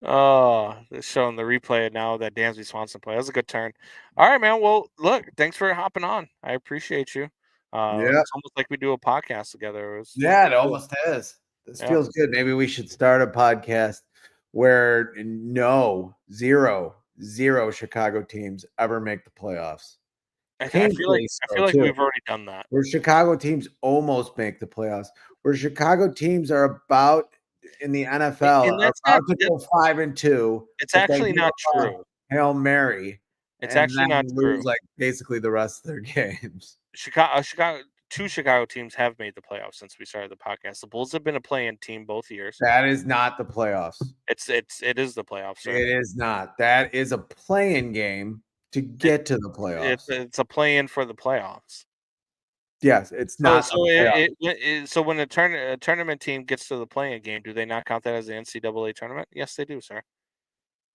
Oh, they're showing the replay now that Dansby Swanson play. That was a good turn. All right, man. Well, look, thanks for hopping on. I appreciate you. Yeah. It's almost like we do a podcast together. It was Yeah, it cool. almost is. This Yeah. feels good. Maybe we should start a podcast where zero Chicago teams ever make the playoffs. I feel like Painfully I so, feel like too. we've already done that. Where Chicago teams almost make the playoffs, where Chicago teams are about in the NFL And are that's not about to go 5-2, it's but they actually give not up a true. Hail Mary It's and actually then not lose true. like basically the rest of their games. Two Chicago teams have made the playoffs since we started the podcast. The Bulls have been a play-in team both years. That is not the playoffs. It is the playoffs, sir. It is not. That is a playing game to get to the playoffs. It's a play-in for the playoffs. Yes, it's So not so a playoff. so when a tournament team gets to the play-in game, do they not count that as the NCAA tournament? Yes, they do, sir.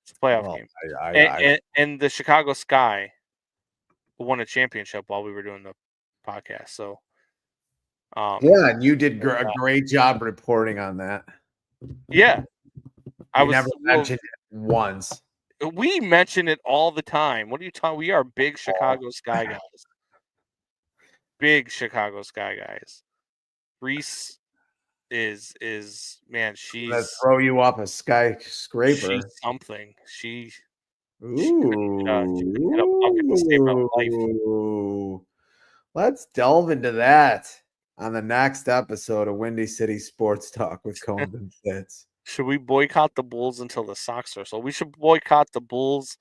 It's a playoff Well, game. I don't. And the Chicago Sky won a championship while we were doing the podcast. So Yeah, and you did a great job reporting on that. yeah, I You was never mentioned it once. we mention it all the time. What are you talking? We are big Chicago Sky guys. Big Chicago Sky guys. Reese is man, Let's throw you off a she's skyscraper. something. She couldn't hit a bucket to save her life. Ooh. Let's delve into that on the next episode of Windy City Sports Talk with Combs and Fitz. Should we boycott the Bulls until the Sox are sold? We should boycott the Bulls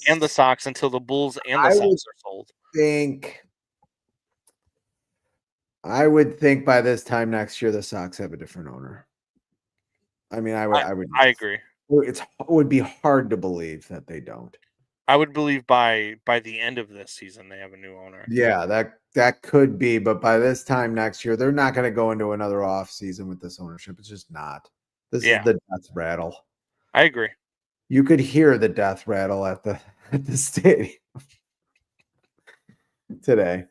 and the Sox until the Bulls and the I would Sox are sold. I would think by this time next year the Sox have a different owner. I mean, I would I agree. it would be hard to believe that they don't. I would believe by the end of this season they have a new owner. Yeah, that could be, but by this time next year, they're not going to go into another off season with this ownership. It's just not. This is Yeah, the death rattle. I agree. You could hear the death rattle at the stadium today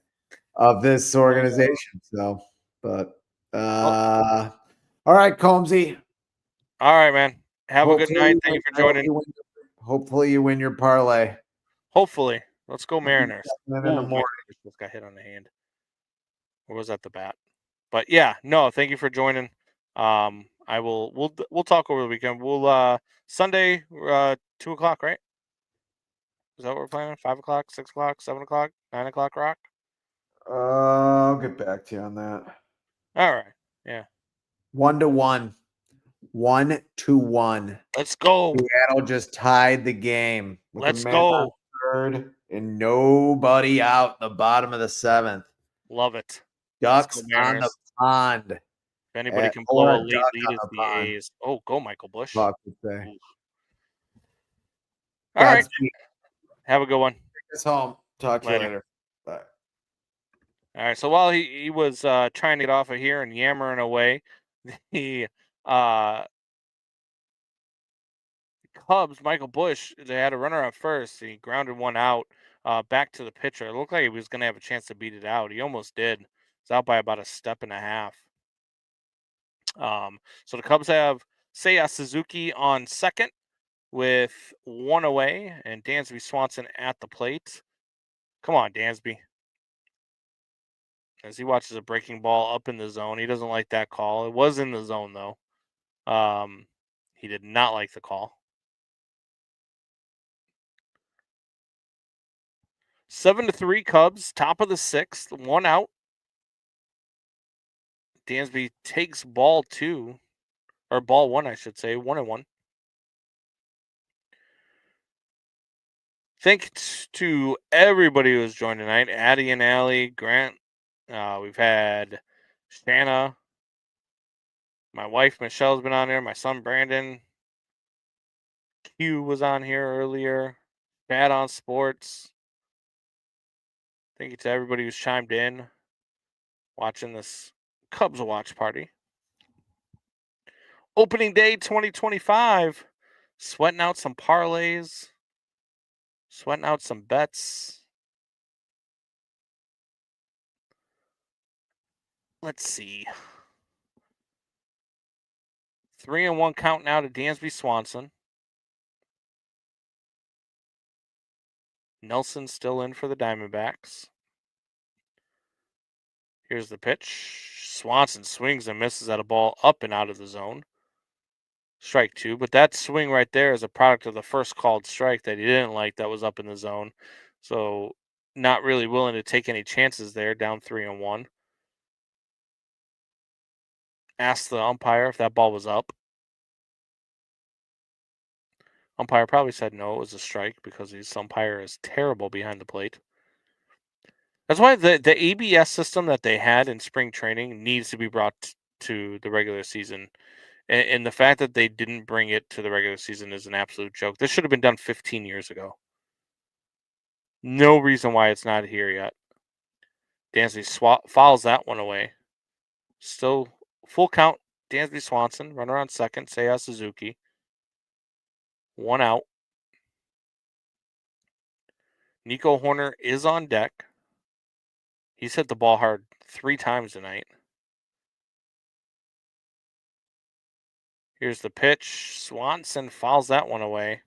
of this organization. So, but Well, all right, Combsy. all right, man. Have a good Hopefully, night. you Thank win, you for I hope joining. you win. Hopefully, you win your parlay. Hopefully, let's go I'll be Mariners. checking in the Ooh, morning. Michael Busch just got hit on the hand. Or was that the bat? But yeah, no. Thank you for joining. I will. We'll talk over the weekend. We'll Sunday 2 o'clock, right? Is that what we're planning? 5 o'clock, 6 o'clock, 7 o'clock, 9 o'clock. Rock. I'll get back to you on that. All right. Yeah. 1-1. 1-1. Let's go. Seattle just tied the game with a Let's man on go. third and nobody out the bottom of the seventh. Love it. Let's go Ducks on the Mariners. pond. If anybody can Or blow a a late duck lead, on it's the the pond, A's. Oh, go Michael Busch. Buck would say. Ooh. All right. Godspeed. Have a good one. Take us home. Talk to you Later. later. Bye. All right. So while he was trying to get off of here and yammering away, the Cubs, Michael Busch, they had a runner at first. He grounded one out back to the pitcher. It looked like he was going to have a chance to beat it out. He almost did. It's out by about a step and a half. So the Cubs have Seiya Suzuki on second with one away, and Dansby Swanson at the plate. Come on, Dansby. As he watches a breaking ball up in the zone, he doesn't like that call. It was in the zone though. He did not like the call. 7-3 Cubs, top of the sixth, one out. Dansby takes ball two, or ball one, I should say, 1-1. Thanks to everybody who has joined tonight. Addie and Allie, Grant. We've had Shanna. My wife Michelle's been on there. My son Brandon. Q was on here earlier. Bad on Sports. Thank you to everybody who's chimed in watching this Cubs watch party. Opening day 2025. Sweating out some parlays. Sweating out some bets. Let's see. 3-1 count now to Dansby Swanson. Nelson still in for the Diamondbacks. Here's the pitch. Swanson swings and misses at a ball up and out of the zone. Strike two, but that swing right there is a product of the first called strike that he didn't like that was up in the zone. So not really willing to take any chances there, down 3-1. Asked the umpire if that ball was up. Umpire probably said no, it was a strike because his umpire is terrible behind the plate. That's why the ABS system that they had in spring training needs to be brought to the regular season. And the fact that they didn't bring it to the regular season is an absolute joke. This should have been done 15 years ago. No reason why it's not here yet. Dansby fouls that one away. Still full count. Dansby Swanson, runner on second. Seiya Suzuki. One out. Nico Horner is on deck. He's hit the ball hard 3 times tonight. Here's the pitch. Swanson fouls that one away.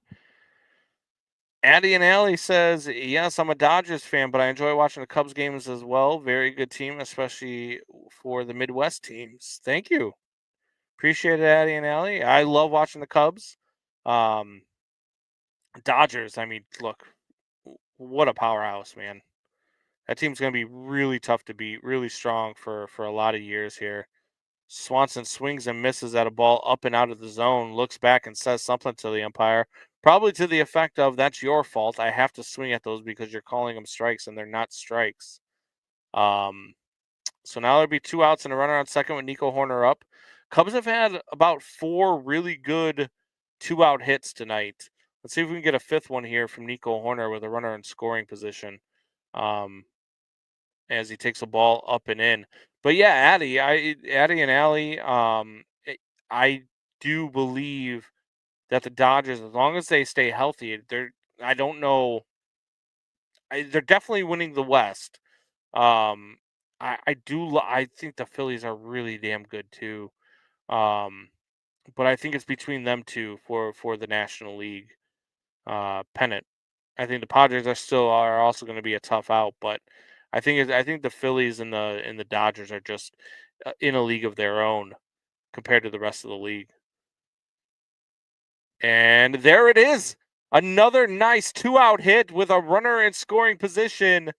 Addie and Allie says, yes, I'm a Dodgers fan, but I enjoy watching the Cubs games as well. Very good team, especially for the Midwest teams. Thank you. Appreciate it, Addie and Allie. I love watching the Cubs. Dodgers, I mean, look, what a powerhouse, man. That team's going to be really tough to beat, really strong for a lot of years here. Swanson swings and misses at a ball up and out of the zone, looks back and says something to the umpire, probably to the effect of, that's your fault. I have to swing at those because you're calling them strikes and they're not strikes. So now there'll be 2 outs and a runner on second with Nico Horner up. Cubs have had about 4 really good 2-out hits tonight. Let's see if we can get a fifth one here from Nico Horner with a runner in scoring position. As he takes the ball up and in. But yeah, Addy and Allie, I do believe that the Dodgers, as long as they stay healthy, I don't know. They're definitely winning the West. Um, I think the Phillies are really damn good too. Um, but I think it's between them two for the National League pennant. I think the Padres are also going to be a tough out, but I think the Phillies and the Dodgers are just in a league of their own compared to the rest of the league. And there it is. Another nice 2-out hit with a runner in scoring position.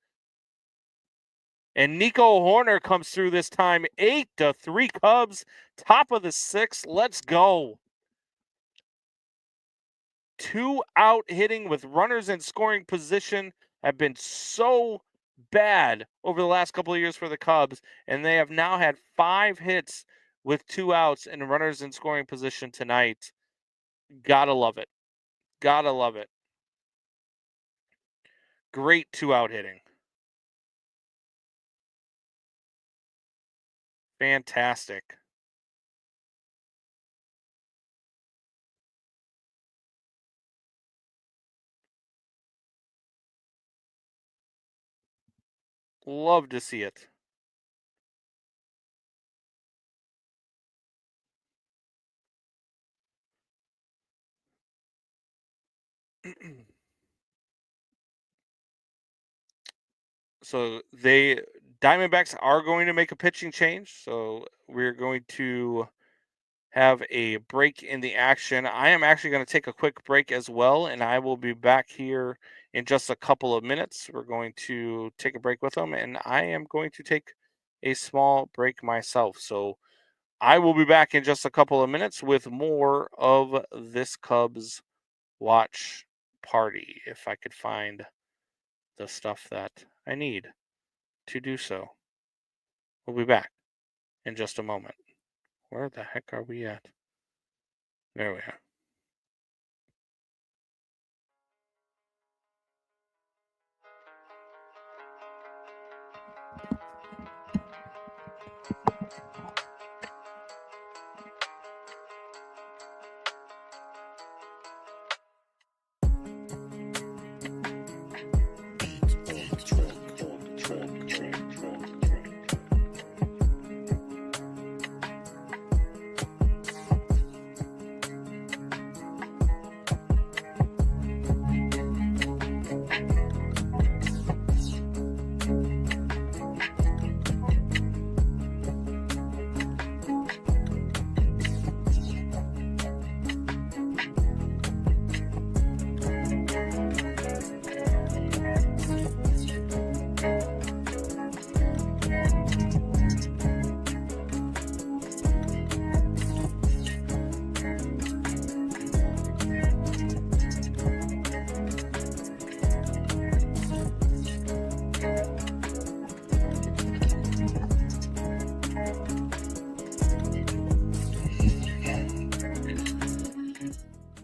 And Nico Horner comes through this time. 8-3 Cubs, top of the sixth. Let's go. 2-out hitting with runners in scoring position have been so bad over the last couple of years for the Cubs, and they have now had 5 hits with 2 outs and runners in scoring position tonight. Gotta love it. Gotta love it. Great 2-out hitting. Fantastic. Love to see it. So Diamondbacks are going to make a pitching change. So we're going to have a break in the action. I am actually going to take a quick break as well, and I will be back here in just a couple of minutes. We're going to take a break with them, and I am going to take a small break myself. So I will be back in just a couple of minutes with more of this Cubs watch party if I could find the stuff that I need to do so. We'll be back in just a moment. Where the heck are we at? There we are.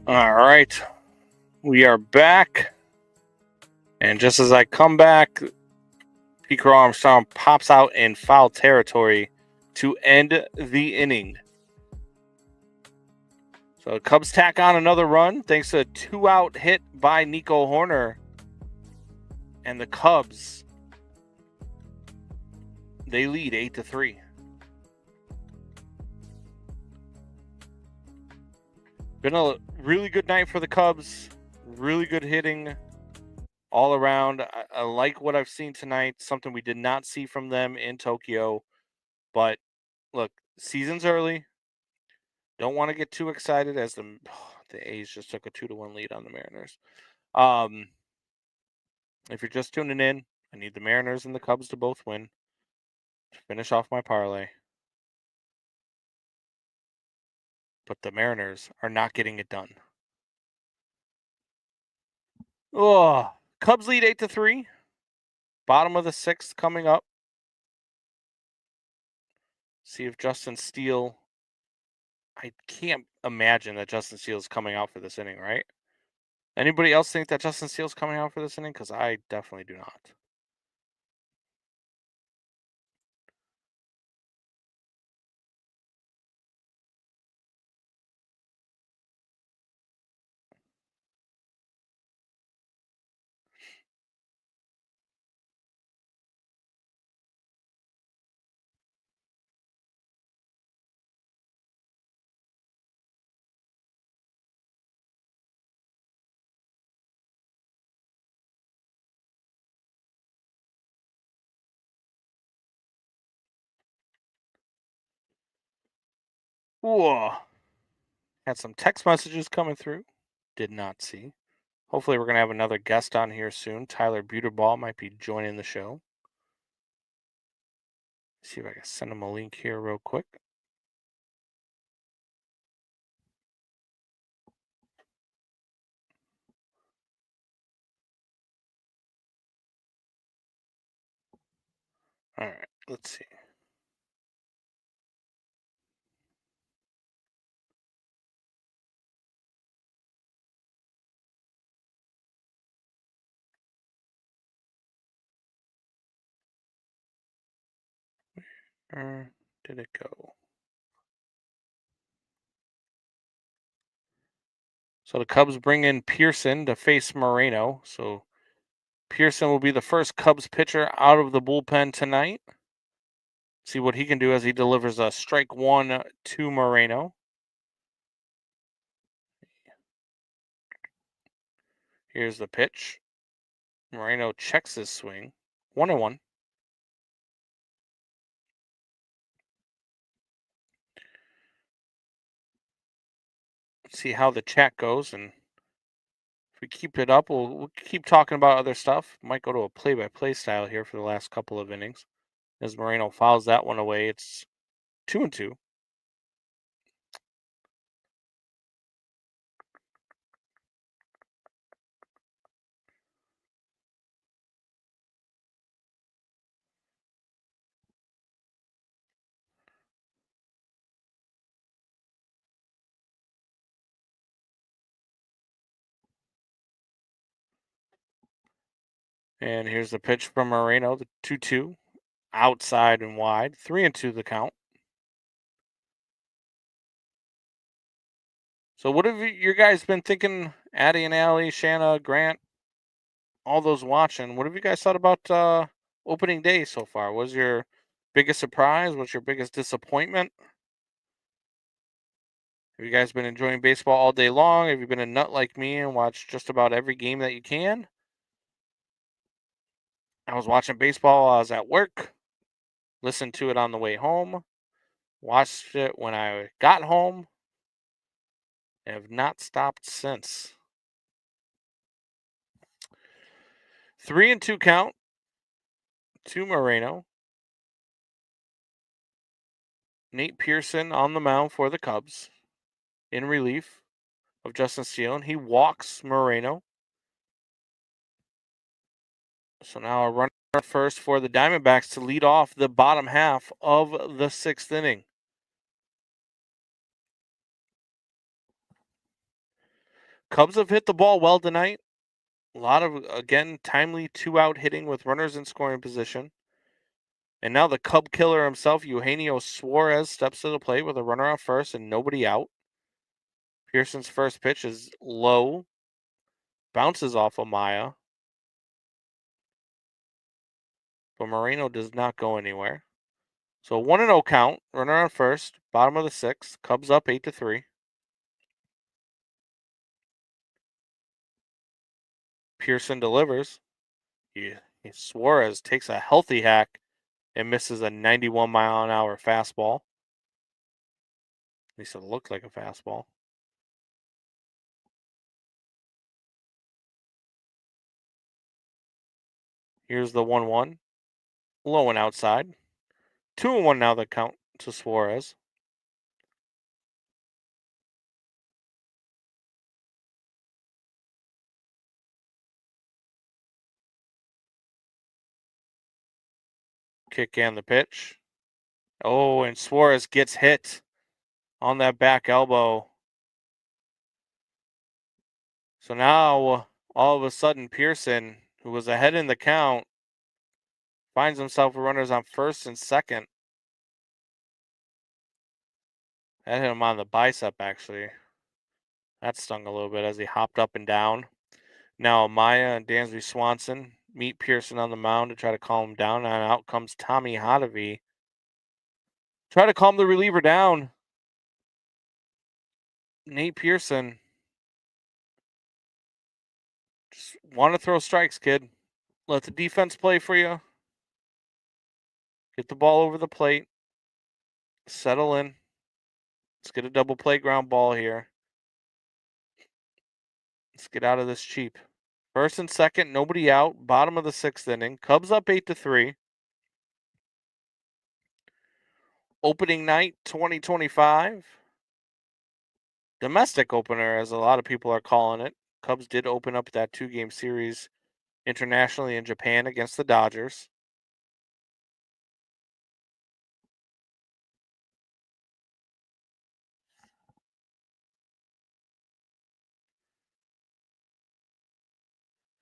All right. We are back. And just as I come back, Pico Armstrong pops out in foul territory to end the inning. So the Cubs tack on another run thanks to a 2-out hit by Nico Horner. And the Cubs, they lead 8-3. Been a really good night for the Cubs. Really good hitting all around. I like what I've seen tonight. Something we did not see from them in Tokyo. But look, season's early. Don't want to get too excited as the A's just took a 2-1 lead on the Mariners. If you're just tuning in, I need the Mariners and the Cubs to both win to finish off my parlay. But the Mariners are not getting it done. Oh, Cubs lead 8-3. Bottom of the sixth coming up. See if Justin Steele. I can't imagine that Justin Steele is coming out for this inning, right? Anybody else think that Justin Steele's coming out for this inning? Because I definitely do not. Whoa. Had some text messages coming through. Did not see. Hopefully, we're going to have another guest on here soon. Tyler Buterball might be joining the show. See if I can send him a link here real quick. All right, let's see. Where did it go? So the Cubs bring in Pearson to face Moreno. So Pearson will be the first Cubs pitcher out of the bullpen tonight. See what he can do as he delivers a strike one to Moreno. Here's the pitch. Moreno checks his swing. 1-1. Let's see how the chat goes, and if we keep it up, we'll keep talking about other stuff. Might go to a play-by-play style here for the last couple of innings. As Moreno fouls that one away, it's 2-2. And here's the pitch from Moreno, the 2-2. Outside and wide. 3-2 the count. So what have you guys been thinking, Addie and Allie, Shanna, Grant, all those watching? What have you guys thought about opening day so far? What was your biggest surprise? What's your biggest disappointment? Have you guys been enjoying baseball all day long? Have you been a nut like me and watched just about every game that you can? I was watching baseball while I was at work, listened to it on the way home, watched it when I got home, and have not stopped since. 3-2 count to Moreno. Nate Pearson on the mound for the Cubs in relief of Justin Steele, and he walks Moreno. So now a runner first for the Diamondbacks to lead off the bottom half of the sixth inning. Cubs have hit the ball well tonight. A lot of, again, timely two-out hitting with runners in scoring position. And now the Cub killer himself, Eugenio Suarez, steps to the plate with a runner on first and nobody out. Pearson's first pitch is low, bounces off of Maya. But Moreno does not go anywhere. So 1-0 count, runner on first, bottom of the sixth. Cubs up 8-3. Pearson delivers. Suarez takes a healthy hack and misses a 91-mile-an-hour fastball. At least it looked like a fastball. Here's the 1-1. Low and outside. 2-1 now the count to Suarez. Kick and the pitch. Oh, and Suarez gets hit on that back elbow. So now, all of a sudden, Pearson, who was ahead in the count, finds himself with runners on first and second. That hit him on the bicep, actually. That stung a little bit as he hopped up and down. Now Maya and Dansby Swanson meet Pearson on the mound to try to calm him down, and out comes Tommy Hotovy. Try to calm the reliever down. Nate Pearson. Just want to throw strikes, kid. Let the defense play for you. Get the ball over the plate. Settle in. Let's get a double play ground ball here. Let's get out of this cheap. First and second, nobody out. Bottom of the sixth inning. Cubs up 8-3. Opening night 2025. Domestic opener, as a lot of people are calling it. Cubs did open up that 2-game series internationally in Japan against the Dodgers.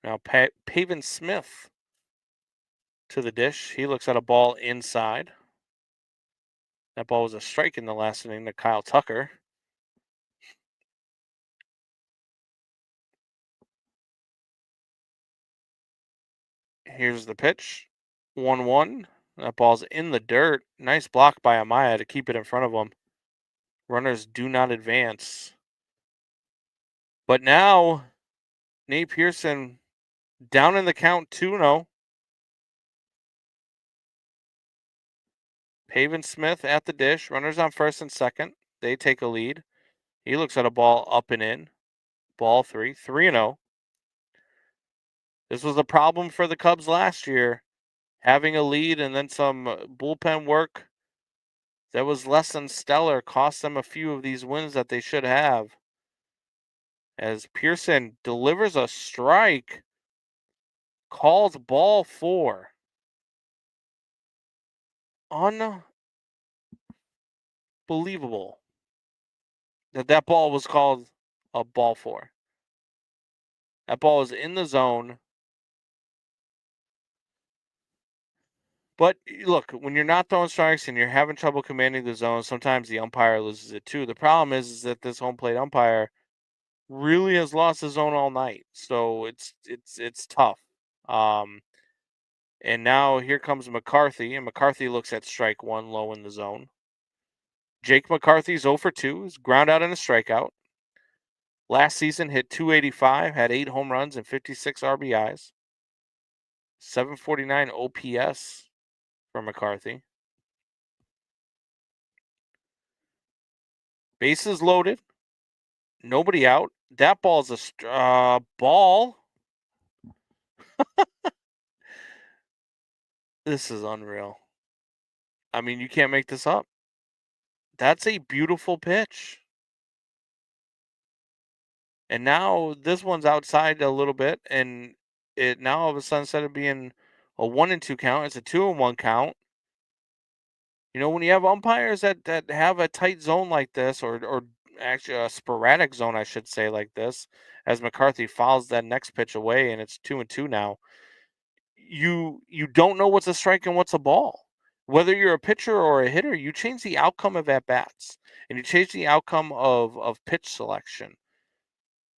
Now Pavin Smith to the dish. He looks at a ball inside. That ball was a strike in the last inning to Kyle Tucker. Here's the pitch. 1-1. That ball's in the dirt. Nice block by Amaya to keep it in front of him. Runners do not advance. But now, Nate Pearson down in the count 2-0. Pavin Smith at the dish. Runners on first and second. They take a lead. He looks at a ball up and in. Ball 3-0. This was a problem for the Cubs last year. Having a lead and then some bullpen work that was less than stellar cost them a few of these wins that they should have. As Pearson delivers a strike, calls ball 4. Unbelievable that ball was called a ball 4. That ball is in the zone. But look, when you're not throwing strikes and you're having trouble commanding the zone, sometimes the umpire loses it too. The problem is that this home plate umpire really has lost his zone all night, so it's tough. And now here comes McCarthy, and McCarthy looks at strike 1 low in the zone. Jake McCarthy's 0 for 2, is ground out and a strikeout. Last season hit .285, had 8 home runs and 56 RBIs. 749 OPS for McCarthy. Bases loaded. Nobody out. That ball's a ball. This is unreal. I mean, you can't make this up. That's a beautiful pitch. And now this one's outside a little bit, and it now all of a sudden, instead of being a 1-2 count, it's a 2-1 count. You know, when you have umpires that have a tight zone like this, or actually a sporadic zone, I should say, like this, as McCarthy fouls that next pitch away, and it's 2-2 now. You don't know what's a strike and what's a ball. Whether you're a pitcher or a hitter, you change the outcome of at bats, and you change the outcome of pitch selection.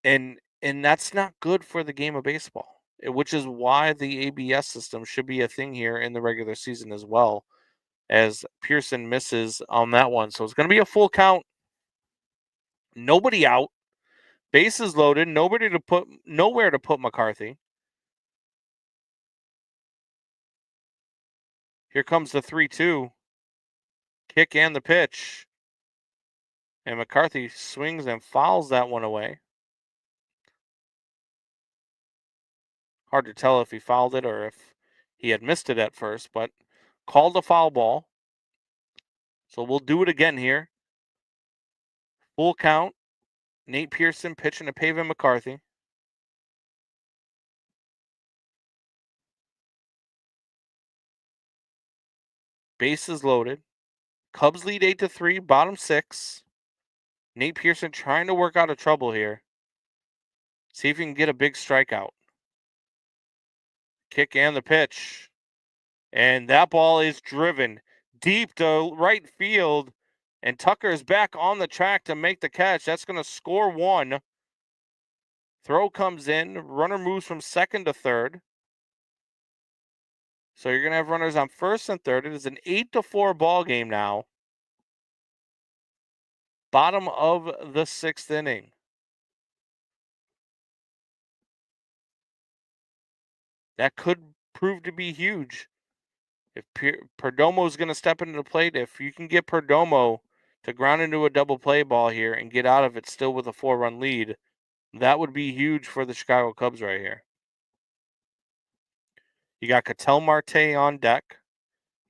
And that's not good for the game of baseball, which is why the ABS system should be a thing here in the regular season as well, as Pearson misses on that one. So it's going to be a full count. Nobody out. Bases loaded. Nowhere to put McCarthy. Here comes the 3-2. Kick and the pitch. And McCarthy swings and fouls that one away. Hard to tell if he fouled it or if he had missed it at first, but called a foul ball. So we'll do it again here. Full count. Nate Pearson pitching to Pavin McCarthy. Bases loaded. Cubs lead 8-3, bottom 6. Nate Pearson trying to work out of trouble here. See if you can get a big strikeout. Kick and the pitch. And that ball is driven deep to right field. And Tucker is back on the track to make the catch. That's going to score one. Throw comes in. Runner moves from second to third. So you're going to have runners on first and third. It is an 8-4 ball game now. Bottom of the sixth inning. That could prove to be huge. If Perdomo is going to step into the plate, if you can get Perdomo to ground into a double play ball here and get out of it still with a 4-run lead, that would be huge for the Chicago Cubs right here. You got Ketel Marte on deck.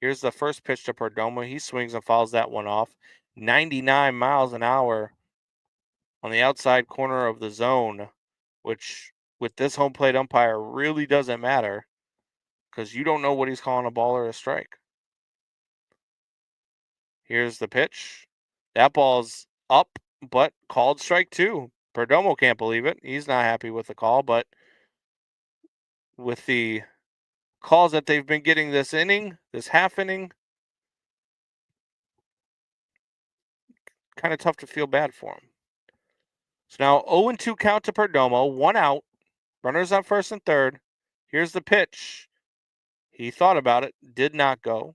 Here's the first pitch to Perdomo. He swings and fouls that one off. 99 miles an hour on the outside corner of the zone, which with this home plate umpire really doesn't matter because you don't know what he's calling a ball or a strike. Here's the pitch. That ball's up, but called strike two. Perdomo can't believe it. He's not happy with the call, but with the calls that they've been getting this inning, this half inning, kind of tough to feel bad for him. So now 0-2 count to Perdomo, 1 out, runners on first and third. Here's the pitch. He thought about it, did not go.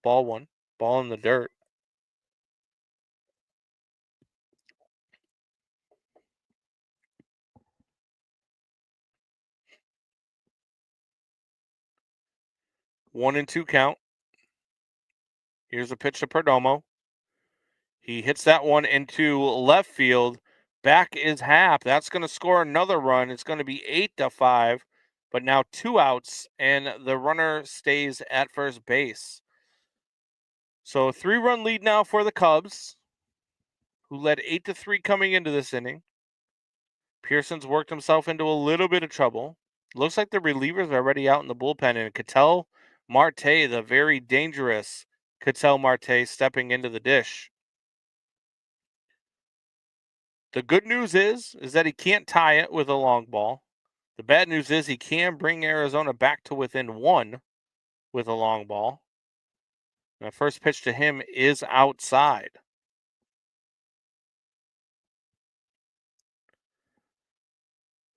Ball one, ball in the dirt. One and two count. Here's a pitch to Perdomo. He hits that one into left field. Back is Happ. That's going to score another run. It's going to be 8-5, but now 2 outs, and the runner stays at first base. So a 3-run lead now for the Cubs, who led 8-3 coming into this inning. Pearson's worked himself into a little bit of trouble. Looks like the relievers are already out in the bullpen, and Ketel Marte, the very dangerous Ketel Marte, stepping into the dish. The good news is that he can't tie it with a long ball. The bad news is he can bring Arizona back to within 1 with a long ball. The first pitch to him is outside.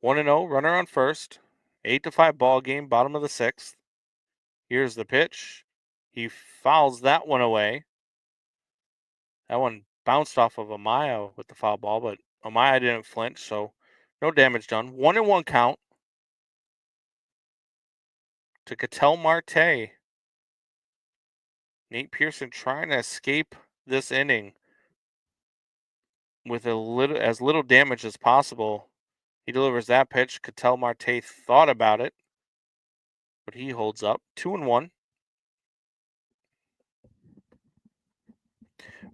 1-0, runner on first. 8-5 ball game, bottom of the sixth. Here's the pitch. He fouls that one away. That one bounced off of Amaya with the foul ball, but Amaya didn't flinch, so no damage done. 1-1 count to Ketel Marte. Nate Pearson trying to escape this inning with as little damage as possible. He delivers that pitch. Ketel Marte thought about it, but he holds up. 2-1.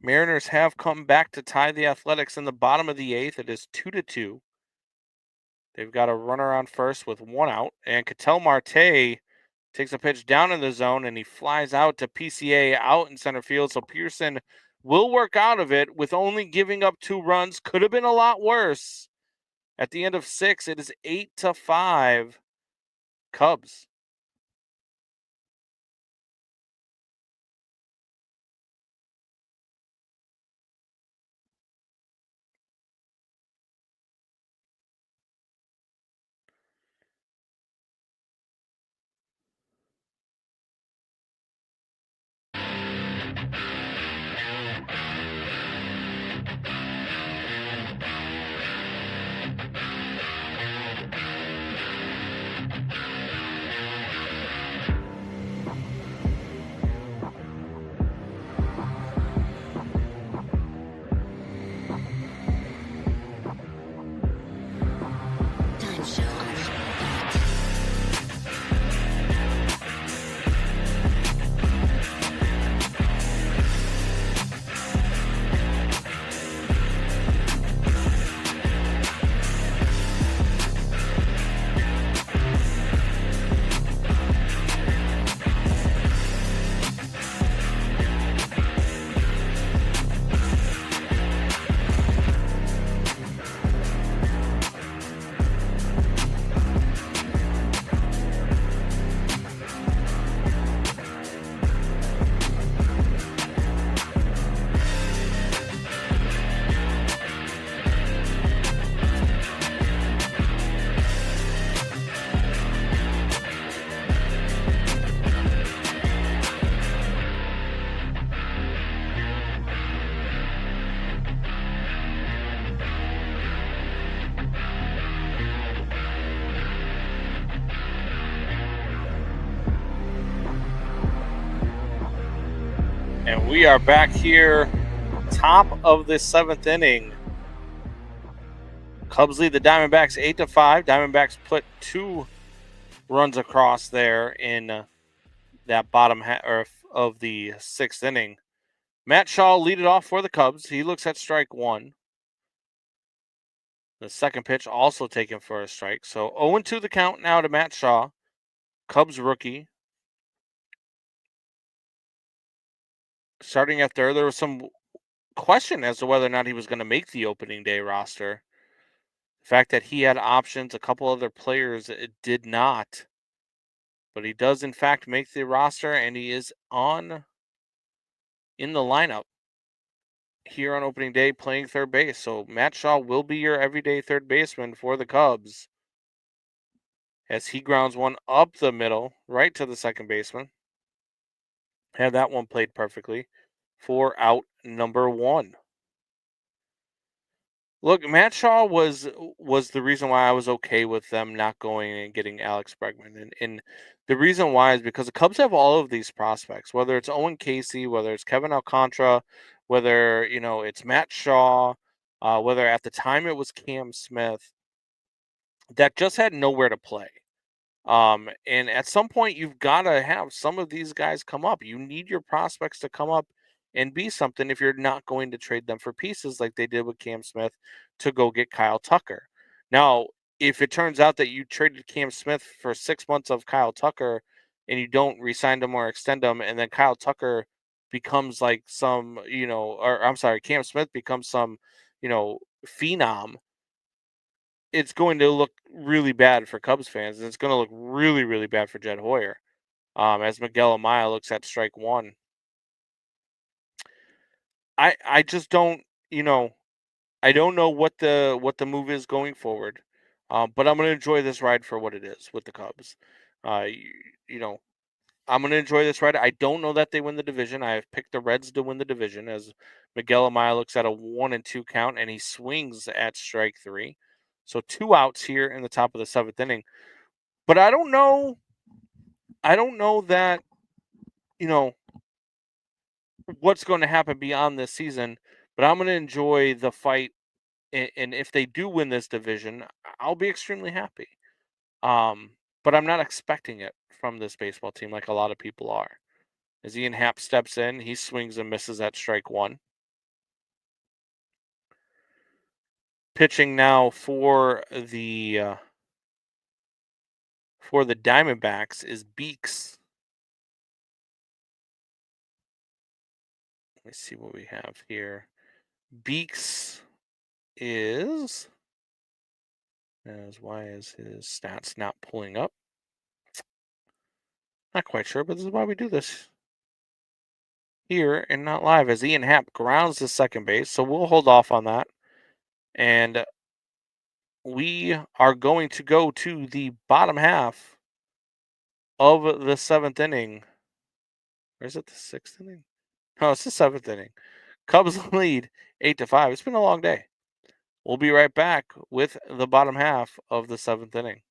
Mariners have come back to tie the Athletics in the bottom of the eighth. It is 2-2. They've got a runner on first with 1 out, and Ketel Marte takes a pitch down in the zone, and he flies out to PCA out in center field. So Pearson will work out of it with only giving up 2 runs. Could have been a lot worse. At the end of 6, it is 8-5 Cubs. We are back here, top of the seventh inning. Cubs lead the Diamondbacks 8-5. Diamondbacks put 2 runs across there in that bottom half of the sixth inning. Matt Shaw lead it off for the Cubs. He looks at strike 1. The second pitch also taken for a strike. So 0-2 the count now to Matt Shaw, Cubs rookie. Starting at third, there was some question as to whether or not he was going to make the opening day roster. The fact that he had options, a couple other players did not. But he does, in fact, make the roster, and he is in the lineup here on opening day playing third base. So Matt Shaw will be your everyday third baseman for the Cubs as he grounds one up the middle, right to the second baseman. Had that one played perfectly for out number 1. Look, Matt Shaw was the reason why I was okay with them not going and getting Alex Bregman. And the reason why is because the Cubs have all of these prospects, whether it's Owen Casey, whether it's Kevin Alcantara, whether, it's Matt Shaw, whether at the time it was Cam Smith, that just had nowhere to play. And at some point, you've got to have some of these guys come up. You need your prospects to come up and be something if you're not going to trade them for pieces like they did with Cam Smith to go get Kyle Tucker. Now, if it turns out that you traded Cam Smith for 6 months of Kyle Tucker and you don't re-sign him or extend him, and then Kyle Tucker becomes like some, Cam Smith becomes some, phenom, it's going to look really bad for Cubs fans, and it's going to look really, really bad for Jed Hoyer. As Miguel Amaya looks at strike 1. I just don't, I don't know what the move is going forward, but I'm going to enjoy this ride for what it is with the Cubs. I'm going to enjoy this ride. I don't know that they win the division. I have picked the Reds to win the division as Miguel Amaya looks at a 1-2 count, and he swings at strike 3. So 2 outs here in the top of the 7th inning. But I don't know that, what's going to happen beyond this season, but I'm going to enjoy the fight. And if they do win this division, I'll be extremely happy. But I'm not expecting it from this baseball team like a lot of people are. As Ian Happ steps in, he swings and misses at strike 1. Pitching now for the Diamondbacks is Beeks. Let me see what we have here. Beeks is, why is his stats not pulling up? Not quite sure, but this is why we do this here and not live, as Ian Happ grounds to second base. So we'll hold off on that. And we are going to go to the bottom half of the 7th inning. Or is it the 6th inning? No, it's the 7th inning. Cubs lead 8-5. It's been a long day. We'll be right back with the bottom half of the 7th inning.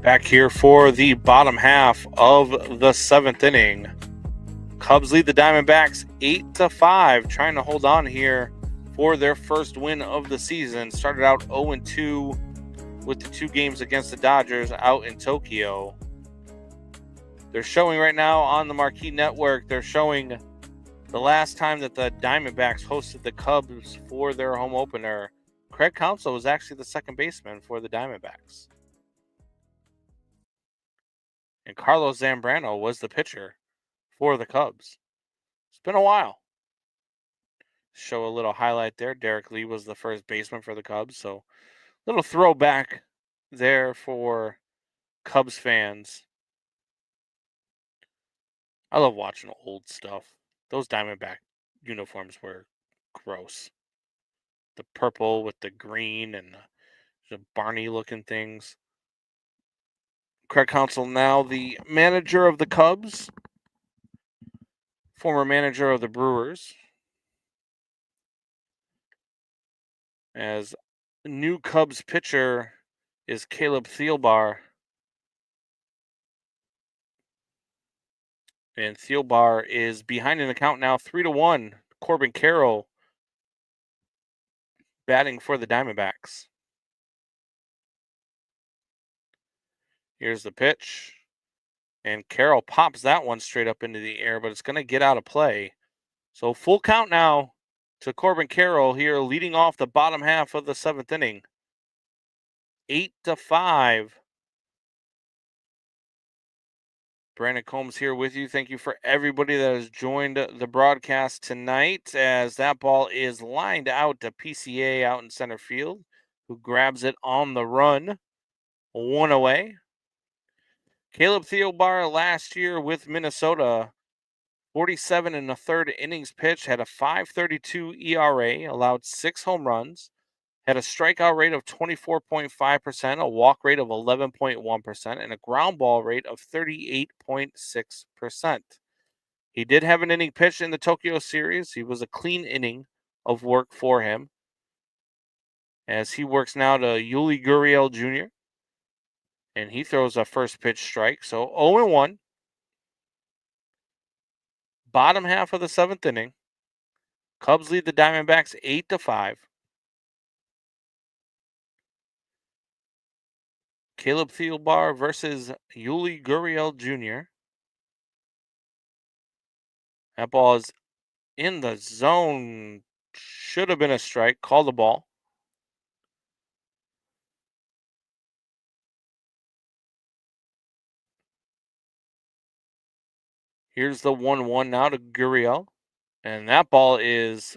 Back here for the bottom half of the seventh inning. Cubs lead the Diamondbacks 8-5, trying to hold on here for their first win of the season. Started out 0-2 with the 2 games against the Dodgers out in Tokyo. They're showing right now on the Marquee Network, they're showing the last time that the Diamondbacks hosted the Cubs for their home opener. Craig Counsell was actually the second baseman for the Diamondbacks. And Carlos Zambrano was the pitcher for the Cubs. It's been a while. Show a little highlight there. Derek Lee was the first baseman for the Cubs. So little throwback there for Cubs fans. I love watching old stuff. Those Diamondback uniforms were gross. The purple with the green and the Barney looking things. Craig Counsell now the manager of the Cubs, former manager of the Brewers. As new Cubs pitcher is Caleb Thielbar. And Thielbar is behind in the count now 3-1. Corbin Carroll batting for the Diamondbacks. Here's the pitch. And Carroll pops that one straight up into the air, but it's going to get out of play. So full count now to Corbin Carroll here, leading off the bottom half of the seventh inning. 8-5. Brandon Combs here with you. Thank you for everybody that has joined the broadcast tonight, as that ball is lined out to PCA out in center field, who grabs it on the run. 1 away. Caleb Thielbar last year with Minnesota, 47 and a third innings pitched, had a 5.32 ERA, allowed 6 home runs, had a strikeout rate of 24.5%, a walk rate of 11.1%, and a ground ball rate of 38.6%. He did have an inning pitched in the Tokyo series. He was a clean inning of work for him, as he works now to Yuli Gurriel Jr., and he throws a first pitch strike. So 0-1. Bottom half of the seventh inning. Cubs lead the Diamondbacks 8-5. Caleb Thielbar versus Yuli Gurriel Jr. That ball is in the zone. Should have been a strike. Call the ball. Here's the 1-1 now to Gurriel. And that ball is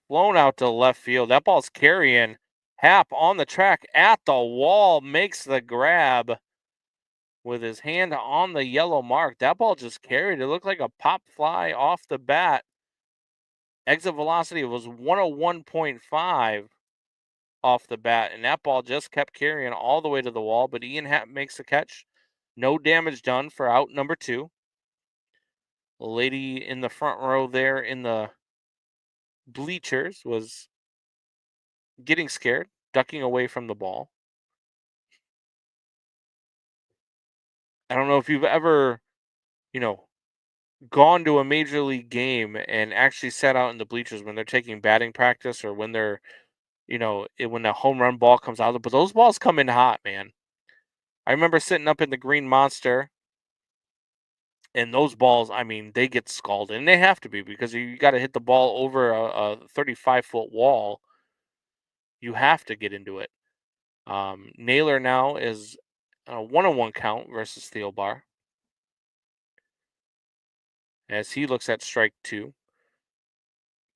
flown out to left field. That ball's carrying. Happ on the track at the wall, makes the grab with his hand on the yellow mark. That ball just carried. It looked like a pop fly off the bat. Exit velocity was 101.5 off the bat, and that ball just kept carrying all the way to the wall, but Ian Happ makes the catch. No damage done for out number 2. The lady in the front row there in the bleachers was getting scared, ducking away from the ball. I don't know if you've ever, gone to a major league game and actually sat out in the bleachers when they're taking batting practice, or when they're, when the home run ball comes out. But those balls come in hot, man. I remember sitting up in the Green Monster, and those balls, they get scalded, and they have to be, because you got to hit the ball over a 35-foot wall. You have to get into it. Naylor now is a 1-1 count versus Thielbar, as he looks at strike 2.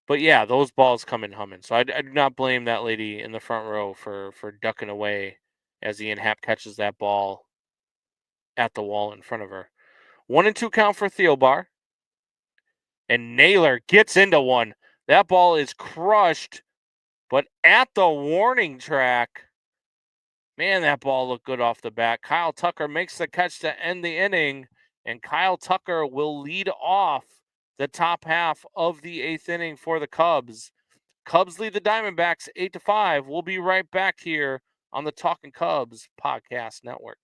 But yeah, those balls come in humming. So I do not blame that lady in the front row for ducking away as Ian Happ catches that ball at the wall in front of her. 1-2 count for Thielbar. And Naylor gets into one. That ball is crushed, but at the warning track. Man, that ball looked good off the bat. Kyle Tucker makes the catch to end the inning, and Kyle Tucker will lead off the top half of the 8th inning for the Cubs. Cubs lead the Diamondbacks 8-5. We'll be right back here on the Talking Cubs podcast network.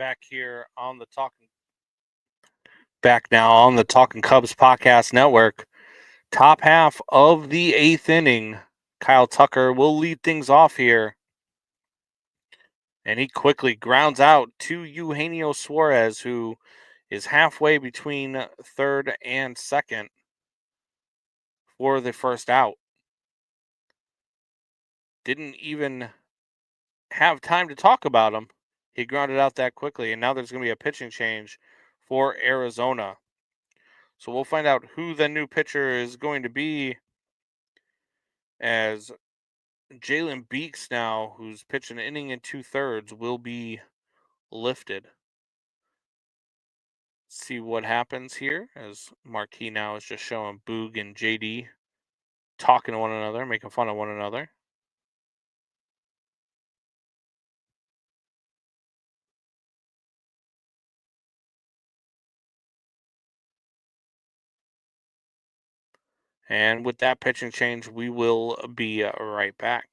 back here on the Talking back now on the Talking Cubs podcast network. Top half of the eighth inning. Kyle Tucker will lead things off here. And he quickly grounds out to Eugenio Suarez, who is halfway between third and second for the first out. Didn't even have time to talk about him. He grounded out that quickly, and now there's going to be a pitching change for Arizona. So we'll find out who the new pitcher is going to be, as Jalen Beeks now, who's pitched an inning and 2/3, will be lifted. See what happens here, as Marquis now is just showing Boog and JD talking to one another, making fun of one another. And with that pitching change, we will be right back.